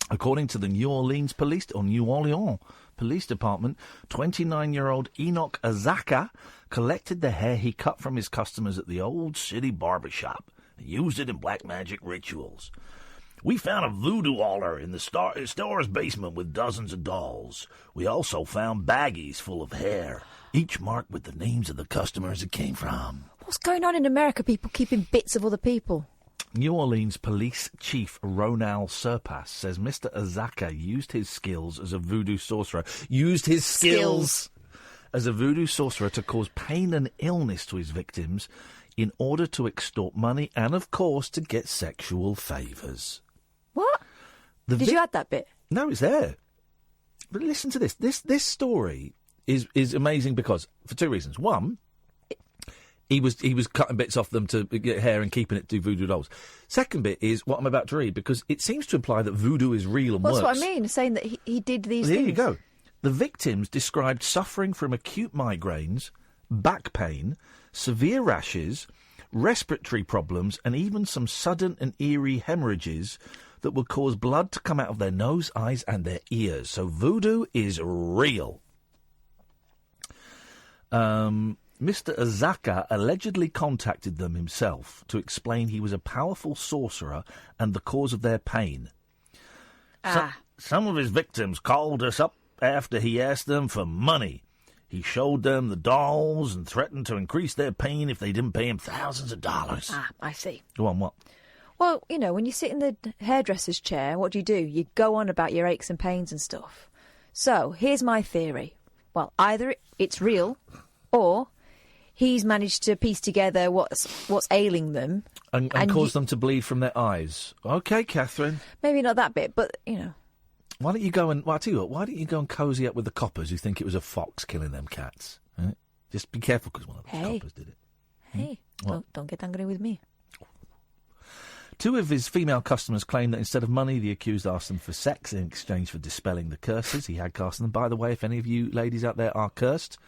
D: According to the New Orleans Police Department, 29-year-old Enoch Azaka collected the hair he cut from his customers at the Old City Barbershop and used it in black magic rituals. We found a voodoo altar in the store's basement with dozens of dolls. We also found baggies full of hair, each marked with the names of the customers it came from.
E: What's going on in America? People keeping bits of other people.
D: New Orleans Police Chief Ronald Surpass says Mr. Azaka used his skills as a voodoo sorcerer. As a voodoo sorcerer to cause pain and illness to his victims in order to extort money and, of course, to get sexual favours.
E: What? Did you add that bit?
D: No, it's there. But listen to this. This story is amazing because, for two reasons. One, he was cutting bits off them to get hair and keeping it to voodoo dolls. Second bit is what I'm about to read, because it seems to imply that voodoo is real and works.
E: That's what I mean, saying that he did these things.
D: Here you go. The victims described suffering from acute migraines, back pain, severe rashes, respiratory problems, and even some sudden and eerie hemorrhages that would cause blood to come out of their nose, eyes, and their ears. So voodoo is real. Mr. Azaka allegedly contacted them himself to explain he was a powerful sorcerer and the cause of their pain. Some of his victims called us up after he asked them for money. He showed them the dolls and threatened to increase their pain if they didn't pay him thousands of dollars.
E: I see.
D: Go on, what?
E: Well, you know, when you sit in the hairdresser's chair, what do? You go on about your aches and pains and stuff. So, here's my theory. well, either it's real, or he's managed to piece together what's ailing them
D: and cause them to bleed from their eyes. Okay, Catherine.
E: Maybe not that bit, but
D: Why don't you go and? Well, I tell you what. Why don't you go and cosy up with the coppers who think it was a fox killing them cats? Right? Just be careful because one of those coppers did it.
E: Hey, don't get angry with me.
D: 2 of his female customers claim that instead of money, the accused asked them for sex in exchange for dispelling the curses he had cast on them. By the way, if any of you ladies out there are cursed,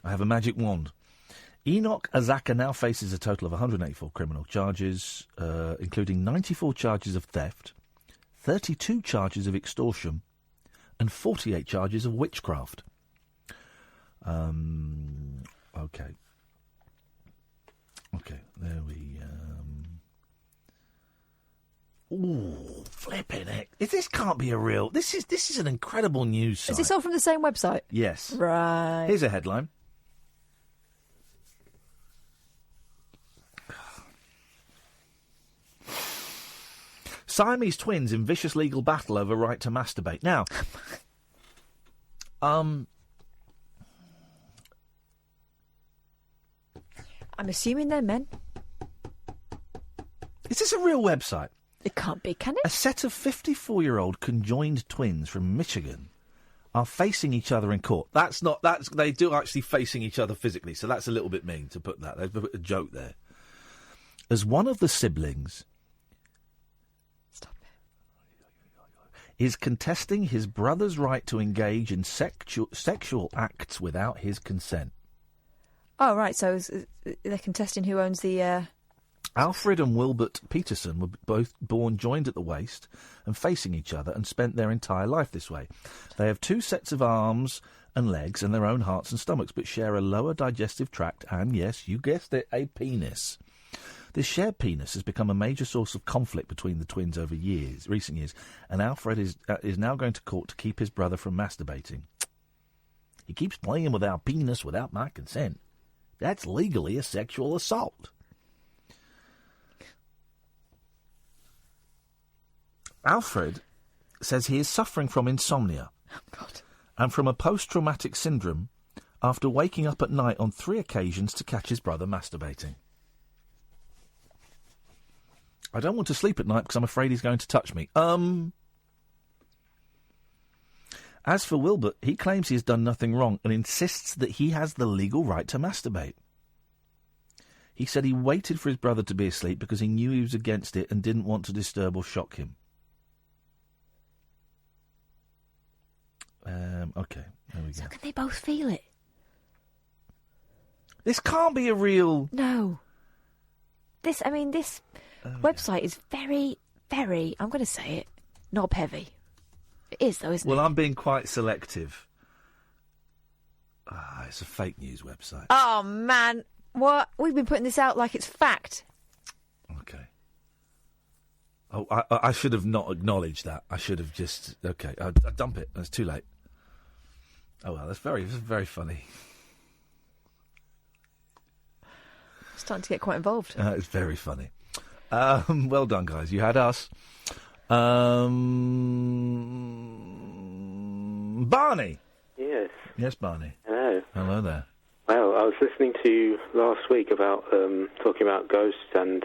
D: I have a magic wand. Enoch Azaka now faces a total of 184 criminal charges, including 94 charges of theft, 32 charges of extortion, and 48 charges of witchcraft. Okay. Okay, there we... Ooh, flipping heck. This can't be a real... This is an incredible news site.
E: Is this all from the same website?
D: Yes.
E: Right.
D: Here's a headline. Siamese twins in vicious legal battle over right to masturbate. Now,
E: I'm assuming they're men.
D: Is this a real website?
E: It can't be, can it?
D: A set of 54-year-old conjoined twins from Michigan are facing each other in court. They do actually facing each other physically, so that's a little bit mean to put that. They've put a joke there. As one of the siblings is contesting his brother's right to engage in sexual acts without his consent.
E: Oh, right, so they're contesting who owns the...
D: Alfred and Wilbert Peterson were both born joined at the waist and facing each other and spent their entire life this way. They have 2 sets of arms and legs and their own hearts and stomachs, but share a lower digestive tract and, yes, you guessed it, a penis. This shared penis has become a major source of conflict between the twins over recent years, and Alfred is now going to court to keep his brother from masturbating. He keeps playing with our penis without my consent. That's legally a sexual assault. Alfred says he is suffering from insomnia and from a post-traumatic syndrome after waking up at night on 3 occasions to catch his brother masturbating. I don't want to sleep at night because I'm afraid he's going to touch me. As for Wilbert, he claims he has done nothing wrong and insists that he has the legal right to masturbate. He said he waited for his brother to be asleep because he knew he was against it and didn't want to disturb or shock him. Okay, there we go.
E: So can they both feel it?
D: This can't be a real...
E: No. This website is very, very, I'm going to say it, knob heavy. It is, though, isn't it?
D: Well, I'm being quite selective. It's a fake news website.
E: Oh, man. What? We've been putting this out like it's fact.
D: Okay. Oh, I should have not acknowledged that. I should have just... Okay, I'll dump it. It's too late. Oh, well, that's very funny.
E: Starting to get quite involved.
D: It's very funny. Well done, guys. You had us. Barney.
Q: Yes.
D: Yes, Barney.
Q: Hello.
D: Hello there.
Q: Well, I was listening to you last week about talking about ghosts and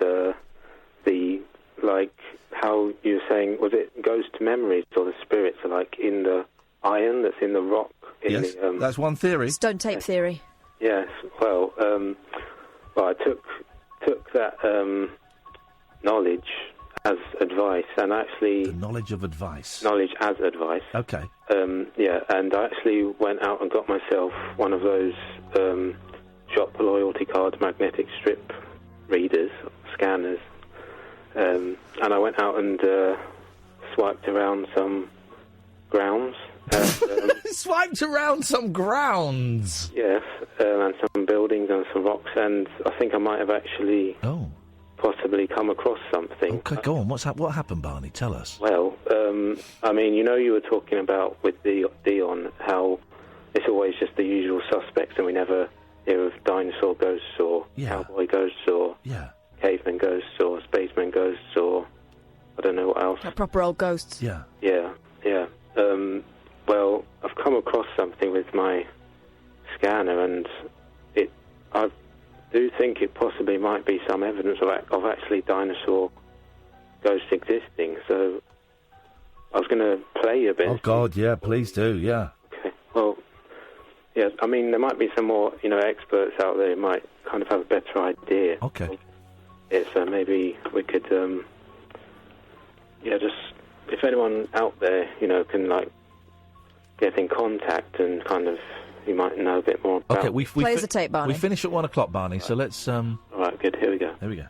Q: how you were saying, was it ghost memories or the spirits are like in the iron that's in the rock?
D: Yes, that's one theory.
E: Stone tape theory.
Q: Yes. Well, I took that knowledge as advice, and actually...
D: The knowledge of advice.
Q: Knowledge as advice.
D: Okay.
Q: Yeah, and I actually went out and got myself one of those shop loyalty card magnetic strip readers, scanners, and I went out and swiped around some grounds.
D: Swiped around some grounds?
Q: Yes, and some buildings and some rocks, and I think I might have actually...
D: Oh.
Q: Possibly come across something.
D: Okay, go on. What happened, Barney? Tell us.
Q: Well, you were talking about with Dion how it's always just the usual suspects, and we never hear of dinosaur ghosts or cowboy ghosts or caveman ghosts or spaceman ghosts or I don't know what else.
E: Proper old ghosts.
Q: Yeah. Well, I've come across something with my scanner, and I do think it possibly might be some evidence of actually dinosaur ghosts existing. So I was going to play a bit.
D: Oh God, yeah, please do, yeah.
Q: Okay. Well, yes. I mean, there might be some more, experts out there who might kind of have a better idea.
D: Okay.
Q: Yeah, so maybe we could, just if anyone out there, can get in contact and kind of, you might know a bit more about.
D: Okay,
E: Play the tape, Barney.
D: We finish at 1 o'clock, Barney. So let's.
Q: All right, good. Here we go.
D: There we go.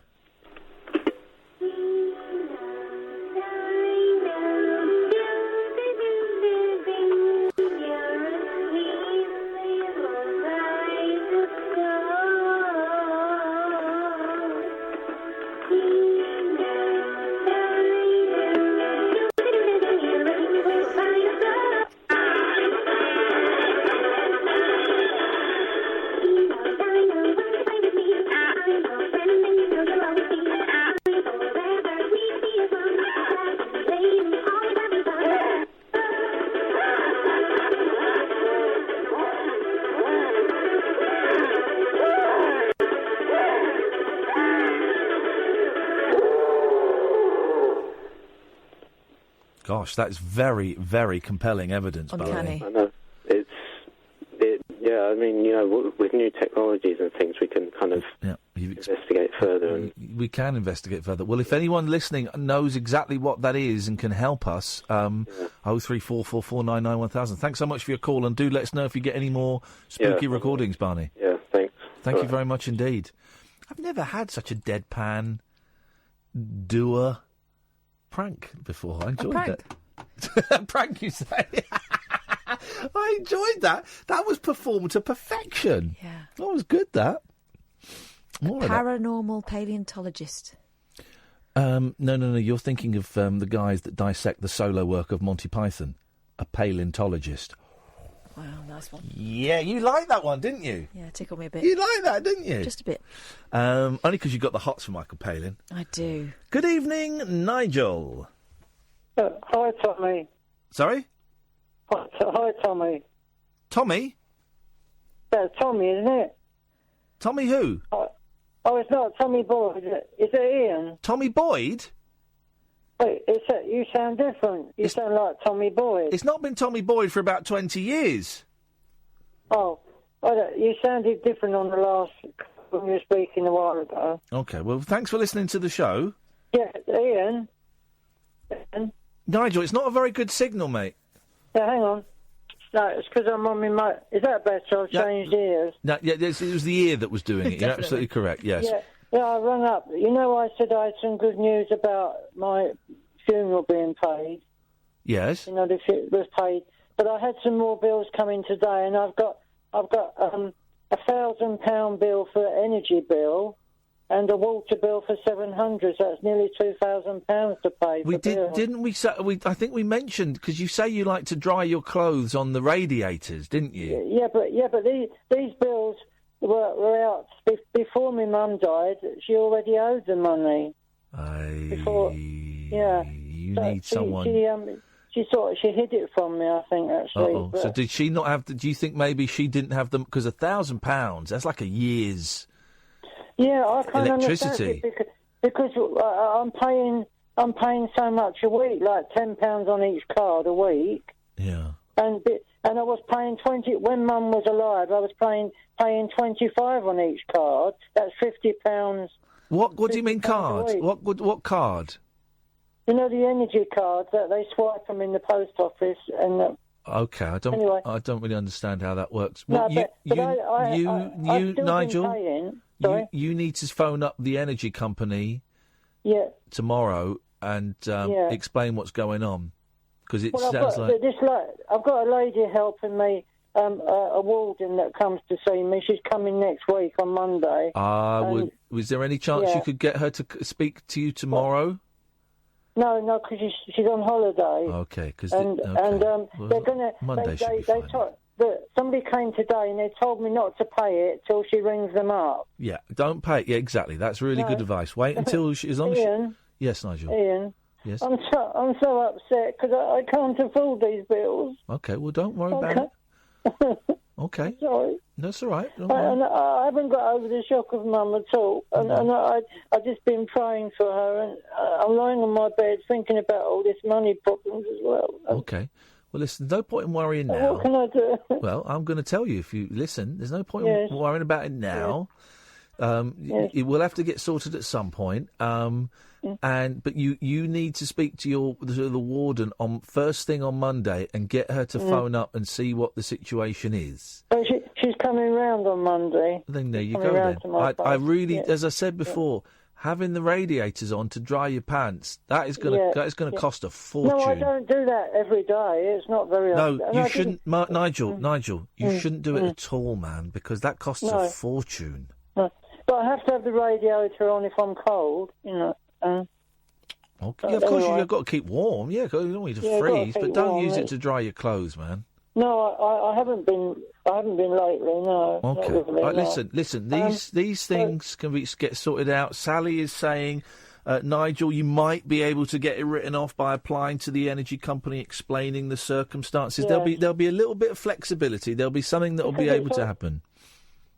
D: Gosh, that's very, very compelling evidence,
E: Uncanny.
Q: I know. I mean, with new technologies and things, we can kind of investigate further. And
D: we can investigate further. Well, if anyone listening knows exactly what that is and can help us, 03444991000. Thanks so much for your call, and do let us know if you get any more spooky recordings, Barney.
Q: Yeah, thanks.
D: Thank you very much indeed. I've never had such a deadpan doer prank before. I enjoyed it. Prank, you say? I enjoyed that. That was performed to perfection.
E: Yeah.
D: That was good, that. More
E: Paranormal paleontologist.
D: No. You're thinking of the guys that dissect the solo work of Monty Python. A paleontologist.
E: Wow, nice one.
D: Yeah, you liked that one, didn't you?
E: Yeah, tickled me a bit.
D: You liked that, didn't you?
E: Just a bit.
D: Only because you got the hots for Michael Palin.
E: I do.
D: Good evening, Nigel.
R: Hi, Tommy.
D: Sorry?
R: Hi, Tommy.
D: Tommy?
R: That's Tommy, isn't it?
D: Tommy who?
R: Oh, it's not Tommy Boyd. Is it Ian?
D: Tommy Boyd?
R: Wait, you sound different. You sound like Tommy Boyd.
D: It's not been Tommy Boyd for about 20 years.
R: Oh, you sounded different on the last when you were speaking a while ago.
D: Okay, well, thanks for listening to the show.
R: Yeah, Ian?
D: Nigel, it's not a very good signal, mate.
R: Yeah, hang on. No, it's because I'm on my mic. Is that better? I've changed ears.
D: No, yeah, it was the ear that was doing it. You're absolutely correct, yes.
R: Yeah, I rang up. I said I had some good news about my funeral being paid.
D: Yes.
R: The funeral was paid. But I had some more bills coming today, and I've got £1,000 bill for energy bill and a water bill for 700. So that's nearly £2,000 to pay.
D: Didn't we? I think we mentioned, because you say you like to dry your clothes on the radiators, didn't you?
R: Yeah, but these bills were out before my mum died. She already owed the money.
D: You need someone.
R: She hid it from me, I think, actually.
D: So did she not have? Do you think maybe she didn't have them? Because £1,000, that's like a year's.
R: Yeah, I can't
D: electricity.
R: understand it because I'm paying so much a week, like £10 on each card a week.
D: Yeah.
R: And I was paying 20 when Mum was alive. I was paying 25 on each card. That's £50.
D: What do you mean card? What card?
R: The energy cards that they swipe them in the post office and.
D: Okay, I don't really understand how that works.
R: No,
D: Nigel, you need to phone up the energy company.
R: Yeah.
D: Tomorrow and explain what's going on, because it sounds
R: I've got a lady helping me, a warden that comes to see me. She's coming next week on Monday.
D: Was there any chance you could get her to speak to you tomorrow?
R: No, because she's on holiday.
D: Okay,
R: they're gonna.
D: Monday should be fine.
R: Somebody came today and they told me not to pay it till she rings them up.
D: Yeah, don't pay it. Yeah, exactly. That's really good advice. Wait until as long as
R: Ian,
D: yes, Nigel.
R: Ian.
D: Yes.
R: I'm so upset because I can't afford these bills.
D: Okay, well, don't worry about it. Okay.
R: Sorry.
D: That's all right.
R: And I haven't got over the shock of Mum at all. And I've just been praying for her, and I'm lying on my bed thinking about all this money problems as well.
D: Okay. Well, listen, no point in worrying now.
R: What can I do?
D: Well, I'm going to tell you, if you listen, there's no point in worrying about it now. It will have to get sorted at some point. But you need to speak to the warden on first thing on Monday and get her to phone up and see what the situation is.
R: Oh, she's coming round on Monday.
D: Then there you go. Then I really, as I said before, having the radiators on to dry your pants, that is going to cost a fortune.
R: No, I don't do that every day. It's not very.
D: No, you shouldn't, Nigel. You shouldn't do it at all, man, because that costs a fortune.
R: No. But I have to have the radiator on if I'm cold, you know.
D: Okay. Yeah, of course you've got to keep warm. Yeah, you don't want you to freeze, but don't use it to dry your clothes, man.
R: No, I haven't been. I haven't been lately. No.
D: Okay.
R: Really,
D: right, listen. These things can get sorted out. Sally is saying, Nigel, you might be able to get it written off by applying to the energy company, explaining the circumstances.
R: Yes.
D: There'll be a little bit of flexibility. There'll be something that will be able to happen.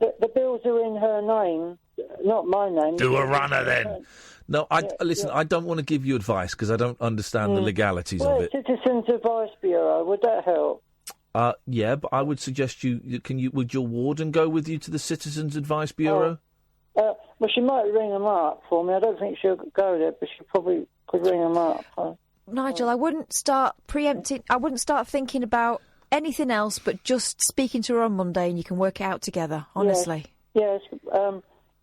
R: The bills are in her name, not my name.
D: Do a runner then. No, listen. I don't want to give you advice because I don't understand the legalities of it.
R: Citizens Advice Bureau, would that help?
D: Yeah, but I would suggest would your warden go with you to the Citizens Advice Bureau?
R: Well, she might ring them up for me. I don't think she'll go there, but she probably could ring them up.
E: Nigel, I wouldn't start preempting. I wouldn't start thinking about anything else, but just speaking to her on Monday, and you can work it out together. Honestly.
R: Yes.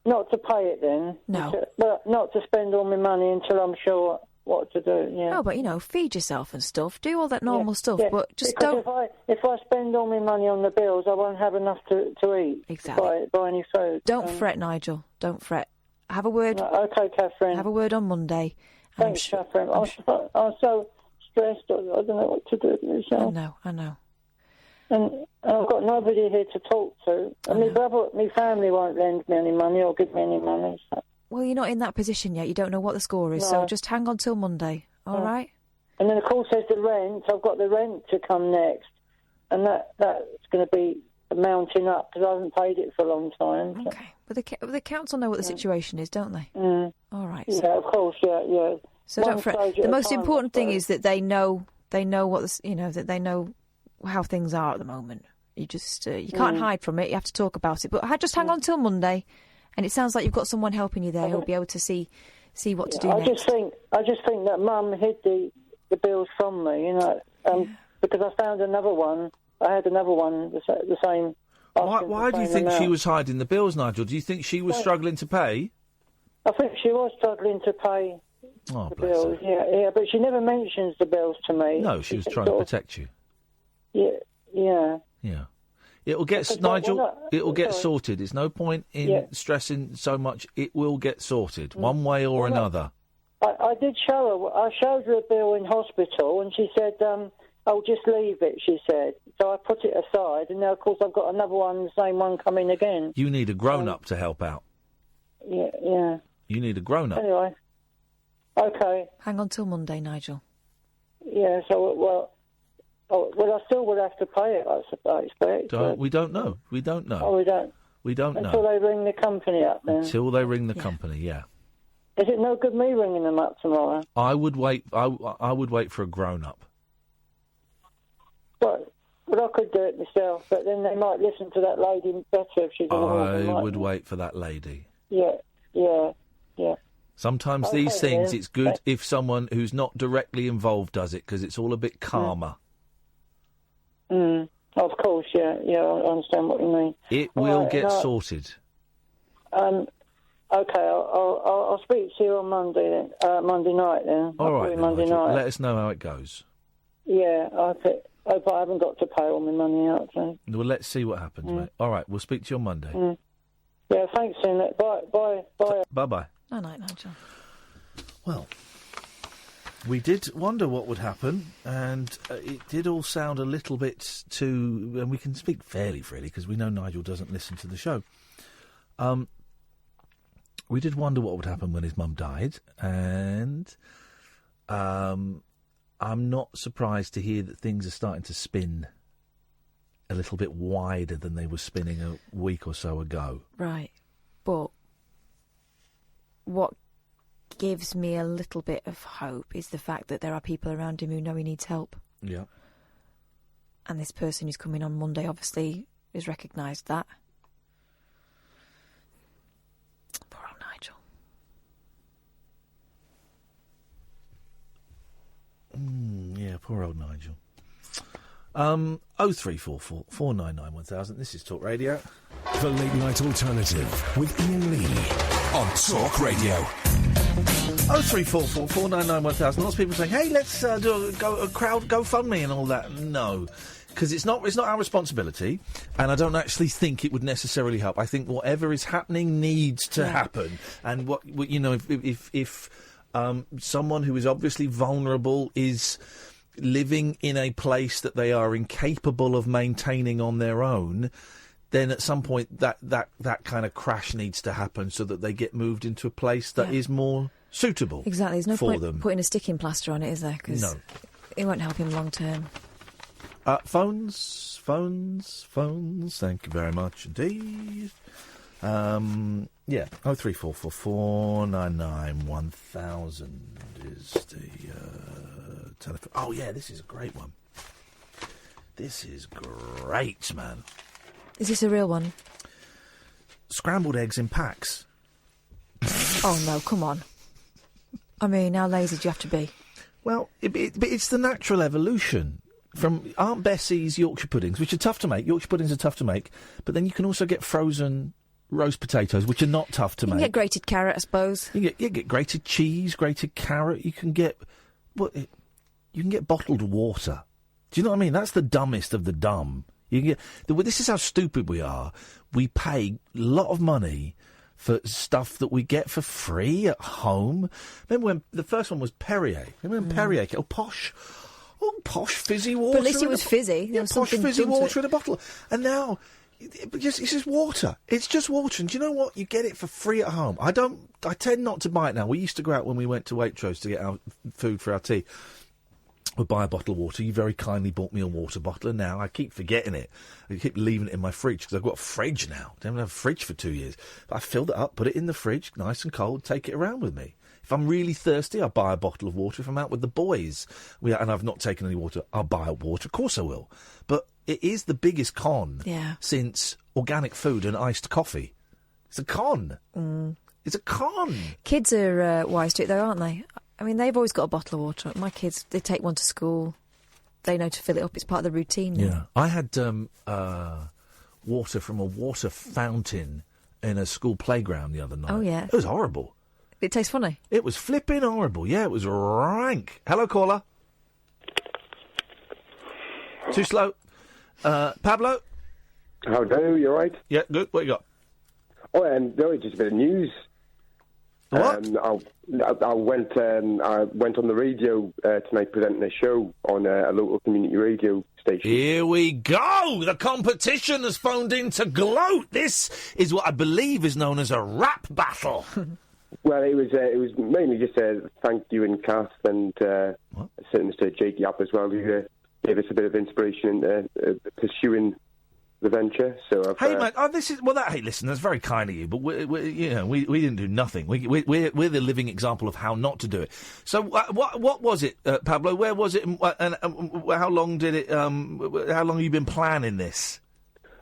R: Not to pay it then.
E: No.
R: But not to spend all my money until I'm sure what to do. Yeah.
E: No, but feed yourself and stuff. Do all that normal stuff, but just
R: because
E: don't.
R: If I spend all my money on the bills, I won't have enough to eat.
E: Exactly.
R: Buy any food.
E: Don't fret, Nigel. Don't fret. Have a word.
R: No, okay, Catherine.
E: Have a word on Monday.
R: Thanks, Catherine. I'm so stressed. I don't know what to do with myself.
E: I know.
R: And I've got nobody here to talk to. And my family won't lend me any money or give me any money. So.
E: Well, you're not in that position yet. You don't know what the score is, so just hang on till Monday, all right?
R: And then, of course, there's the rent. I've got the rent to come next. And that's going to be mounting up because I haven't paid it for a long time.
E: Okay. But the council know what the situation is, don't they?
R: Mm.
E: All right.
R: Yeah, of course, yeah.
E: So don't fret. The most important thing is that they know what that they know how things are at the moment. You just you can't hide from it. You have to talk about it. But just hang on till Monday, and it sounds like you've got someone helping you there who'll be able to see what to do next.
R: I just think that Mum hid the bills from me, because I found another one. I had another one the same.
D: Why do you think she was hiding the bills, Nigel? Do you think she was struggling to pay?
R: I think she was struggling to pay the bills.
D: Her.
R: Yeah, but she never mentions the bills to me.
D: No, she was trying to protect you.
R: Yeah.
D: It'll get Nigel. It'll get sorted. There's no point in stressing so much. It will get sorted one way or another.
R: I did show her. I showed her a bill in hospital, and she said, "Oh, just leave it." She said. So I put it aside, and now, of course, I've got another one, the same one coming again.
D: You need a grown-up to help out.
R: Yeah.
D: You need a grown-up.
R: Anyway. Okay.
E: Hang on till Monday, Nigel.
R: Yeah. So I still would have to pay it, I expect.
D: We don't know. We don't know.
R: Oh, we don't?
D: We don't know.
R: Until they ring the company up, then?
D: Until they ring the company, yeah.
R: Is it no good me ringing them up tomorrow?
D: I would wait. I would wait for a grown-up.
R: Well, I could do it myself, but then they might listen to that lady better if she's a woman.
D: I would wait for that lady.
R: Yeah.
D: Sometimes these things, it's good if someone who's not directly involved does it, because it's all a bit calmer.
R: Of course, yeah, I understand what you mean.
D: It will get sorted.
R: Okay, I'll speak to you on Monday night then.
D: All right,
R: Monday night.
D: Let us know how it goes.
R: Yeah, I hope I haven't got to pay all my money out. So.
D: Well, let's see what happens, mate. All right, we'll speak to you on Monday.
R: Yeah, thanks, Ian. Bye.
D: Bye-bye.
E: Good night, Nigel.
D: Well, we did wonder what would happen, and it did all sound a little bit too... And we can speak fairly freely, because we know Nigel doesn't listen to the show. We did wonder what would happen when his mum died, and I'm not surprised to hear that things are starting to spin a little bit wider than they were spinning a week or so ago.
E: Right. But what gives me a little bit of hope is the fact that there are people around him who know he needs help.
D: Yeah.
E: And this person who's coming on Monday obviously has recognised that. Poor old Nigel.
D: Yeah, poor old Nigel. 0344 499 1000. This is Talk Radio.
A: The Late Night Alternative with Iain Lee on Talk Radio.
D: 0344 499 1000. Lots of people saying, hey, let's do a crowd GoFundMe and all that. No, because it's not our responsibility, and I don't actually think it would necessarily help. I think whatever is happening needs to happen. And what you know, if someone who is obviously vulnerable is living in a place that they are incapable of maintaining on their own, then at some point that kind of crash needs to happen so that they get moved into a place that is more suitable.
E: Exactly. There's no
D: for
E: point
D: them.
E: putting a sticking plaster on it, is there? Because it won't help him long term.
D: Phones. Thank you very much indeed. 0344 499 1000 is the telephone. Oh yeah, this is a great one. This is great, man.
E: Is this a real one?
D: Scrambled eggs in packs.
E: Oh no, come on. I mean, how lazy do you have to be?
D: Well, but it's the natural evolution from Aunt Bessie's Yorkshire puddings, which are tough to make. Yorkshire puddings are tough to make, but then you can also get frozen roast potatoes, which are not tough to make.
E: You can get grated carrot, I suppose.
D: You get grated cheese, grated carrot. You can get bottled water. Do you know what I mean? That's the dumbest of the dumb. You can get. This is how stupid we are. We pay a lot of money for stuff that we get for free at home. Remember when the first one was Perrier? Remember when Perrier? posh fizzy water.
E: But at least it was fizzy.
D: Yeah, posh fizzy water in a bottle. And now it's just water. It's just water. And do you know what? You get it for free at home. I tend not to buy it now. We used to go out when we went to Waitrose to get our food for our tea. We'd buy a bottle of water. You very kindly bought me a water bottle, and now I keep forgetting it. I keep leaving it in my fridge because I've got a fridge now. I haven't had a fridge for 2 years. But I filled it up, put it in the fridge, nice and cold, take it around with me. If I'm really thirsty, I'll buy a bottle of water. If I'm out with the boys and I've not taken any water, I'll buy water. Of course I will. But it is the biggest con since organic food and iced coffee. It's a con. It's a con.
E: Kids are wise to it, though, aren't they? I mean, they've always got a bottle of water. My kids, they take one to school. They know to fill it up. It's part of the routine now.
D: Yeah. I had water from a water fountain in a school playground the other night.
E: Oh, yeah.
D: It was horrible.
E: It tastes funny.
D: It was flipping horrible. Yeah, it was rank. Hello, caller. Too slow. Pablo?
S: How do you? Right?
D: Yeah, good. What you got?
S: Oh, no, just a bit of news.
D: What?
S: I went on the radio tonight presenting a show on a local community radio station.
D: Here we go! The competition has phoned in to gloat. This is what I believe is known as a rap battle.
S: Well, it was mainly just a thank you and Kath and Mr. Jake Yap as well, who gave us a bit of inspiration in pursuing the venture. So
D: hey, mate, hey, listen, that's very kind of you, but we didn't do nothing. We're the living example of how not to do it. So what was it, Pablo? Where was it, and how long did it? How long have you been planning this?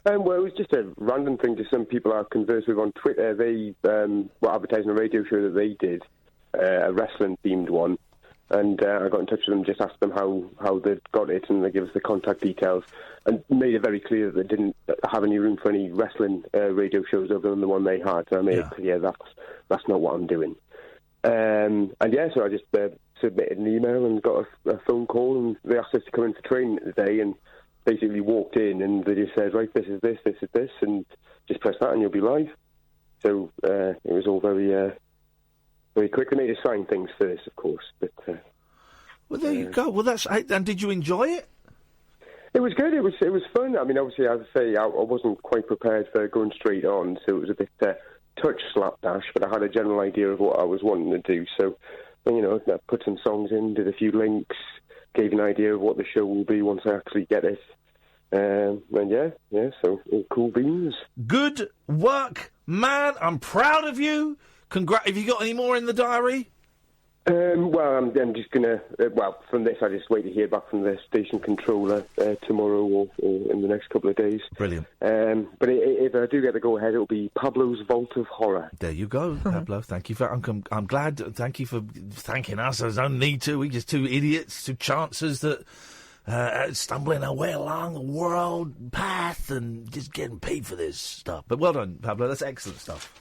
S: Well, it was just a random thing. Just some people I conversed with on Twitter. They were advertising a radio show that they did, a wrestling themed one. And I got in touch with them, just asked them how they'd got it, and they gave us the contact details, and made it very clear that they didn't have any room for any wrestling radio shows other than the one they had. So I made it clear that's not what I'm doing. So I just submitted an email and got a phone call, and they asked us to come in for training today, and basically walked in, and they just said, right, this is this, and just press that and you'll be live. So it was all very quick. They made us sign things first, of course. But
D: well, there you go. Well, and did you enjoy it?
S: It was good. It was fun. I mean, obviously, as I say, I wasn't quite prepared for going straight on, so it was a bit touch slapdash. But I had a general idea of what I was wanting to do. So, I put some songs in, did a few links, gave an idea of what the show will be once I actually get it. And so cool beans.
D: Good work, man. I'm proud of you. Have you got any more in the diary?
S: Well, I'm just going to... from this, I just wait to hear back from the station controller tomorrow or in the next couple of days.
D: Brilliant.
S: But if I do get the go-ahead, it'll be Pablo's Vault of Horror.
D: There you go, Pablo. Thank you for... I'm glad. Thank you for thanking us. There's no need to. We're just two idiots, two chances that... stumbling our way along the world path and just getting paid for this stuff. But well done, Pablo. That's excellent stuff.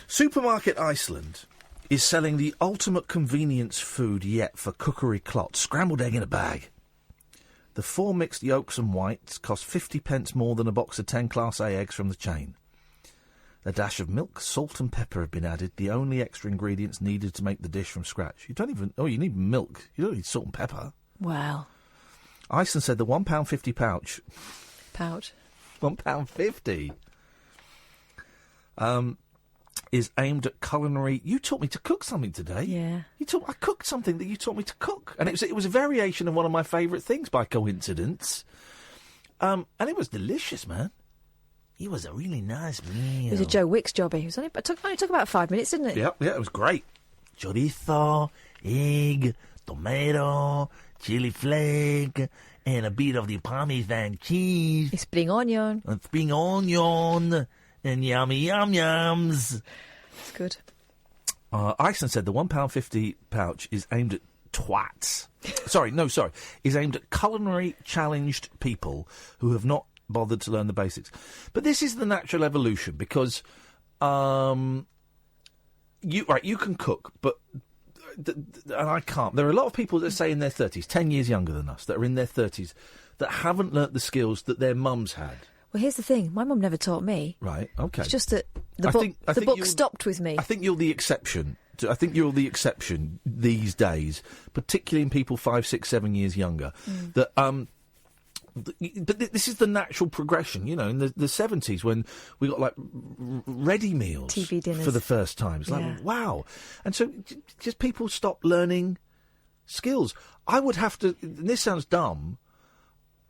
D: Supermarket Iceland is selling the ultimate convenience food yet for cookery clot, scrambled egg in a bag. The 4 mixed yolks and whites cost 50p more than a box of 10 Class A eggs from the chain. A dash of milk, salt and pepper have been added, the only extra ingredients needed to make the dish from scratch. You don't even... Oh, you need milk. You don't need salt and pepper.
E: Wow.
D: Iceland said the £1.50 pouch...
E: Pouch?
D: £1.50 is aimed at culinary... You taught me to cook something today.
E: Yeah.
D: I cooked something that you taught me to cook. And it was a variation of one of my favourite things by coincidence. And it was delicious, man. It was a really nice meal.
E: It was a Joe Wicks jobby. It took about 5 minutes, didn't it?
D: Yeah, it was great. Chorizo, egg, tomato, chili flake, and a bit of the Parmesan cheese.
E: A spring onion.
D: And spring onion. And yummy yum-yums.
E: It's good.
D: Iceland said the £1.50 pouch is aimed at twats. sorry. Is aimed at culinary challenged people who have not bothered to learn the basics. But this is the natural evolution because you can cook, but... and I can't. There are a lot of people that say in their 30s, 10 years younger than us, that are in their 30s, that haven't learnt the skills that their mums had.
E: Well, here's the thing. My mum never taught me.
D: Right, OK.
E: It's just that the book stopped with me.
D: I think you're the exception. I think you're the exception these days, particularly in people 5, 6, 7 years younger. That but this is the natural progression, you know. In the 70s, when we got like ready meals,
E: TV dinners
D: for the first time, it's like wow. And so just people stop learning skills. I would have to. And this sounds dumb.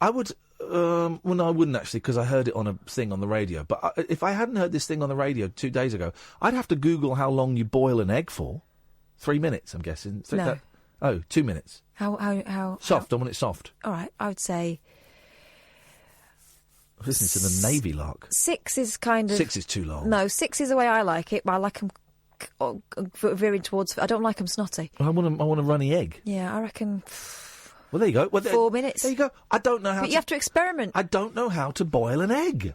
D: I would. Well, no, I wouldn't actually, because I heard it on a thing on the radio. But if I hadn't heard this thing on the radio 2 days ago, I'd have to Google how long you boil an egg for. 3 minutes, I'm guessing. 2 minutes.
E: How
D: soft? I want it soft.
E: All right, I would say.
D: Listen to the Navy lark.
E: 6 is kind of...
D: 6 is too long.
E: No, 6 is the way I like it, but I like them veering towards... I don't like them snotty.
D: Well, I want a runny egg.
E: Yeah, I reckon...
D: Well, there you go. Well,
E: 4 minutes.
D: There you go. I don't know how
E: But you have to experiment.
D: I don't know how to boil an egg.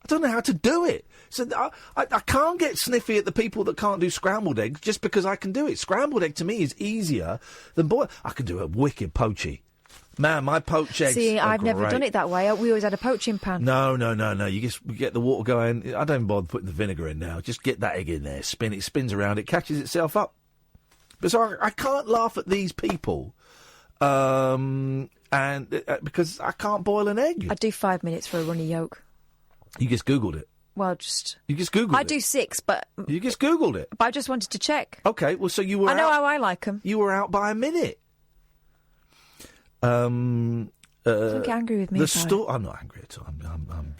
D: I don't know how to do it. So I can't get sniffy at the people that can't do scrambled eggs just because I can do it. Scrambled egg, to me, is easier than boil. I can do a wicked poachy. Man, my poached eggs.
E: See, I've never
D: great.
E: done it that way. We always had a poaching pan.
D: No. You get the water going. I don't bother putting the vinegar in now. Just get that egg in there. Spin it. Spins around. It catches itself up. But so I can't laugh at these people, and because I can't boil an egg.
E: I'd do 5 minutes for a runny yolk.
D: You just Googled it.
E: Well,
D: You just Googled it.
E: I do 6, but...
D: You just Googled it.
E: But I just wanted to check.
D: Okay, well, so you were
E: I know how I like them.
D: You were out by a minute.
E: Don't get angry with me.
D: I'm not angry at all.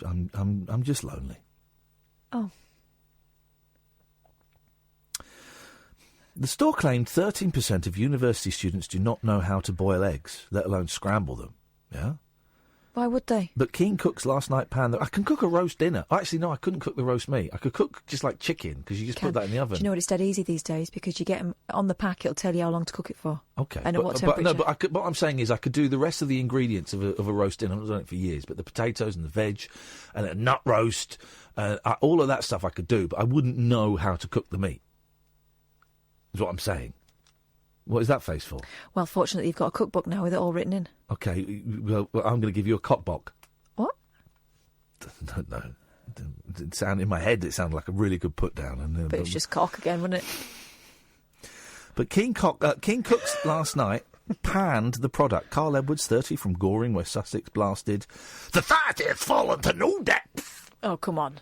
D: I'm just lonely.
E: Oh.
D: The store claimed 13% of university students do not know how to boil eggs, let alone scramble them. Yeah?
E: Why would they?
D: But keen cooks last night panned I can cook a roast dinner. Actually, no, I couldn't cook the roast meat. I could cook just like chicken, because you just put that in the oven.
E: Do you know what? It's dead easy these days, because you get them on the pack, it'll tell you how long to cook it for.
D: Okay.
E: And at what temperature.
D: But what I'm saying is I could do the rest of the ingredients of a roast dinner. I've not done it for years, but the potatoes and the veg and a nut roast, all of that stuff I could do, but I wouldn't know how to cook the meat, is what I'm saying. What is that face for?
E: Well, fortunately, you've got a cookbook now with it all written in.
D: Okay, well I'm going to give you a cockbock.
E: What?
D: No. It sounded in my head. It sounded like a really good put down.
E: But it's just cock again, wasn't it?
D: But King Cooks last night panned the product. Carl Edwards, 30, from Goring, West Sussex, blasted. Society has fallen to no depth.
E: Oh, come on.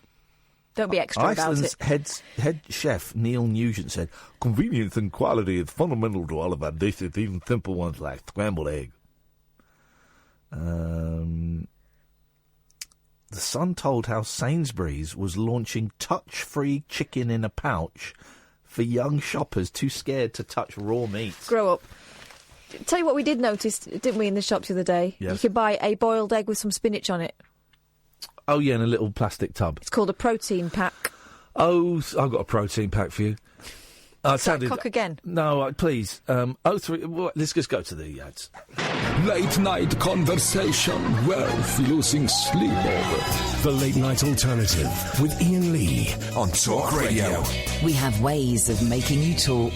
E: Don't be extra about it.
D: Iceland's head chef, Neil Nugent, said, convenience and quality is fundamental to all of our dishes, even simple ones like scrambled egg. The Sun told how Sainsbury's was launching touch-free chicken in a pouch for young shoppers too scared to touch raw meat.
E: Grow up. Tell you what we did notice, didn't we, in the shops the other day?
D: Yes.
E: You could buy a boiled egg with some spinach on it.
D: Oh, yeah, in a little plastic tub.
E: It's called a protein pack.
D: Oh, I've got a protein pack for you.
E: Cock again?
D: No, please. 03... Well, let's just go to the ads.
A: Late night conversation worth losing sleep over. The Late Night Alternative with Iain Lee on Talk Radio.
B: We have ways of making you talk.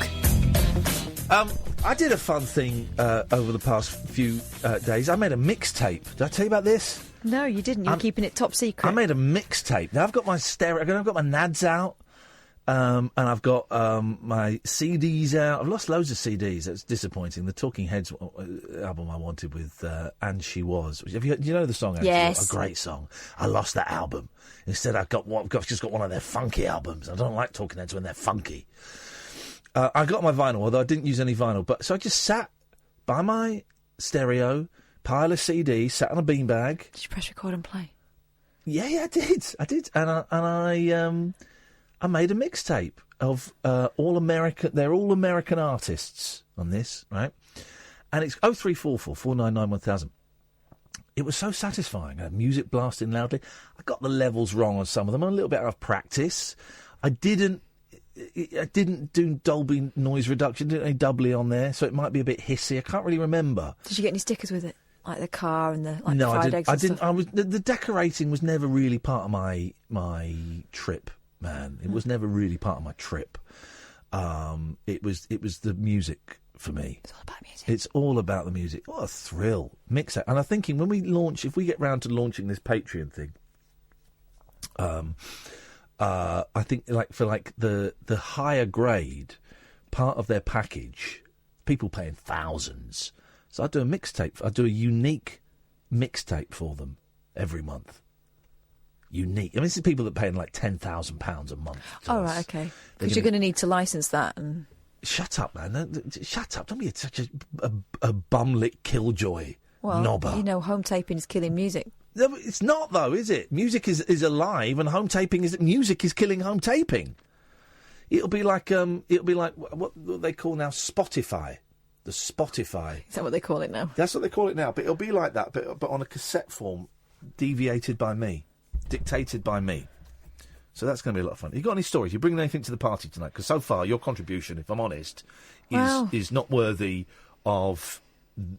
D: I did a fun thing over the past few days. I made a mixtape. Did I tell you about this?
E: No, you didn't. You were keeping it top secret.
D: I made a mixtape. Now, I've got my stereo... I've got my nads out. And I've got my CDs out. I've lost loads of CDs. That's disappointing. The Talking Heads album I wanted with And She Was. Do you know the song? And
E: yes.
D: A great song. I lost that album. Instead, I've just got one of their funky albums. I don't like Talking Heads when they're funky. I got my vinyl, although I didn't use any vinyl. So I just sat by my stereo, pile of CDs, sat on a beanbag.
E: Did you press record and play?
D: Yeah, I did. And I made a mixtape of all American. They're all American artists on this, right? And it's 0344 499 1000. It was so satisfying. I had music blasting loudly. I got the levels wrong on some of them. I'm a little bit out of practice. I didn't do Dolby noise reduction. Didn't any doubly on there, so it might be a bit hissy. I can't really remember.
E: Did you get any stickers with it, like the car and the
D: no,
E: fried eggs? I didn't.
D: Stuff? The decorating was never really part of my trip. Man, it was never really part of my trip. It was the music for me.
E: It's all about music.
D: It's all about the music. What a thrill. Mix it. And I'm thinking when we launch, if we get round to launching this Patreon thing, I think for the higher grade part of their package, people paying thousands. So I do a mixtape. I do a unique mixtape for them every month. Unique. I mean, this is people that are paying like £10,000 a month.
E: Oh, right, okay. Because you're going to need to license that. And
D: shut up, man. Shut up. Don't be such a bum-lick killjoy knobber.
E: You know, home taping is killing music.
D: No, it's not, though, is it? Music is alive, and home taping music is killing home taping. It'll be like what they call now Spotify. The Spotify.
E: Is that what they call it now?
D: That's what they call it now. But it'll be like that, but on a cassette form, deviated by me. Dictated by me. So that's going to be a lot of fun. You got any stories? You bringing anything to the party tonight? Because so far, your contribution, if I'm honest, is not worthy of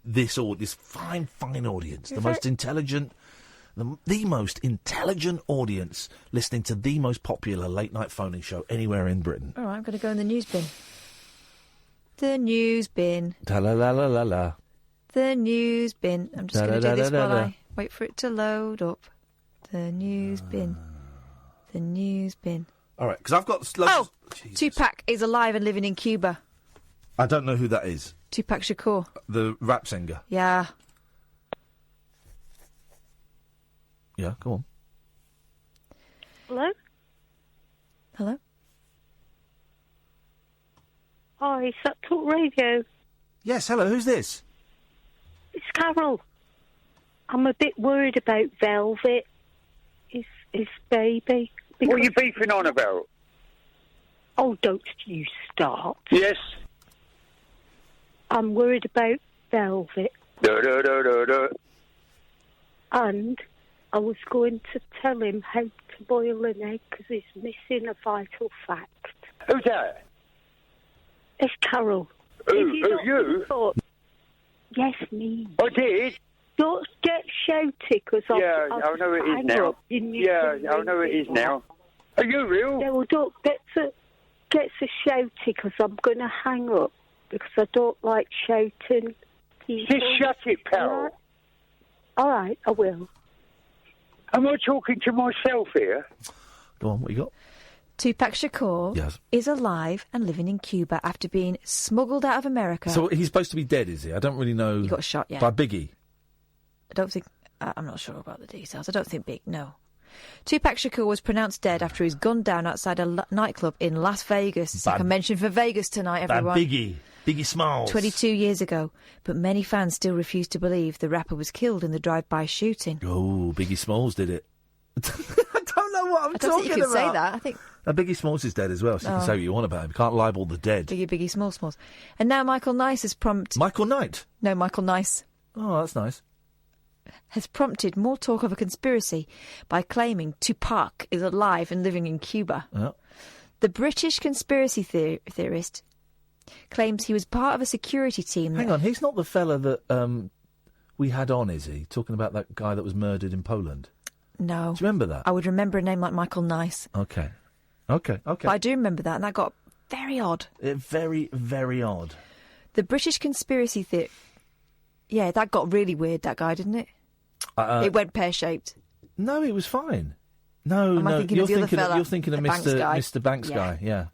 D: this fine audience. The most intelligent audience listening to the most popular late-night phoning show anywhere in Britain.
E: All right, I'm going to go in the news bin. The news bin.
D: Ta-la-la-la-la-la.
E: The news bin. I'm just going to do this while I wait for it to load up. The news bin. The news bin.
D: All right, because I've got... loads
E: Tupac is alive and living in Cuba.
D: I don't know who that is.
E: Tupac Shakur.
D: The rap singer.
E: Yeah.
D: Yeah, go on.
K: Hello?
E: Hello?
K: Hi, is that Talk Radio?
D: Yes, hello, who's this?
K: It's Carol. I'm a bit worried about Velvet. His baby.
N: What are you beefing on about?
K: Oh, don't you start.
N: Yes.
K: I'm worried about Velvet. And I was going to tell him how to boil an egg because he's missing a vital fact.
N: Who's that?
K: It's Carol.
N: Who, you?
K: Yes, me.
N: I did.
K: Don't get shouty because
N: I know it is now. I know it is now. Are you real?
K: Yeah, well, don't get so shouty because I'm going to hang up because I don't like shouting.
N: Just shut it, pal.
K: All right, I will.
N: Am I talking to myself here?
D: Go on, what you got?
E: Tupac Shakur is alive and living in Cuba after being smuggled out of America.
D: So he's supposed to be dead, is he? I don't really know.
E: He got shot, yeah.
D: By Biggie?
E: I don't think... I'm not sure about the details. I don't think no. Tupac Shakur was pronounced dead after he was gunned down outside a nightclub in Las Vegas. It's like a mention for Vegas tonight, everyone.
D: Biggie Smalls.
E: 22 years ago. But many fans still refuse to believe the rapper was killed in the drive-by shooting.
D: Oh, Biggie Smalls did it. I don't know what I'm talking about.
E: I don't think you could say that. I think
D: Biggie Smalls is dead as well, so you can say what you want about him. You can't libel the dead.
E: Biggie Smalls. And now Michael Nice has prompted...
D: Michael Knight?
E: No, Michael Nice.
D: Oh, that's nice.
E: Has prompted more talk of a conspiracy by claiming Tupac is alive and living in Cuba.
D: Oh.
E: The British conspiracy theorist claims he was part of a security team...
D: Hang on, he's not the fella that we had on, is he? Talking about that guy that was murdered in Poland?
E: No.
D: Do you remember that?
E: I would remember a name like Michael Nice.
D: Okay.
E: But I do remember that, and that got very odd.
D: Very, very odd.
E: The British conspiracy theory... Yeah, that got really weird, that guy, didn't it? It went pear-shaped.
D: No, it was fine. No, you're thinking of Mr. Banks guy, yeah.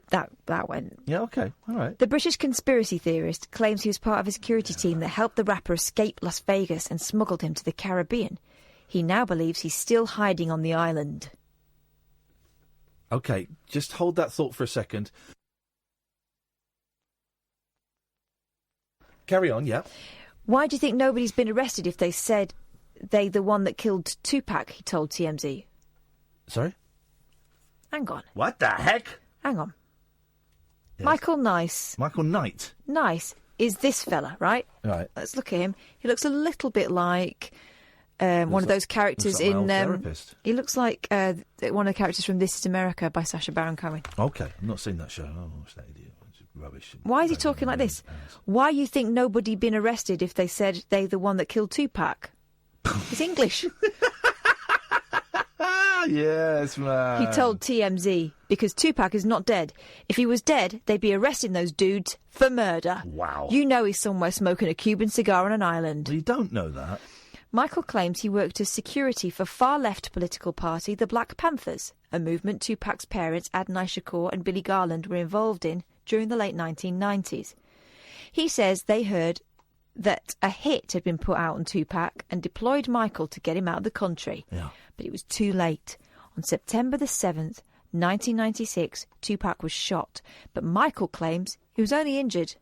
E: That went...
D: Yeah, okay, all right.
E: The British conspiracy theorist claims he was part of a security team that helped the rapper escape Las Vegas and smuggled him to the Caribbean. He now believes he's still hiding on the island.
D: OK, just hold that thought for a second. Carry on, yeah.
E: Why do you think nobody's been arrested if they said they the one that killed Tupac, he told TMZ?
D: Sorry?
E: Hang on.
D: What the heck?
E: Hang on.
D: Yes.
E: Michael Nice.
D: Michael Knight.
E: Nice is this fella, right?
D: Right.
E: Let's look at him. He looks a little bit like... one of those characters
D: looks like
E: in...
D: my old therapist.
E: He looks like one of the characters from This Is America by Sacha Baron Cohen.
D: OK, I've not seen that show. Oh, what's that idiot? It's rubbish.
E: Why is he talking like this? Why you think nobody been arrested if they said they the one that killed Tupac? It's English.
D: Yes, man.
E: He told TMZ, because Tupac is not dead. If he was dead, they'd be arresting those dudes for murder.
D: Wow.
E: You know he's somewhere smoking a Cuban cigar on an island.
D: You don't know that.
E: Michael claims he worked as security for far-left political party the Black Panthers, a movement Tupac's parents Adonai Shakur and Billy Garland were involved in during the late 1990s. He says they heard that a hit had been put out on Tupac and deployed Michael to get him out of the country.
D: Yeah.
E: But it was too late. On September the 7th, 1996, Tupac was shot, but Michael claims he was only injured.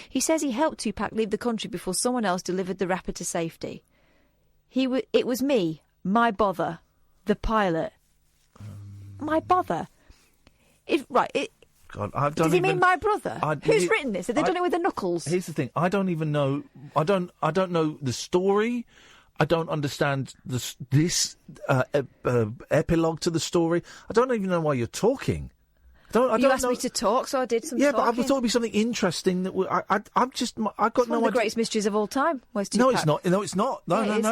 E: He says he helped Tupac leave the country before someone else delivered the rapper to safety. It was me, my bother, the pilot. My bother.
D: God,
E: does he mean my brother? Who's written this? Have they done it with the knuckles?
D: Here's the thing. I don't even know. I don't know the story. I don't understand this epilogue to the story. I don't even know why you're talking.
E: You asked me to talk, so I did some talking.
D: Yeah, but I thought it'd be something interesting that I got
E: it's
D: no
E: one of the
D: idea.
E: greatest mysteries of all time. Where's Tupac?
D: No, it's not. No, it's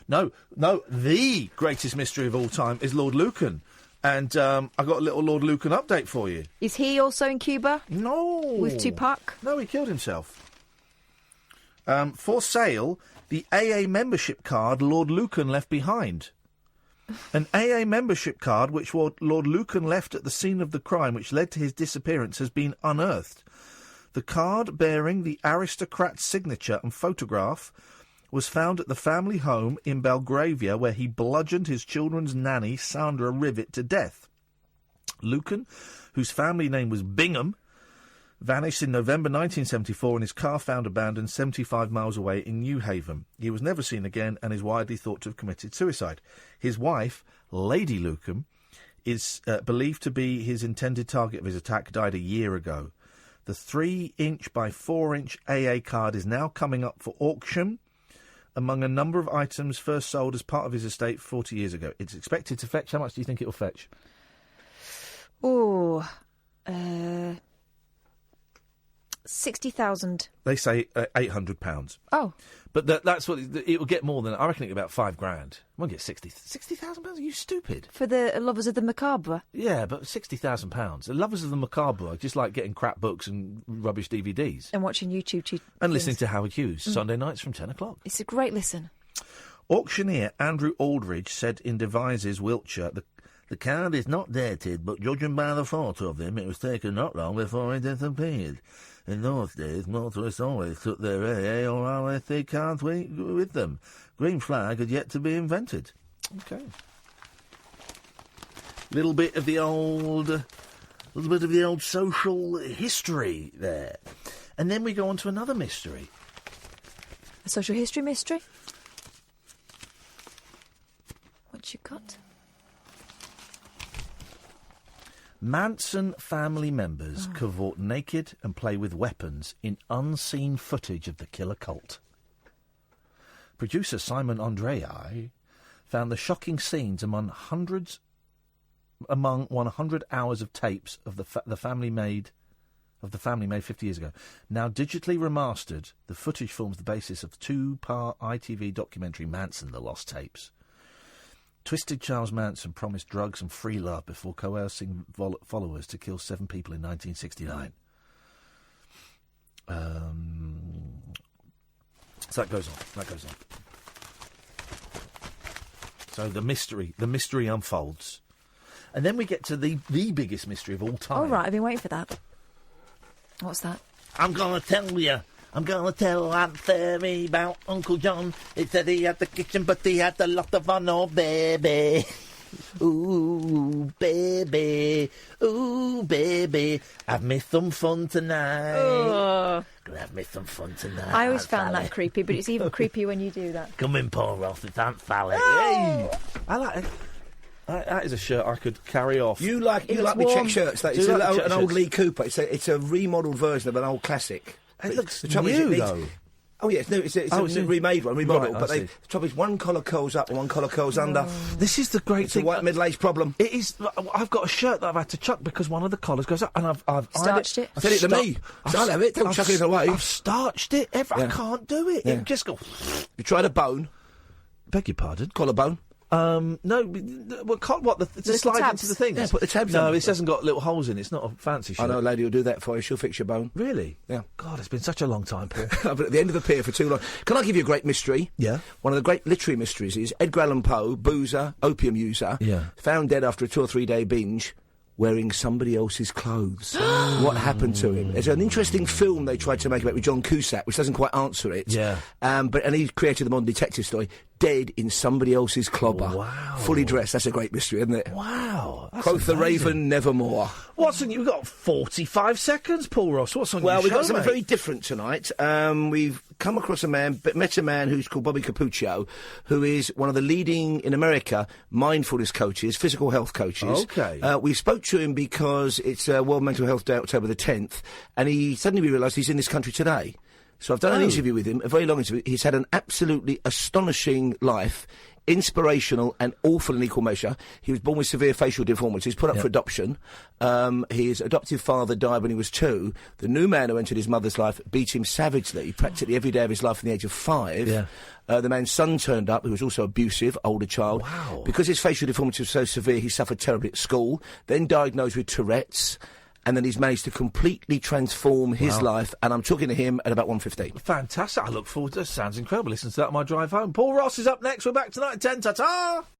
D: not. No. The greatest mystery of all time is Lord Lucan. And I've got a little Lord Lucan update for you.
E: Is he also in Cuba?
D: No.
E: With Tupac?
D: No, he killed himself. For sale, the AA membership card Lord Lucan left behind. An AA membership card which Lord Lucan left at the scene of the crime which led to his disappearance has been unearthed. The card bearing the aristocrat's signature and photograph was found at the family home in Belgravia where he bludgeoned his children's nanny, Sandra Rivet, to death. Lucan, whose family name was Bingham, vanished in November 1974 and his car found abandoned 75 miles away in New Haven. He was never seen again and is widely thought to have committed suicide. His wife, Lady Lucan, is believed to be his intended target of his attack, died a year ago. The 3-inch by 4-inch AA card is now coming up for auction among a number of items first sold as part of his estate 40 years ago. It's expected to fetch... How much do you think it will fetch?
E: Oh, 60,000.
D: They say £800.
E: Oh.
D: But that's what... It will get more than... I reckon it'll get about £5,000. It won't get £60,000? Are you stupid?
E: For the lovers of the macabre?
D: Yeah, but £60,000. The lovers of the macabre are just like getting crap books and rubbish DVDs.
E: And watching YouTube
D: and listening to Howard Hughes, Sunday nights from 10 o'clock.
E: It's a great listen.
D: Auctioneer Andrew Aldridge said in Devizes, Wiltshire, the card is not dated, but judging by the photo of him, it was taken not long before he disappeared. In those days, motorists always took their AA or RSA cards with them. Green flag had yet to be invented. Okay. Little bit of the old social history there. And then we go on to another mystery.
E: A social history mystery? What you Cut.
D: Manson family members cavort naked and play with weapons in unseen footage of the killer cult. Producer Simon Andrei found the shocking scenes among 100 hours of tapes of the family made 50 years ago. Now digitally remastered, the footage forms the basis of the two-part ITV documentary Manson: The Lost Tapes. Twisted Charles Manson promised drugs and free love before coercing followers to kill 7 people in 1969. So that goes on. So the mystery unfolds. And then we get to the biggest mystery of all time.
E: All right, I've been waiting for that. What's that?
D: I'm going to tell you. I'm going to tell Aunt Fairy about Uncle John. It said he had the kitchen, but he had a lot of fun, oh, baby. Ooh, baby. Ooh, baby. Have me some fun tonight.
E: Oh.
D: Gonna have me some fun tonight.
E: I always found that creepy, but it's even creepy when you do that.
D: Come in, Paul Ross. It's Aunt Sally.
E: Oh.
D: Hey. I like it. That is a shirt I could carry off.
T: You like me check shirts. It's an old Lee Cooper. It's a remodelled version of an old classic.
D: It looks new, though.
T: Oh, yeah, it's a remade one, remodeled. Right, but the trouble is, one collar curls up and one collar curls under.
D: This is the great thing.
T: It's a white middle-aged problem.
D: It is. I've got a shirt that I've had to chuck because one of the collars goes up, and I've
E: starched it.
T: Said it to me. I'll have it. Don't chuck it away.
D: I've starched it. I can't do it. It just go.
T: You tried a bone?
D: Beg your pardon?
T: Collarbone?
D: No. The slide
E: tabs.
D: into the thing.
T: Yeah, put the tabs
D: No,
T: on.
D: this hasn't got little holes in it. It's not a fancy shirt.
T: I know a lady who'll do that for you. She'll fix your bone.
D: Really?
T: Yeah.
D: God, it's been such a long time, Paul.
T: I've been at the end of the pier for too long. Can I give you a great mystery?
D: Yeah.
T: One of the great literary mysteries is Edgar Allan Poe, boozer, opium user, found dead after a 2 or 3 day binge, wearing somebody else's clothes. What happened to him? There's an interesting film they tried to make about it with John Cusack, which doesn't quite answer it.
D: Yeah.
T: And he created the modern detective story, dead in somebody else's clobber.
D: Wow.
T: Fully dressed. That's a great mystery, isn't it?
D: Wow.
T: Quoth the raven, nevermore.
D: What's on you? We've got 45 seconds, Paul Ross. What's on your show,
T: Well, we've got something
D: mate?
T: very different tonight. We've come across met a man who's called Bobby Capuccio, who is one of the leading, in America, mindfulness coaches, physical health coaches.
D: Okay.
T: We spoke to him because it's World Mental Health Day, October the 10th, and we realised he's in this country today. So I've done an interview with him, a very long interview. He's had an absolutely astonishing life, inspirational and awful in equal measure. He was born with severe facial deformities, put up for adoption. His adoptive father died when he was 2. The new man who entered his mother's life beat him savagely, practically every day of his life from the age of 5.
D: Yeah.
T: The man's son turned up, who was also abusive, older child.
D: Wow.
T: Because his facial deformity was so severe, he suffered terribly at school, then diagnosed with Tourette's, and then he's managed to completely transform his life, and I'm talking to him at about 1:15.
D: Fantastic. I look forward to it. Sounds incredible. Listen to that on my drive home. Paul Ross is up next. We're back tonight at 10. Ta-ta!